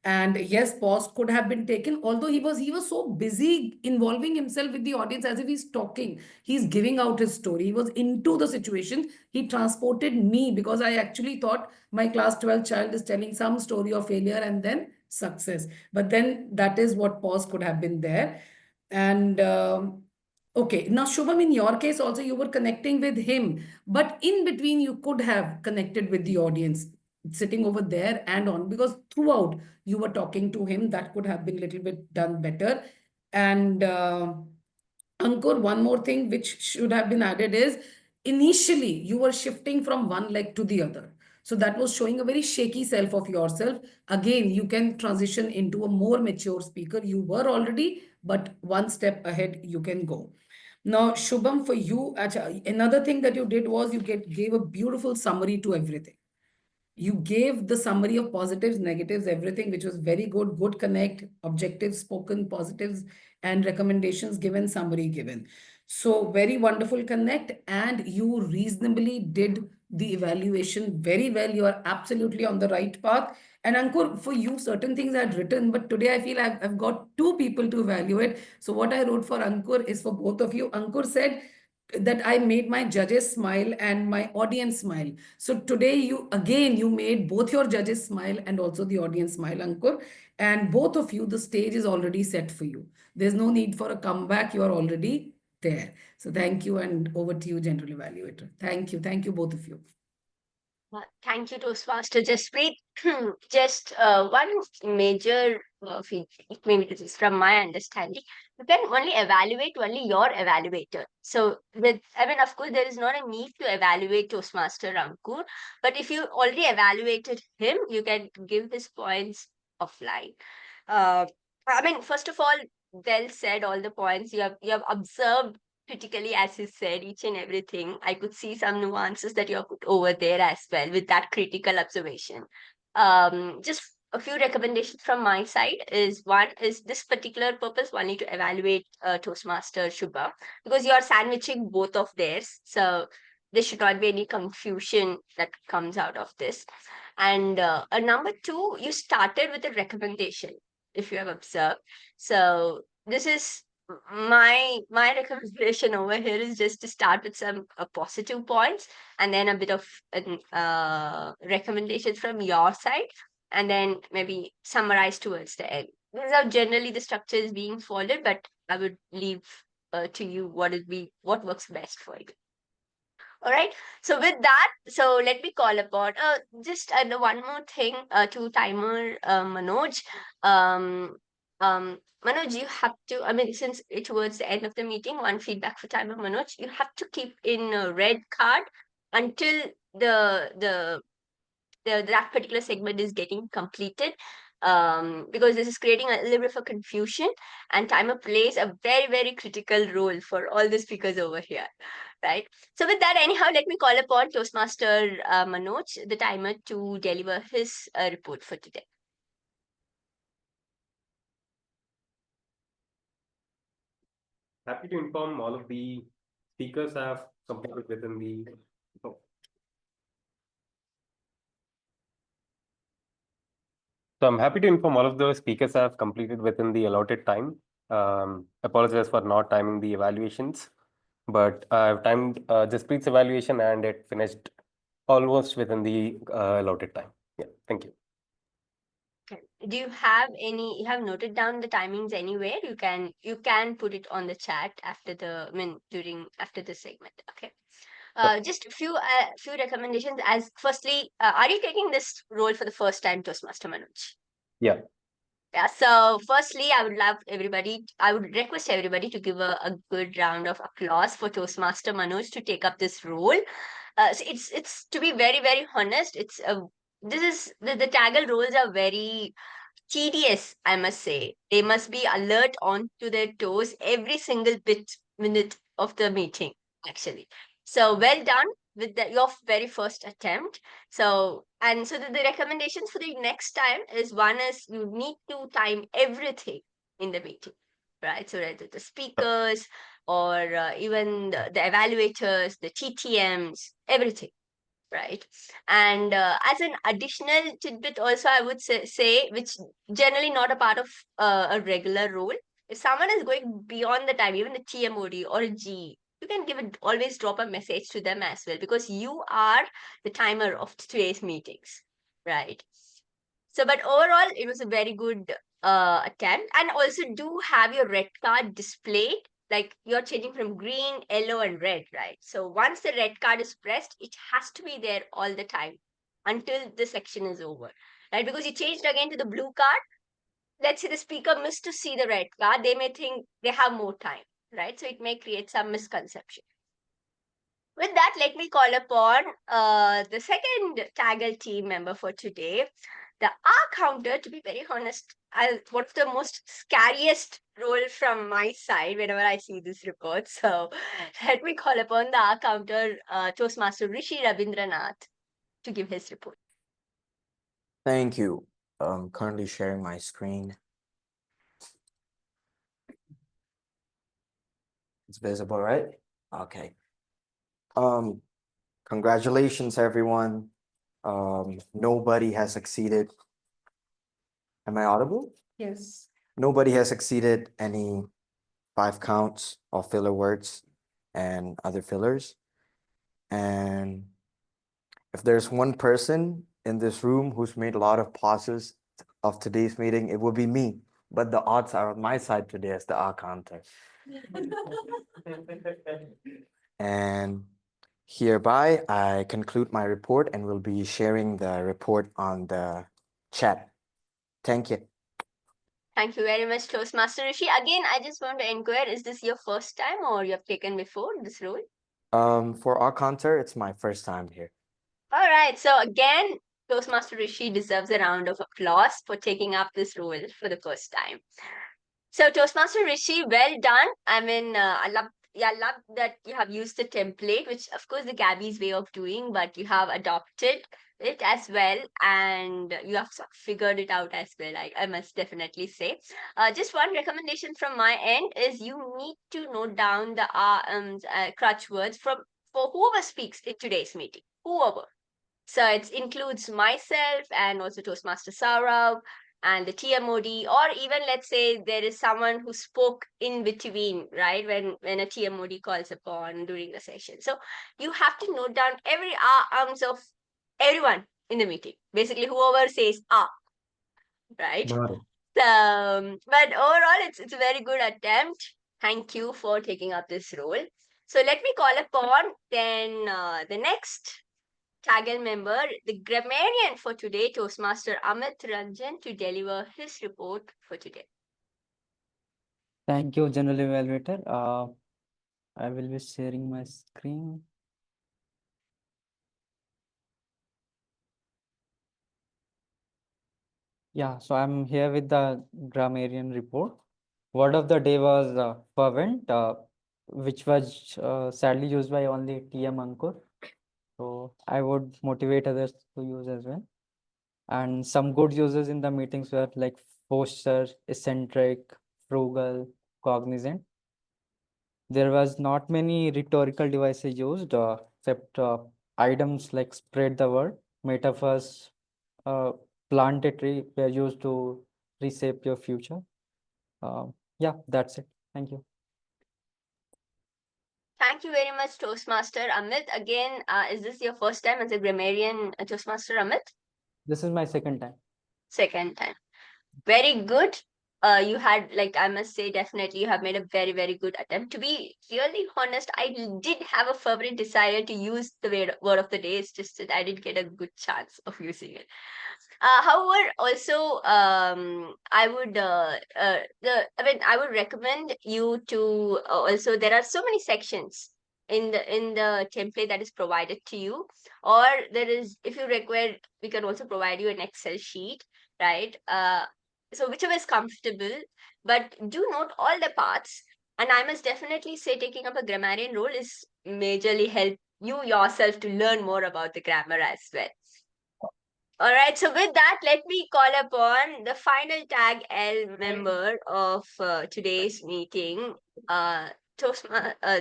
And yes, pause could have been taken, although he was so busy involving himself with the audience as if he's talking. He's giving out his story. He was into the situation. He transported me because I actually thought my class 12 child is telling some story of failure and then success. But then that is what pause could have been there. And okay, now Shubham, in your case also, you were connecting with him, but in between you could have connected with the audience sitting over there and on, because throughout you were talking to him. That could have been a little bit done better. And Ankur, one more thing which should have been added is initially you were shifting from one leg to the other. So that was showing a very shaky self of yourself. Again, you can transition into a more mature speaker. You were already, but one step ahead you can go. Now, Shubham, for you, another thing that you did was you gave a beautiful summary to everything. You gave the summary of positives, negatives, everything, which was very good. Good connect, objectives spoken, positives, and recommendations given, summary given. So very wonderful connect, and you reasonably did the evaluation very well. You are absolutely on the right path. And Ankur, for you, certain things I had written, but today I feel I've got 2 people to evaluate. So what I wrote for Ankur is for both of you. Ankur said that I made my judges smile and my audience smile. So today you made both your judges smile and also the audience smile, Ankur. And both of you, the stage is already set for you. There's no need for a comeback. You are already there. So thank you, and over to you, General Evaluator. Thank you. Thank you, both of you. Thank you, Toastmaster Jaspreet. Just one major feedback, maybe this is from my understanding. You can only evaluate only your evaluator. So, of course, there is not a need to evaluate Toastmaster Ankur, but if you already evaluated him, you can give his points offline. First of all, well said, all the points you have observed critically, as he said, each and everything. I could see some nuances that you have put over there as well with that critical observation. Just a few recommendations from my side is one is this particular purpose only to evaluate Toastmaster Shubha, because you are sandwiching both of theirs. So there should not be any confusion that comes out of this. And number 2, you started with a recommendation, if you have observed. So this is my recommendation over here is just to start with some positive points and then a bit of recommendations from your side, and then maybe summarize towards the end. This is how generally the structure is being followed, but I would leave to you what works best for you. All right. So with that, so let me call upon just one more thing to timer Manoj. Manoj, you have to, since it's towards the end of the meeting, one feedback for timer Manoj, you have to keep in a red card until that particular segment is getting completed. Because this is creating a little bit of a confusion, and timer plays a very, very critical role for all the speakers over here, right? So with that, anyhow, let me call upon Toastmaster Manoj, the timer, to deliver his report for today. Happy to inform all of the speakers have completed within the So I'm happy to inform all of the speakers have completed within the allotted time. Apologize for not timing the evaluations, but I've timed Jaspreet's evaluation and it finished almost within the allotted time. Yeah, thank you. Do you have any, you have noted down the timings anywhere? You can put it on the chat after the, after the segment. Okay. Just a few recommendations. As firstly, are you taking this role for the first time, Toastmaster Manoj? Yeah. Yeah. So firstly, I would request everybody to give a good round of applause for Toastmaster Manoj to take up this role. So it's to be very, very honest, it's the TAGL roles are very tedious, I must say. They must be alert on to their toes every single minute of the meeting, actually. So well done with your very first attempt. So the recommendations for the next time is, one is you need to time everything in the meeting, right? So whether the speakers or even the evaluators, the TTMs, everything. Right. And as an additional tidbit, also, I would say, which generally not a part of a regular role, if someone is going beyond the time, even the TMOD or a GE, you can always drop a message to them as well, because you are the timer of today's meetings. Right. So, but overall, it was a very good attempt. And also do have your red card displayed, like you're changing from green, yellow, and red, right? So once the red card is pressed, it has to be there all the time until the section is over, right? Because you changed again to the blue card. Let's say the speaker missed to see the red card, they may think they have more time, right? So it may create some misconception. With that, let me call upon the second TAGL team member for today, the R counter. To be very honest, one of the most scariest role from my side whenever I see this report. So let me call upon the R counter, Toastmaster Rishi Rabindranath, to give his report. Thank you. I'm currently sharing my screen. It's visible, right? Okay. Congratulations, everyone. Nobody has succeeded. Am I audible? Yes. Nobody has exceeded any 5 counts of filler words and other fillers. And if there's one person in this room who's made a lot of pauses of today's meeting, it will be me. But the odds are on my side today as the R counter. And hereby, I conclude my report and will be sharing the report on the chat. Thank you. Thank you very much, Toastmaster Rishi. Again, I just want to inquire, is this your first time or you have taken before this role? For our counter, it's my first time here. All right. So again, Toastmaster Rishi deserves a round of applause for taking up this role for the first time. So Toastmaster Rishi, well done. I mean, I love that you have used the template, which of course the Gabbys way of doing, but you have adopted it as well, and you have figured it out as well. I must definitely say. Just one recommendation from my end is you need to note down the crutch words for whoever speaks in today's meeting, whoever. So it includes myself and also Toastmaster Sourav and the TMOD, or even let's say there is someone who spoke in between, right? When a TMOD calls upon during the session. So you have to note down every arms of everyone in the meeting. Basically, whoever says right? But overall, it's a very good attempt. Thank you for taking up this role. So let me call upon then the next TAGL member, the Grammarian for today, Toastmaster Amit Ranjan, to deliver his report for today. Thank you, General Evaluator. I will be sharing my screen. Yeah, so I'm here with the Grammarian report. Word of the day was fervent, which was sadly used by only TM Ankur. So I would motivate others to use as well. And some good uses in the meetings were like posture, eccentric, frugal, cognizant. There was not many rhetorical devices used, except items like spread the word, metaphors, plant a tree were used to reshape your future. Yeah, that's it. Thank you. Thank you very much, Toastmaster Amit. Again, is this your first time as a grammarian, Toastmaster Amit? This is my second time. Second time. Very good. You had, like, I must say, definitely you have made a very, very good attempt. To be really honest, I did have a fervent desire to use the word of the day. It's just that I didn't get a good chance of using it. However, also, I would I would recommend you to also, there are so many sections in the template that is provided to you, or there is, if you require, we can also provide you an Excel sheet, right? So whichever is comfortable, but do note all the parts. And I must definitely say, taking up a grammarian role is majorly help you yourself to learn more about the grammar as well. All right, so with that, let me call upon the final TAGL member of today's meeting, the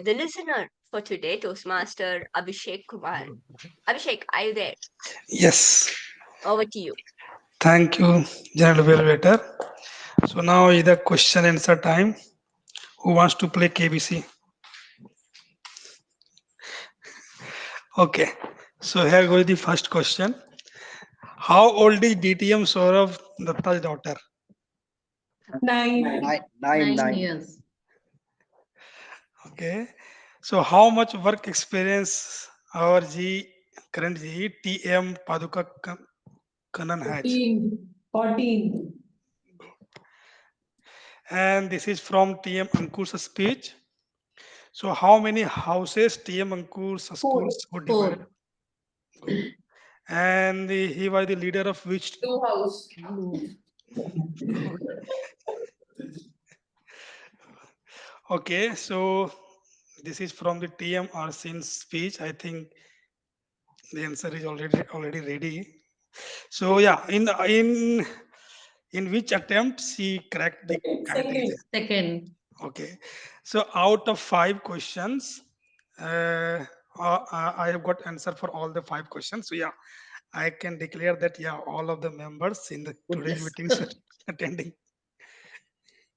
listener for today, Toastmaster Abhshiek Kumar. Abhshiek, are you there? Yes. Over to you. Thank you, General Evaluator. So now is the question answer time. Who wants to play KBC? Okay. So here goes the first question. How old is DTM Sourav, Dutta's daughter? 9 years. Okay. So how much work experience our current GE TM-Paduka Kannan has? 14. And this is from TM Ankur's speech. So how many houses TM Ankur's schools would divide? Good. And he was the leader of which? 2 house. Okay, so this is from the TM Arsin's speech. I think the answer is already ready. So yeah, in which attempt she cracked the category? Second. Okay, so out of 5 questions, I have got answer for all the 5 questions. So yeah, I can declare that yeah, all of the members in the today's meetings are attending.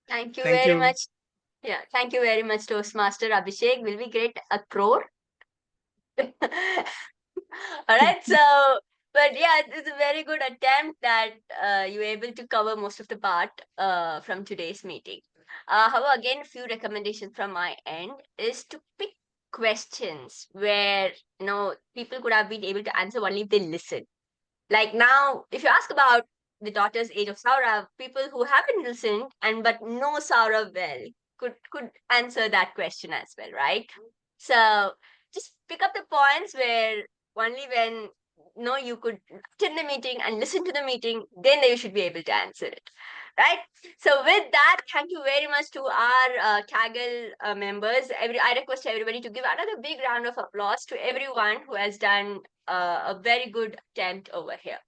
Thank you Thank very you. much. Yeah, thank you very much, Toastmaster Abhshiek. Will we get a crore? All right, so, but yeah, it's a very good attempt that you were able to cover most of the part from today's meeting. However, again, a few recommendations from my end is to pick questions where, people could have been able to answer only if they listen. Like now, if you ask about the daughter's age of Sourav, people who haven't listened but know Sourav well could answer that question as well, right? So just pick up the points where only when you could attend the meeting and listen to the meeting, then you should be able to answer it, right? So with that, thank you very much to our TAGL members. I request everybody to give another big round of applause to everyone who has done a very good attempt over here.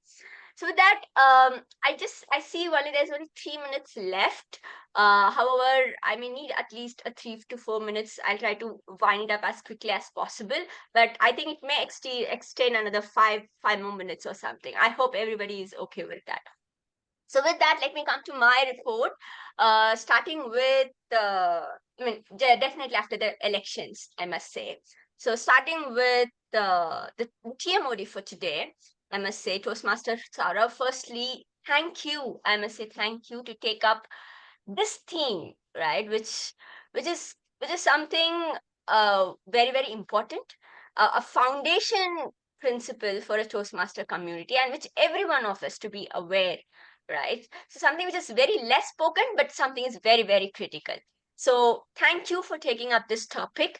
So with that, I see there's only 3 minutes left. However, I may need at least 3 to 4 minutes. I'll try to wind it up as quickly as possible, but I think it may extend another 5 more minutes or something. I hope everybody is okay with that. So with that, let me come to my report, starting with definitely after the elections, I must say. So starting with the TMOD for today, I must say, Toastmaster Sourav, firstly, thank you. I must say thank you to take up this theme, right? Which is something very, very important, a foundation principle for a Toastmaster community, and which every one of us to be aware, right? So something which is very less spoken, but something is very, very critical. So thank you for taking up this topic.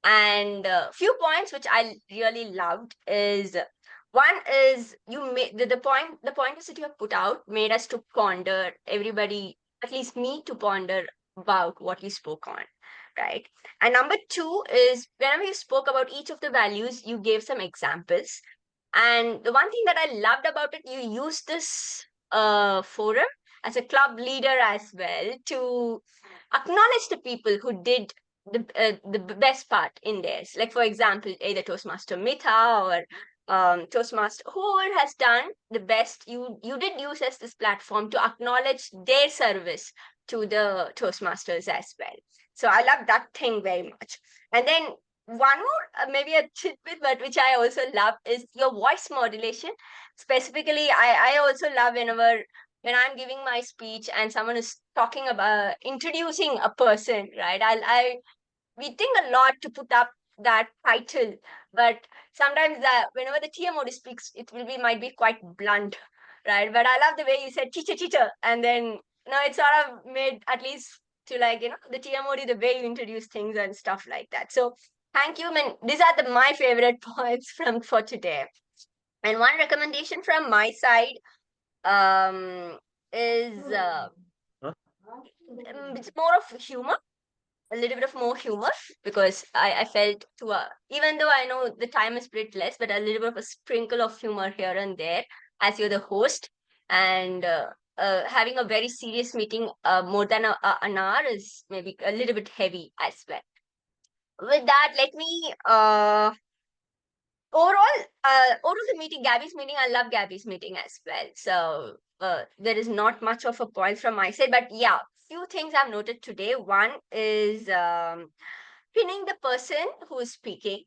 And a few points which I really loved is, one is you made the pointers that you have put out made us to ponder, everybody, at least me, to ponder about what you spoke on, right? And number 2 is, whenever you spoke about each of the values, you gave some examples. And the one thing that I loved about it, you used this forum as a club leader as well to acknowledge the people who did the best part in theirs. Like, for example, either Toastmaster Mitha or Toastmaster, whoever has done the best, you did use as this platform to acknowledge their service to the Toastmasters as well. So I love that thing very much. And then one more, maybe a tidbit, but which I also love is your voice modulation. Specifically, I also love when I'm giving my speech and someone is talking about introducing a person, right? We think a lot to put up that title, but sometimes whenever the TMOD speaks, might be quite blunt, right? But I love the way you said teacher, and then it sort of made at least to the TMOD, the way you introduce things and stuff like that. So thank you. I mean, these are my favorite points for today. And one recommendation from my side is it's more of humor, a little bit of more humor, because I felt even though I know the time is pretty less, but a little bit of a sprinkle of humor here and there as you're the host, and having a very serious meeting more than an hour is maybe a little bit heavy as well. With that, let me overall the meeting, Gabby's meeting, I love Gabby's meeting as well. So there is not much of a point from my side, but yeah, few things I've noted today. One is pinning the person who is speaking.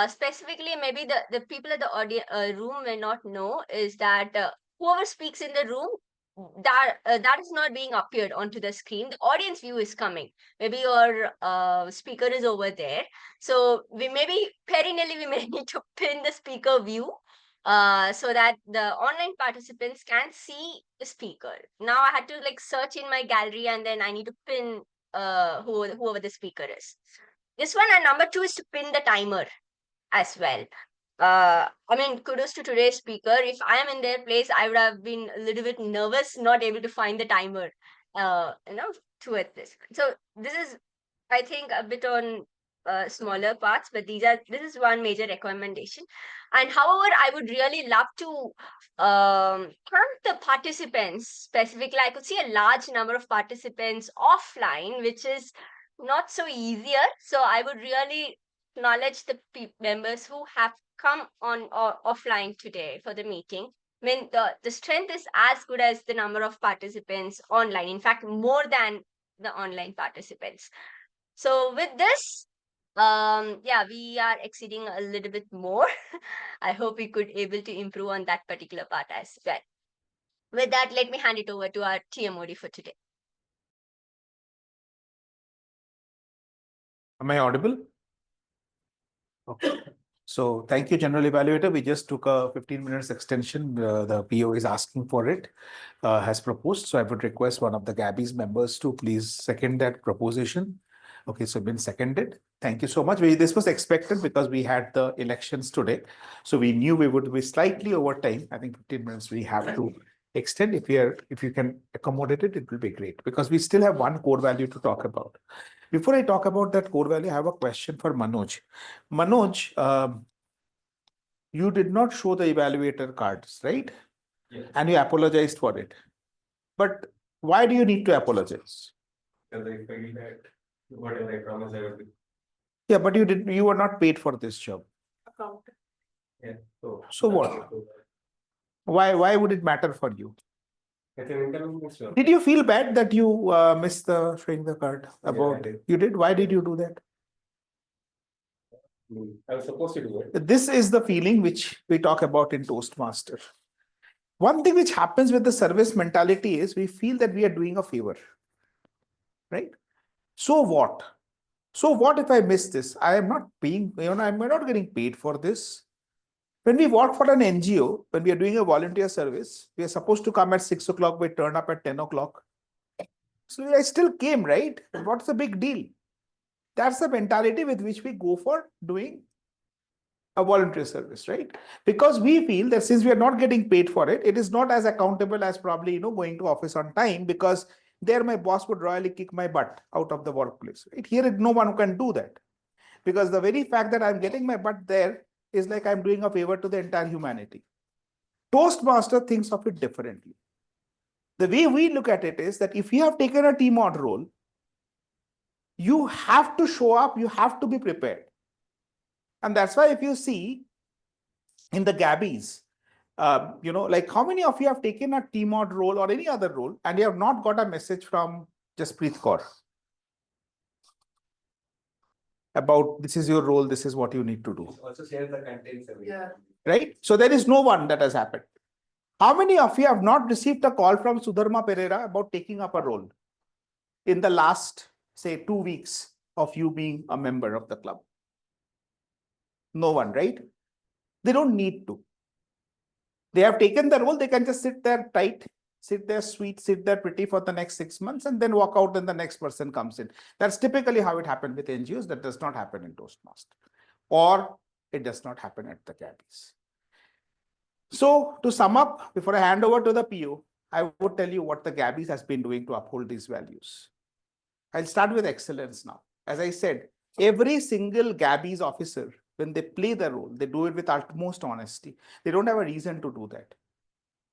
Specifically, maybe the people at the audience room may not know is that whoever speaks in the room, that is not being appeared onto the screen. The audience view is coming. Maybe your speaker is over there. So we may need to pin the speaker view so that the online participants can see the speaker. Now I had to search in my gallery, and then I need to pin whoever the speaker is. This one, and number 2 is to pin the timer as well. I mean, kudos to today's speaker. If I am in their place, I would have been a little bit nervous, not able to find the timer, towards this. So this is, I think, a bit on smaller parts, but this is one major recommendation. And however, I would really love to count the participants. Specifically, I could see a large number of participants offline, which is not so easier. So I would really acknowledge the members who have come on or offline today for the meeting. I mean, the strength is as good as the number of participants online. In fact, more than the online participants. So with this, yeah, we are exceeding a little bit more. I hope we could able to improve on that particular part as well. With that, let me hand it over to our TMOD for today. Am I audible? Okay. So thank you, General Evaluator. We just took a 15 minutes extension. The PO is asking for it, has proposed. So I would request one of the Gabbys members to please second that proposition. Okay, so been seconded. Thank you so much. This was expected because we had the elections today. So we knew we would be slightly over time. I think 15 minutes we have to extend. If you can accommodate it, it will be great because we still have one core value to talk about. Before I talk about that core value, I have a question for Manoj. Manoj, you did not show the evaluator cards, right? Yes. And you apologized for it. But why do you need to apologize? Because I feel that whatever I promised I would do. Yeah, but you were not paid for this job. Yeah. So what? Why would it matter for you? It's an inconvenience job. Did you feel bad that you missed showing the card about it? You did? Why did you do that? I was supposed to do it. This is the feeling which we talk about in Toastmaster. One thing which happens with the service mentality is we feel that we are doing a favor, right? So what? So what if I miss this? I am not paying, I'm not getting paid for this. When we work for an NGO, when we are doing a volunteer service, we are supposed to come at 6 o'clock, we turn up at 10 o'clock. So I still came, right? What's the big deal? That's the mentality with which we go for doing a volunteer service, right? Because we feel that since we are not getting paid for it, it is not as accountable as probably, going to office on time, because there my boss would royally kick my butt out of the workplace, right? Here, no one can do that, because the very fact that I'm getting my butt there is like I'm doing a favor to the entire humanity. Toastmaster thinks of it differently. The way we look at it is that if you have taken a TMOD role, you have to show up, you have to be prepared. And that's why if you see, in the Gabbys, like how many of you have taken a TMOD role or any other role and you have not got a message from Jaspreet Kaur about this is your role, this is what you need to do? Also share the contents. Right? So there is no one that has happened. How many of you have not received a call from Sudharma Pereira about taking up a role in the last, say, 2 weeks of you being a member of the club? No one, right? They don't need to. They have taken the role, they can just sit there tight, sit there sweet, sit there pretty for the next 6 months and then walk out and the next person comes in. That's typically how it happened with NGOs. That does not happen in Toastmasters. Or it does not happen at the Gabbys. So to sum up, before I hand over to the PO, I would tell you what the Gabbys has been doing to uphold these values. I'll start with excellence now. As I said, every single Gabbys officer, when they play the role, they do it with utmost honesty. They don't have a reason to do that,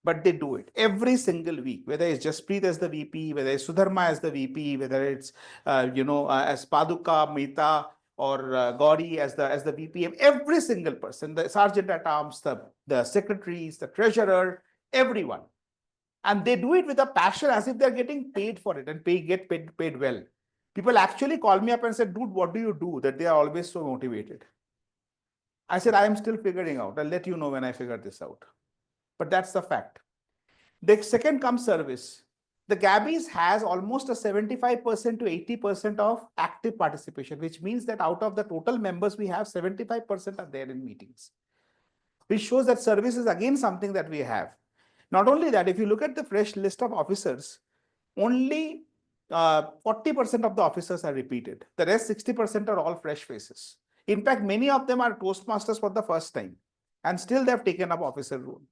but they do it every single week, whether it's Jaspreet as the VP, whether it's Sudharma as the VP, whether it's, as Paduka, Mita, or Gauri as the VPM, every single person, the sergeant at arms, the secretaries, the treasurer, everyone. And they do it with a passion as if they're getting paid for it and get paid well. People actually call me up and said, dude, what do you do that they are always so motivated? I said, I am still figuring out. I'll let you know when I figure this out. But that's the fact. The second comes service. The Gabbys has almost a 75% to 80% of active participation, which means that out of the total members we have, 75% are there in meetings, which shows that service is again something that we have. Not only that, if you look at the fresh list of officers, only 40% of the officers are repeated. The rest 60% are all fresh faces. In fact, many of them are Toastmasters for the first time and still they have taken up officer role.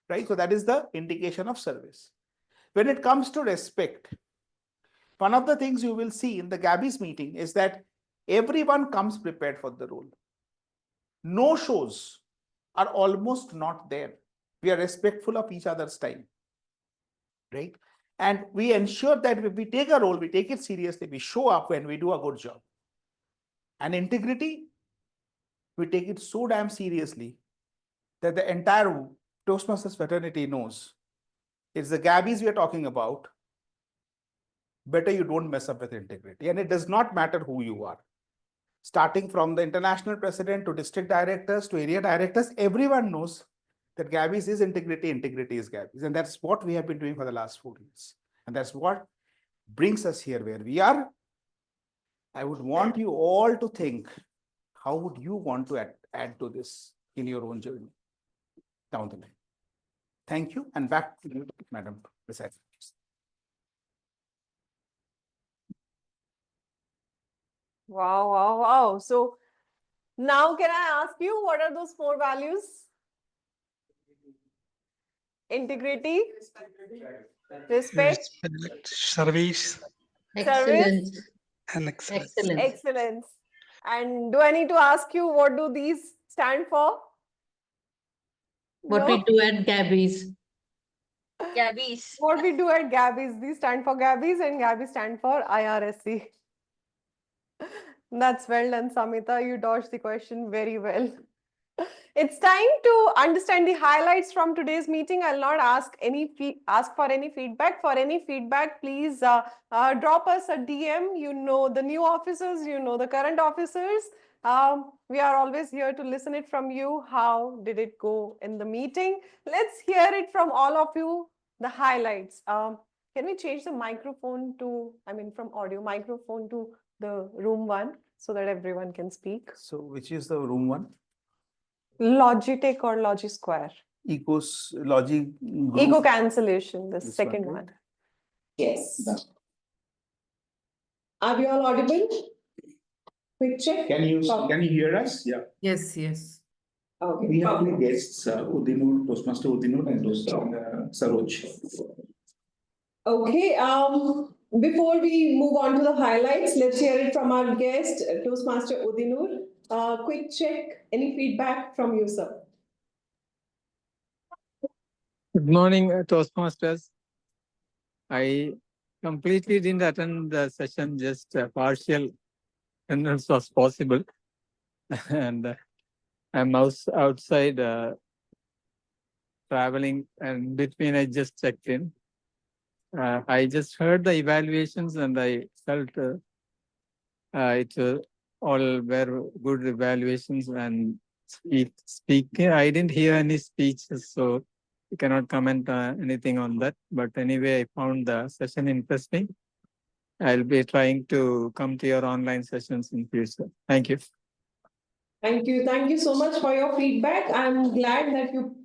Right? So that is the indication of service. When it comes to respect, one of the things you will see in the Gabbys meeting is that everyone comes prepared for the role. No shows are almost not there. We are respectful of each other's time. Right? And we ensure that if we take a role, we take it seriously, we show up when we do a good job. And integrity, we take it so damn seriously that the entire Toastmasters fraternity knows it's the Gabbys we are talking about. Better you don't mess up with integrity. And it does not matter who you are. Starting from the international president to district directors to area directors, everyone knows that Gabbys is integrity, integrity is Gabbys. And that's what we have been doing for the last 4 years. And that's what brings us here where we are. I would want you all to think, how would you want to add to this in your own journey down the line? Thank you. And back to you, Madam Presiding. Wow, wow, wow. So now can I ask you, what are those 4 values? Integrity, respect, service, service, and excellence. Excellence. And do I need to ask you, what do these stand for? What we do at Gabbys. Gabbys. What we do at Gabbys. These stand for Gabbys and Gabbys stand for IRSC. That's well done, Samita. You dodged the question very well. It's time to understand the highlights from today's meeting. I'll not ask for any feedback. For any feedback, please drop us a DM. You know the new officers, you know the current officers. We are always here to listen it from you. How did it go in the meeting? Let's hear it from all of you, the highlights. Can we change the microphone to, from audio microphone to the room 1 so that everyone can speak? So which is the room 1? Logitech or Logisquare? Logic. Eco cancellation, the second one. Yes. Are we all audible? Quick check. Can you hear us? Yeah. Yes, yes. Okay. We have 2 guests, Udinur, Toastmaster Udinur and Saroj. Okay. Before we move on to the highlights, let's hear it from our guest, Toastmaster Udinur. Quick check. Any feedback from you, sir? Good morning, Toastmasters. I completely didn't attend the session, just partial attendance was possible. And I'm outside traveling, and between I just checked in. I just heard the evaluations and I felt it all were good evaluations and speaking. I didn't hear any speeches, so I cannot comment anything on that. But anyway, I found the session interesting. I'll be trying to come to your online sessions in future. Thank you. Thank you. Thank you so much for your feedback. I'm glad that you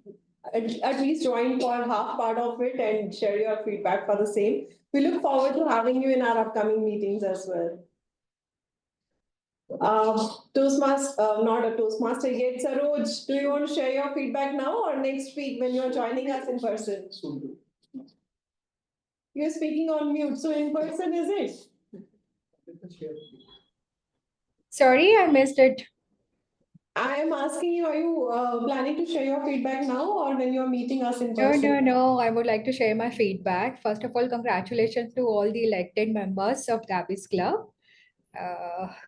at least joined for half part of it and share your feedback for the same. We look forward to having you in our upcoming meetings as well. Toastmaster, not a Toastmaster yet. Saroj, do you want to share your feedback now or next week when you're joining us in person? You're speaking on mute, so in person is it? Sorry, I missed it. I am asking you, are you planning to share your feedback now or when you're meeting us in No, person? no. I would like to share my feedback. First of all, congratulations to all the elected members of Gabbys Club.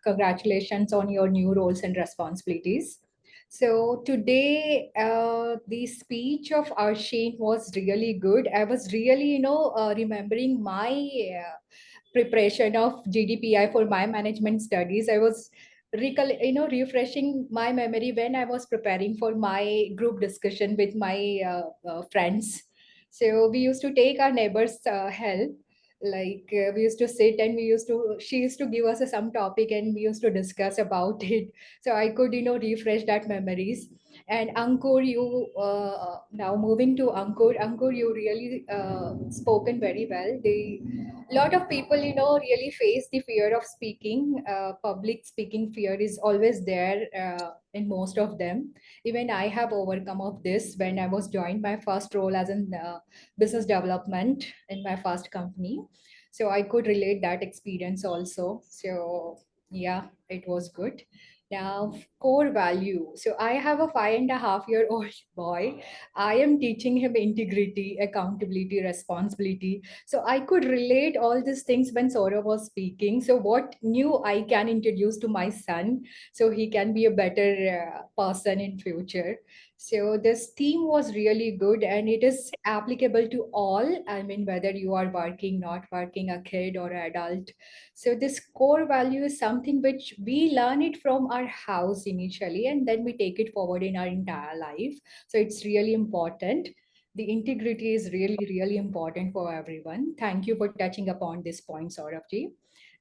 Congratulations on your new roles and responsibilities. So today, the speech of Abhshiek was really good. I was really, remembering my preparation of GDPI for my management studies. I was refreshing my memory when I was preparing for my group discussion with my friends. So we used to take our neighbors' help. We used to sit and she used to give us some topic and we used to discuss about it. So I could refresh that memories. And Ankur, you now moving to Ankur, you really spoken very well. The lot of people really face the fear of speaking. Public speaking fear is always there in most of them. Even I have overcome of this when I was joined my first role as in business development in my first company. So I could relate that experience also. So yeah, it was good. Now, core value. So I have a 5.5-year-old boy. I am teaching him integrity, accountability, responsibility. So I could relate all these things when Sourav was speaking. So what new I can introduce to my son so he can be a better person in future. So this theme was really good and it is applicable to all. I mean, whether you are working, not working, a kid or adult. So this core value is something which we learn it from our house initially and then we take it forward in our entire life. So it's really important. The integrity is really, really important for everyone. Thank you for touching upon this point, Sauravji.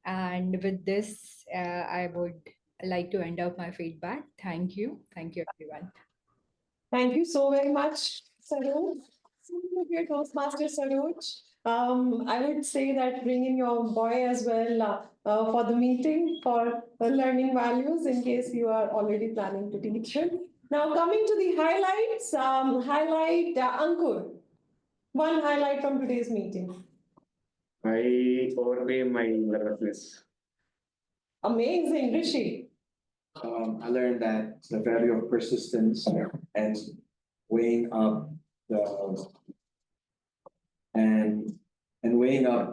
And with this, I would like to end up my feedback. Thank you. Thank you, everyone. Thank you so very much, Saroj. Your Toastmaster Saroj. I would say that bring in your boy as well for the meeting for learning values in case you are already planning to teach him. Now coming to the highlights, highlight Ankur. One highlight from today's meeting. I overcame my nervousness. Amazing, Rishi. I learned that the value of persistence and weighing up the weighing up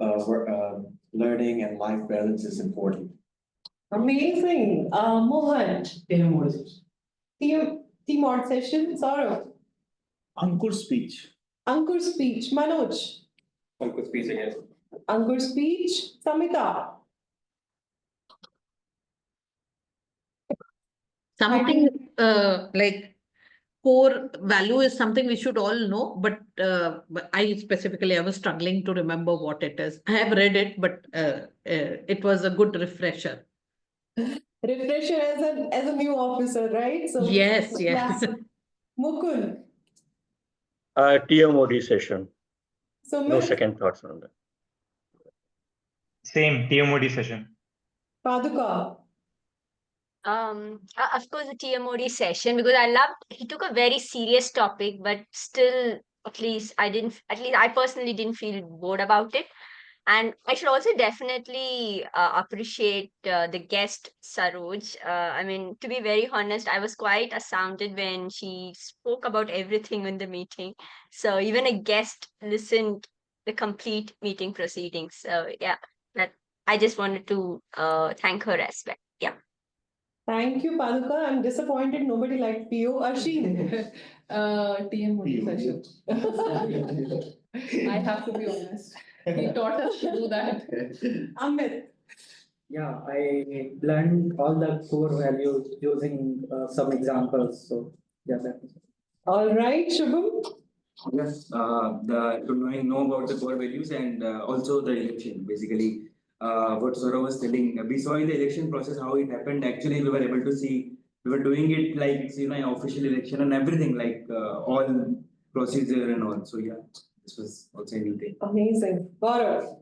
learning and life balance is important. Amazing. Mohan. TMOD. TMOD session. Sourav. Ankur speech. Ankur speech. Manoj. Ankur speech again. Ankur speech. Samita. Something like core value is something we should all know, but I was struggling to remember what it is. I have read it, but it was a good refresher. Refresher as a new officer, right? So yes. Mukund. TMOD session. So No second thoughts on that. Same TMOD session. Paduka. Of course, the TMOD session, because he took a very serious topic, but still, at least I personally didn't feel bored about it. And I should also definitely appreciate the guest, Saroj. I mean, to be very honest, I was quite astounded when she spoke about everything in the meeting. So even a guest listened the complete meeting proceedings. So yeah, I just wanted to thank her as well. Yeah. Thank you, Paduka. I'm disappointed nobody liked PO. Asheen. TMOD session. I have to be honest. He taught us to do that. Amit. Yeah, I learned all the core values using some examples. So, yeah, that is it. All right, Shubham. Yes, know about the core values and also the election. Basically, what Sourav was telling, we saw in the election process how it happened. Actually, we were able to see, we were doing it like, official election and everything, like all procedure and all. So yeah, this was also a new thing. Amazing. Gaurav.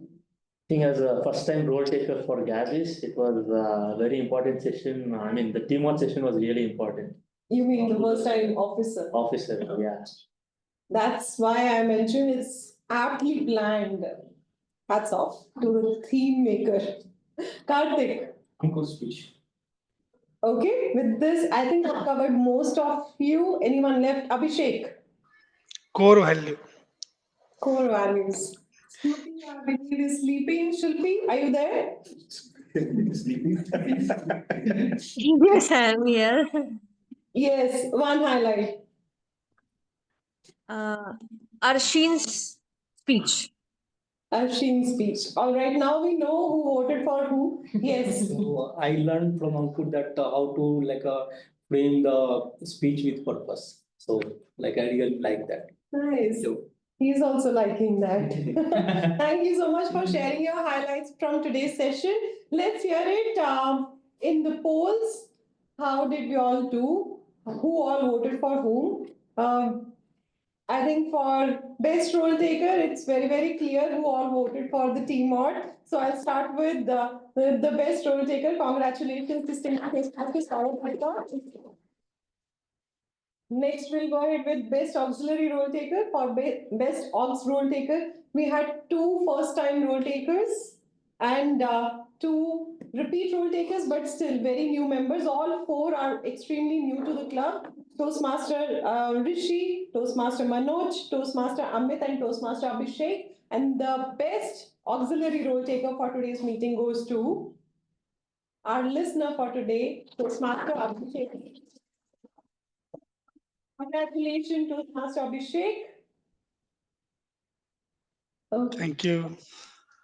I think as a first time role taker for Gabbys, it was a very important session. I mean, the TMOD session was really important. You mean the first time officer? Officer, yeah. That's why I mentioned it's aptly planned. Hats off to the theme maker. Karthik. Uncle speech. Okay, with this, I think I've covered most of you. Anyone left? Abhshiek. Core value. Core values. Shruti, I believe is sleeping. Shilpi, are you there? Yes, I'm here. Yes, one highlight. Arsheen's speech. Arsheen's speech. All right, now we know who voted for who. Yes. So I learned from Ankur that how to frame the speech with purpose. So I really like that. Nice. So, He's also liking that. Thank you so much for sharing your highlights from today's session. Let's hear it in the polls. How did we all do? Who all voted for whom? I think for best role taker, it's very, very clear who all voted for the TMOD. So I'll start with the best role taker. Congratulations, distinguished Sourav. Next, we'll go ahead with best auxiliary role taker. For best aux role taker, we had 2 first-time role takers and 2 repeat role takers, but still very new members. All 4 are extremely new to the club. Toastmaster Rishi, Toastmaster Manoj, Toastmaster Amit, and Toastmaster Abhshiek. And the best auxiliary role taker for today's meeting goes to our listener for today, Toastmaster Abhshiek. Congratulations, Toastmaster Abhshiek. Thank you.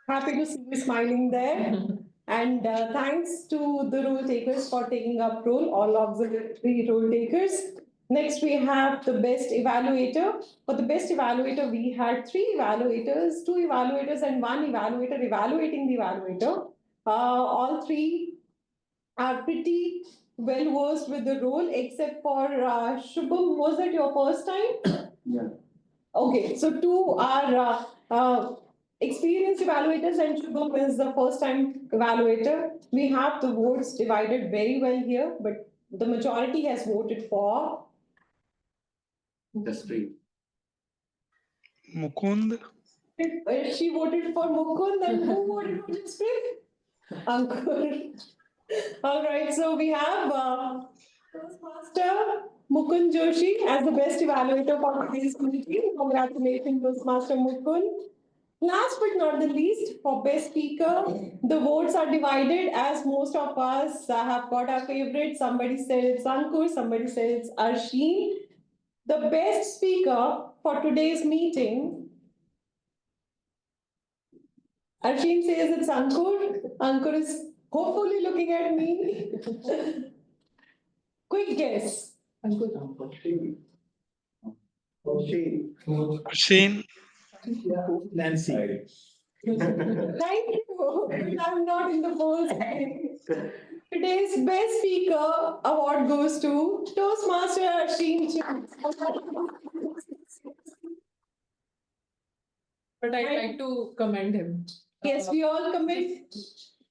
Happy to see you smiling there. And thanks to the role takers for taking up role, all auxiliary role takers. Next, we have the best evaluator. For the best evaluator, we had 3 evaluators, 2 evaluators and 1 evaluator evaluating the evaluator. All 3 are pretty well versed with the role, except for Shubham. Was that your first time? Yeah. Okay, so 2 are experienced evaluators and Shubham is the first time evaluator. We have the votes divided very well here, but the majority has voted for Jaspreet. Mukund. She voted for Mukund, and who voted for Jaspreet? Ankur. All right, so we have Toastmaster Mukund Joshi as the best evaluator for today's meeting. Congratulations, Toastmaster Mukund. Last but not the least, for best speaker, the votes are divided as most of us have got our favorite. Somebody said it's Ankur, somebody said it's Arsheen. The best speaker for today's meeting, Arsheen says it's Ankur. Ankur is hopefully looking at me. Quick guess. Shane. Nancy. Thank you. I'm not in the polls. Today's best speaker award goes to Toastmaster Arsheen. But I'd like to commend him. Yes, we all commend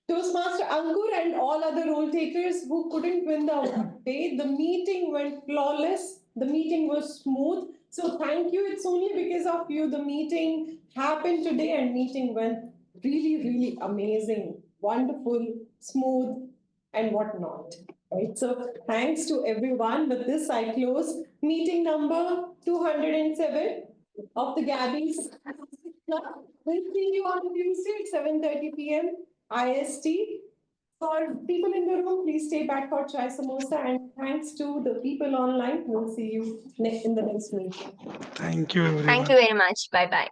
Toastmaster Ankur and all other role takers who couldn't win the award today. The meeting went flawless. The meeting was smooth. So thank you. It's only because of you the meeting happened today and meeting went really, really amazing, wonderful, smooth, and whatnot. Right. So thanks to everyone. With this, I close meeting number 207 of the Gabbys. We'll see you on Tuesday at 7:30 p.m. IST. For people in the room, please stay back for chai samosa, and thanks to the people online. We'll see you in the next meeting. Thank you, everyone. Thank you very much. Bye bye.